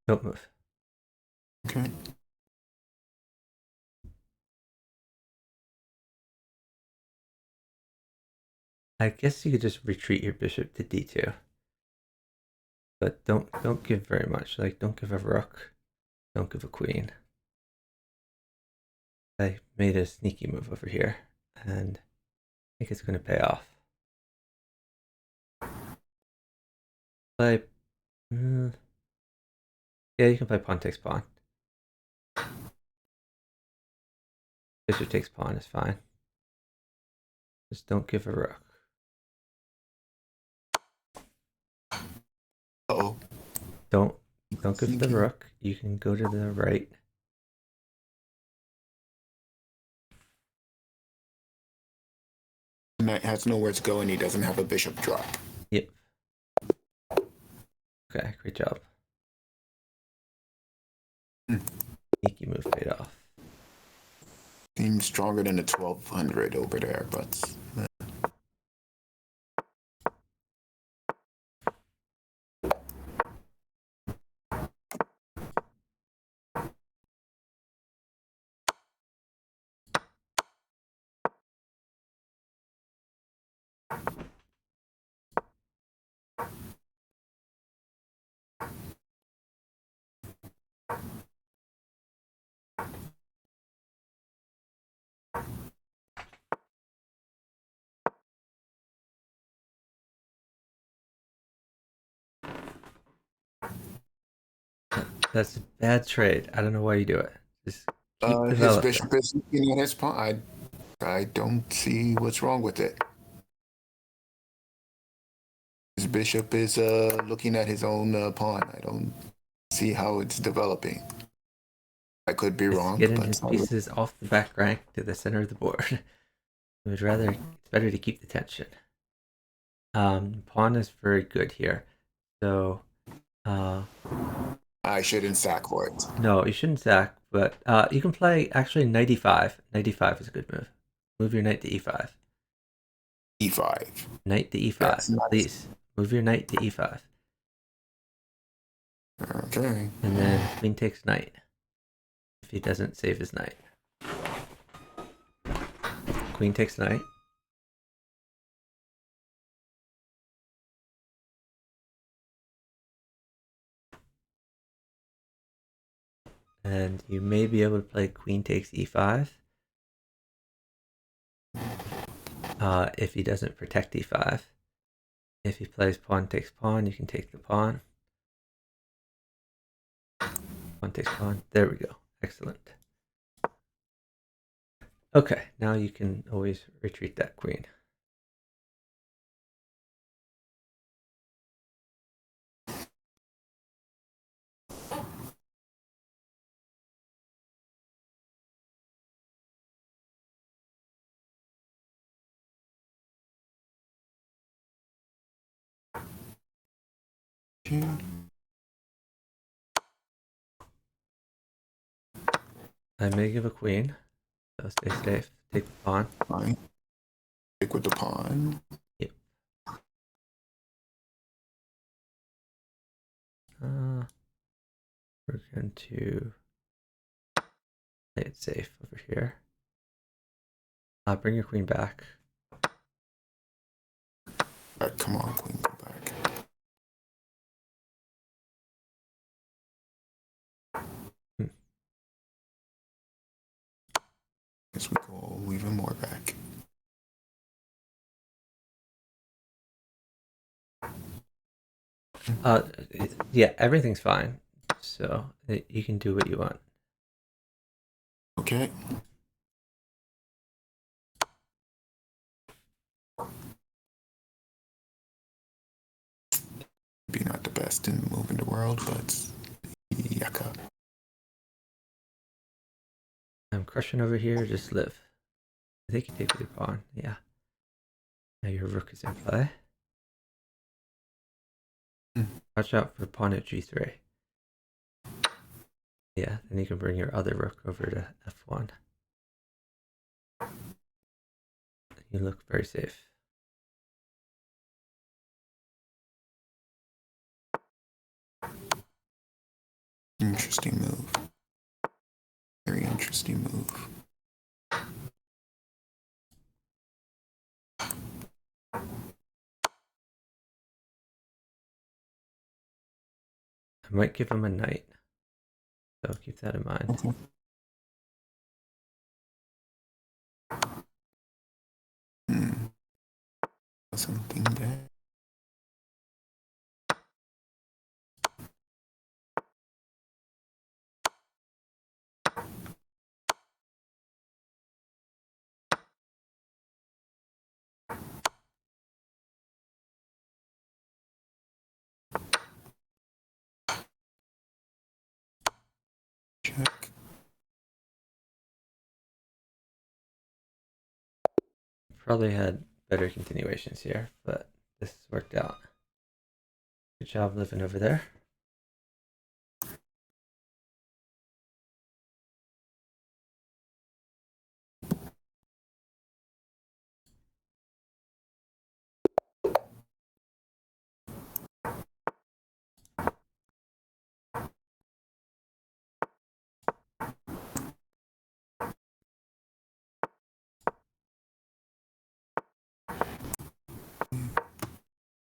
S2: Don't move.
S3: Okay.
S2: I guess you could just retreat your bishop to d2. But don't give very much. Like, don't give a rook. Don't give a queen. I made a sneaky move over here, and I think it's going to pay off. Play. Yeah, you can play pawn takes pawn. Bishop takes pawn is fine. Just don't give a rook.
S3: Uh-oh.
S2: Don't give the rook. You can go to the right.
S3: Knight has nowhere to go and he doesn't have a bishop drop.
S2: Yep. Okay, great job. Sneaky move paid off.
S3: Seems stronger than the 1200 over there, but
S2: That's a bad trade. I don't know why you do it. Just keep
S3: his
S2: developing.
S3: bishop is looking at his pawn. I don't see what's wrong with it. His bishop is looking at his own pawn. I don't see how it's developing. I could be wrong.
S2: Getting
S3: But
S2: his pieces off the back rank to the center of the board. It's better to keep the tension. Pawn is very good here. So
S3: I shouldn't sack for it.
S2: no, you shouldn't sack, but you can play actually knight e5. Knight e5 is a good move. Move your knight to e5.
S3: E5.
S2: Knight to e5.
S3: That's nice.
S2: Please. Move your knight to e5.
S3: Okay.
S2: And then queen takes knight. If he doesn't save his knight. Queen takes knight. And you may be able to play queen takes e5. If he doesn't protect e5. If he plays pawn takes pawn, you can take the pawn. Pawn takes pawn. There we go. Excellent. Okay, now you can always retreat that queen. I may give a queen, so stay safe. Take the pawn.
S3: Fine. Stick with the pawn.
S2: Yep. We're going to play it safe over here. Bring your queen back.
S3: Come on, queen, go back. Guess we go even more back.
S2: Yeah, everything's fine. So you can do what you want.
S3: Okay. Maybe not the best in the move in the world, but yaka.
S2: I'm crushing over here. Just live. I think you take with your pawn. Yeah. Now your rook is in play. Watch out for pawn at g3. Yeah, then you can bring your other rook over to f1. You look very safe.
S3: Interesting move. Very interesting move.
S2: I might give him a knight. So keep that in mind.
S3: Okay. Something there. Check.
S2: Probably had better continuations here, but this worked out. Good job living over there.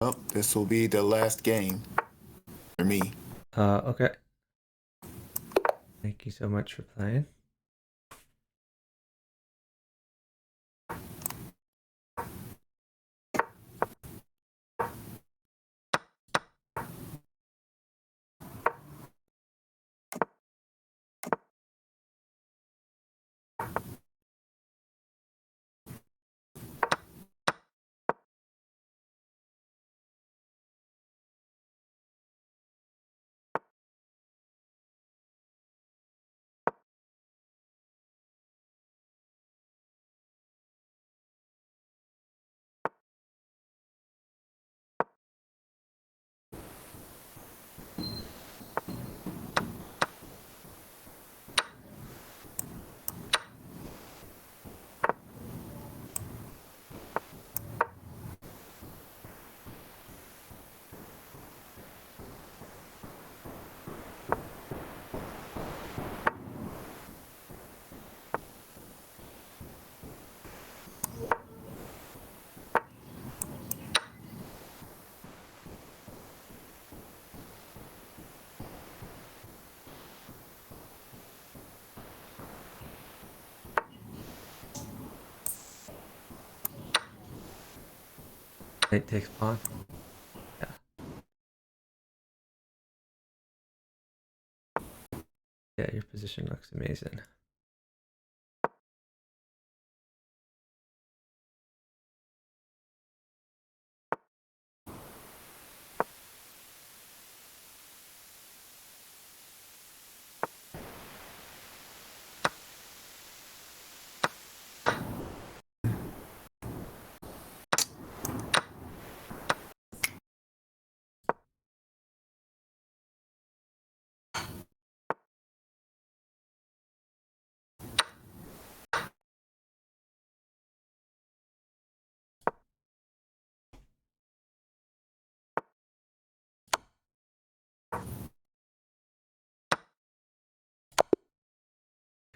S3: Oh, this will be the last game for me.
S2: Okay. Thank you so much for playing. Knight takes pawn. Yeah. Yeah, your position looks amazing.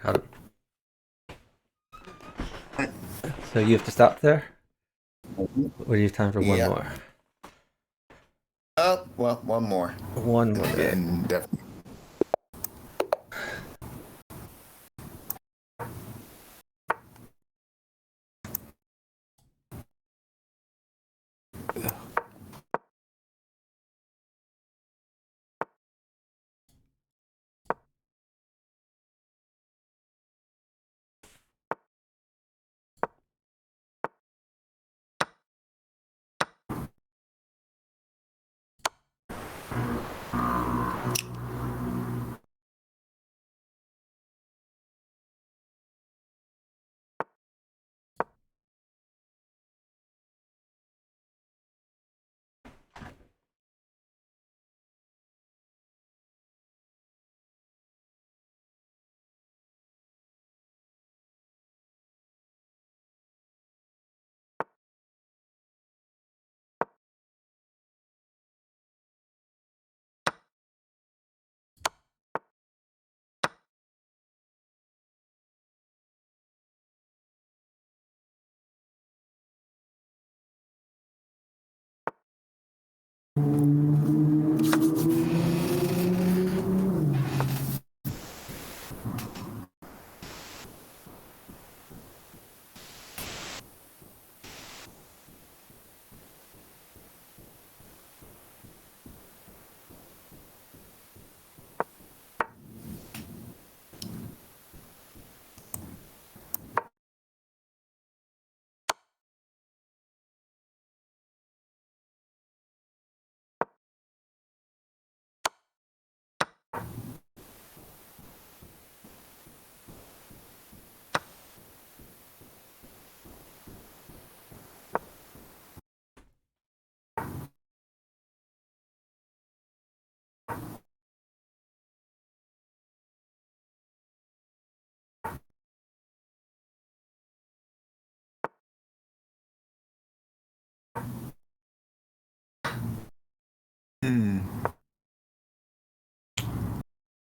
S2: Got it. So you have to stop there? Or do you have time for one more?
S3: Oh, well, one more.
S2: One more.
S3: And definitely.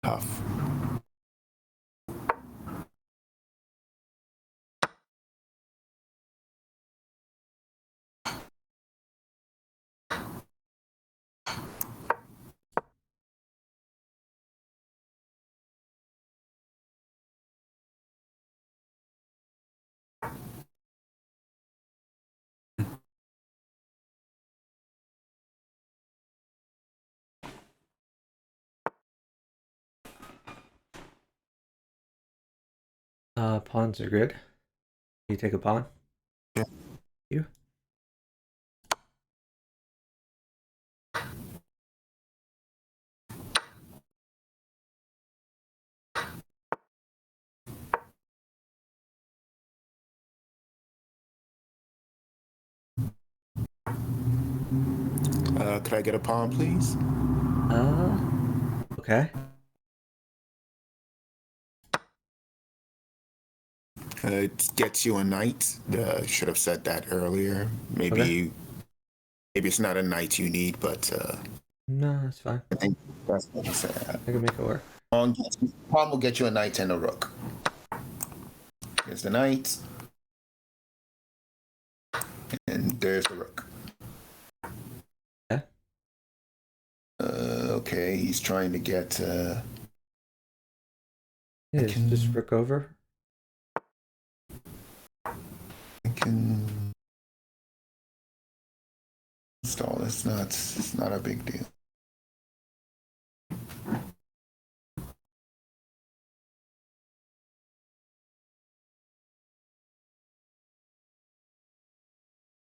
S3: Tough.
S2: Pawns are good. You take a pawn?
S3: Yeah.
S2: You?
S3: Could I get a pawn, please?
S2: Okay.
S3: It gets you a knight. Should have said that earlier. Maybe,
S2: Okay.
S3: maybe it's not a knight you need, but
S2: No, that's fine.
S3: I think that's what you said.
S2: I can make it work.
S3: Pawn will get you a knight and a rook. Here's the knight, and there's the rook.
S2: Yeah.
S3: Okay, he's trying to get.
S2: Yeah, just rook over.
S3: I can install. It's not a big deal.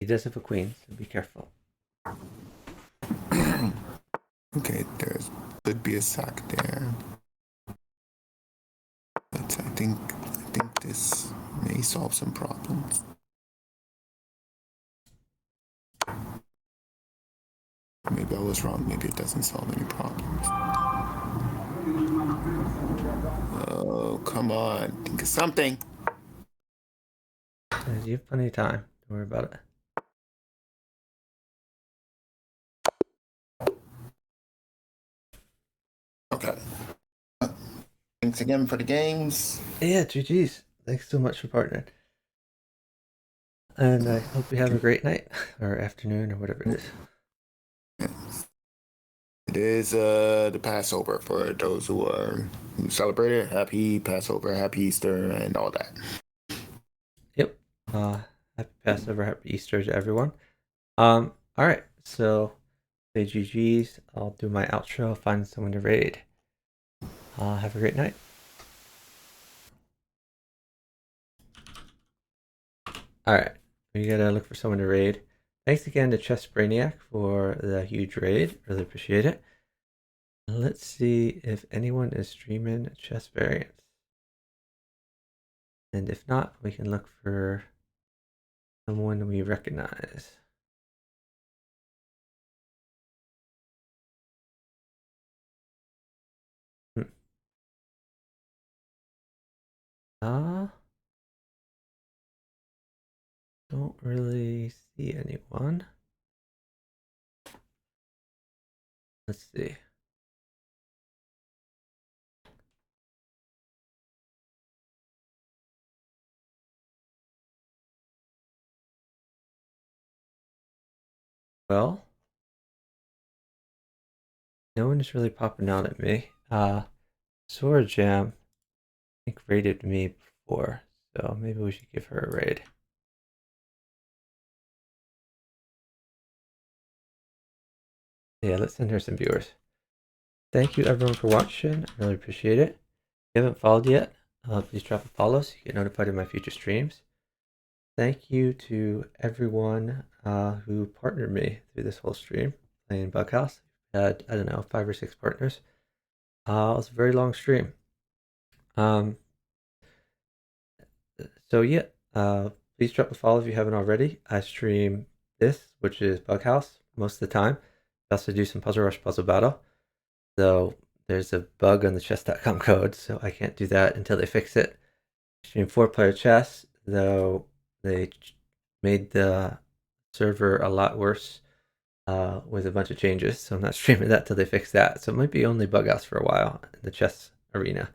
S2: He does have a queen, so be careful.
S3: Okay, there's could be a sack there, but I think this may solve some problems. Maybe I was wrong. Maybe it doesn't solve any problems. Oh, come on. Think of something.
S2: You have plenty of time. Don't worry about it.
S3: Okay. thanks again for the games.
S2: Yeah, GG's. Thanks so much for partnering. And I hope you have a great night or afternoon or whatever it is.
S3: It is the Passover for those who celebrate it. Happy Passover, happy Easter, and all that.
S2: Yep. Happy Passover, happy Easter to everyone. All right. So say GG's. I'll do my outro. Find someone to raid. Have a great night. All right. We gotta look for someone to raid. Thanks again to Chess Brainiac for the huge raid. Really appreciate it. Let's see if anyone is streaming chess variants. And if not, we can look for someone we recognize. Don't really see anyone. Let's see. Well, no one is really popping out at me. Sora Jam, I think, raided me before, so maybe we should give her a raid. Yeah, let's send her some viewers. Thank you everyone for watching. I really appreciate it. If you haven't followed yet, please drop a follow so you get notified of my future streams. Thank you to everyone who partnered me through this whole stream playing Bughouse. We had, I don't know, 5 or 6 partners. It was a very long stream. So yeah, please drop a follow if you haven't already. I stream this, which is Bughouse, most of the time. I also do some Puzzle Rush Puzzle Battle. So there's a bug on the chess.com code, so I can't do that until they fix it. I stream 4-player chess, though they made the server a lot worse with a bunch of changes, so I'm not streaming that till they fix that. So it might be only Bughouse for a while in the chess arena.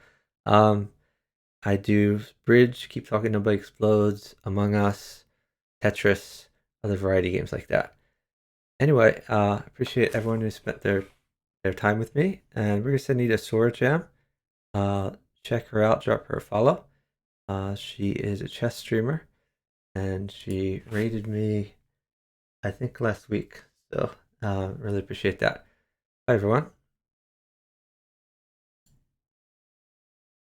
S2: I do Bridge, Keep Talking Nobody Explodes, Among Us, Tetris, other variety games like that. Anyway, appreciate everyone who spent their time with me, and we're gonna need a Sora Jam. Check her out, drop her a follow. She is a chess streamer, and she raided me, I think, last week. So really appreciate that. Bye, everyone.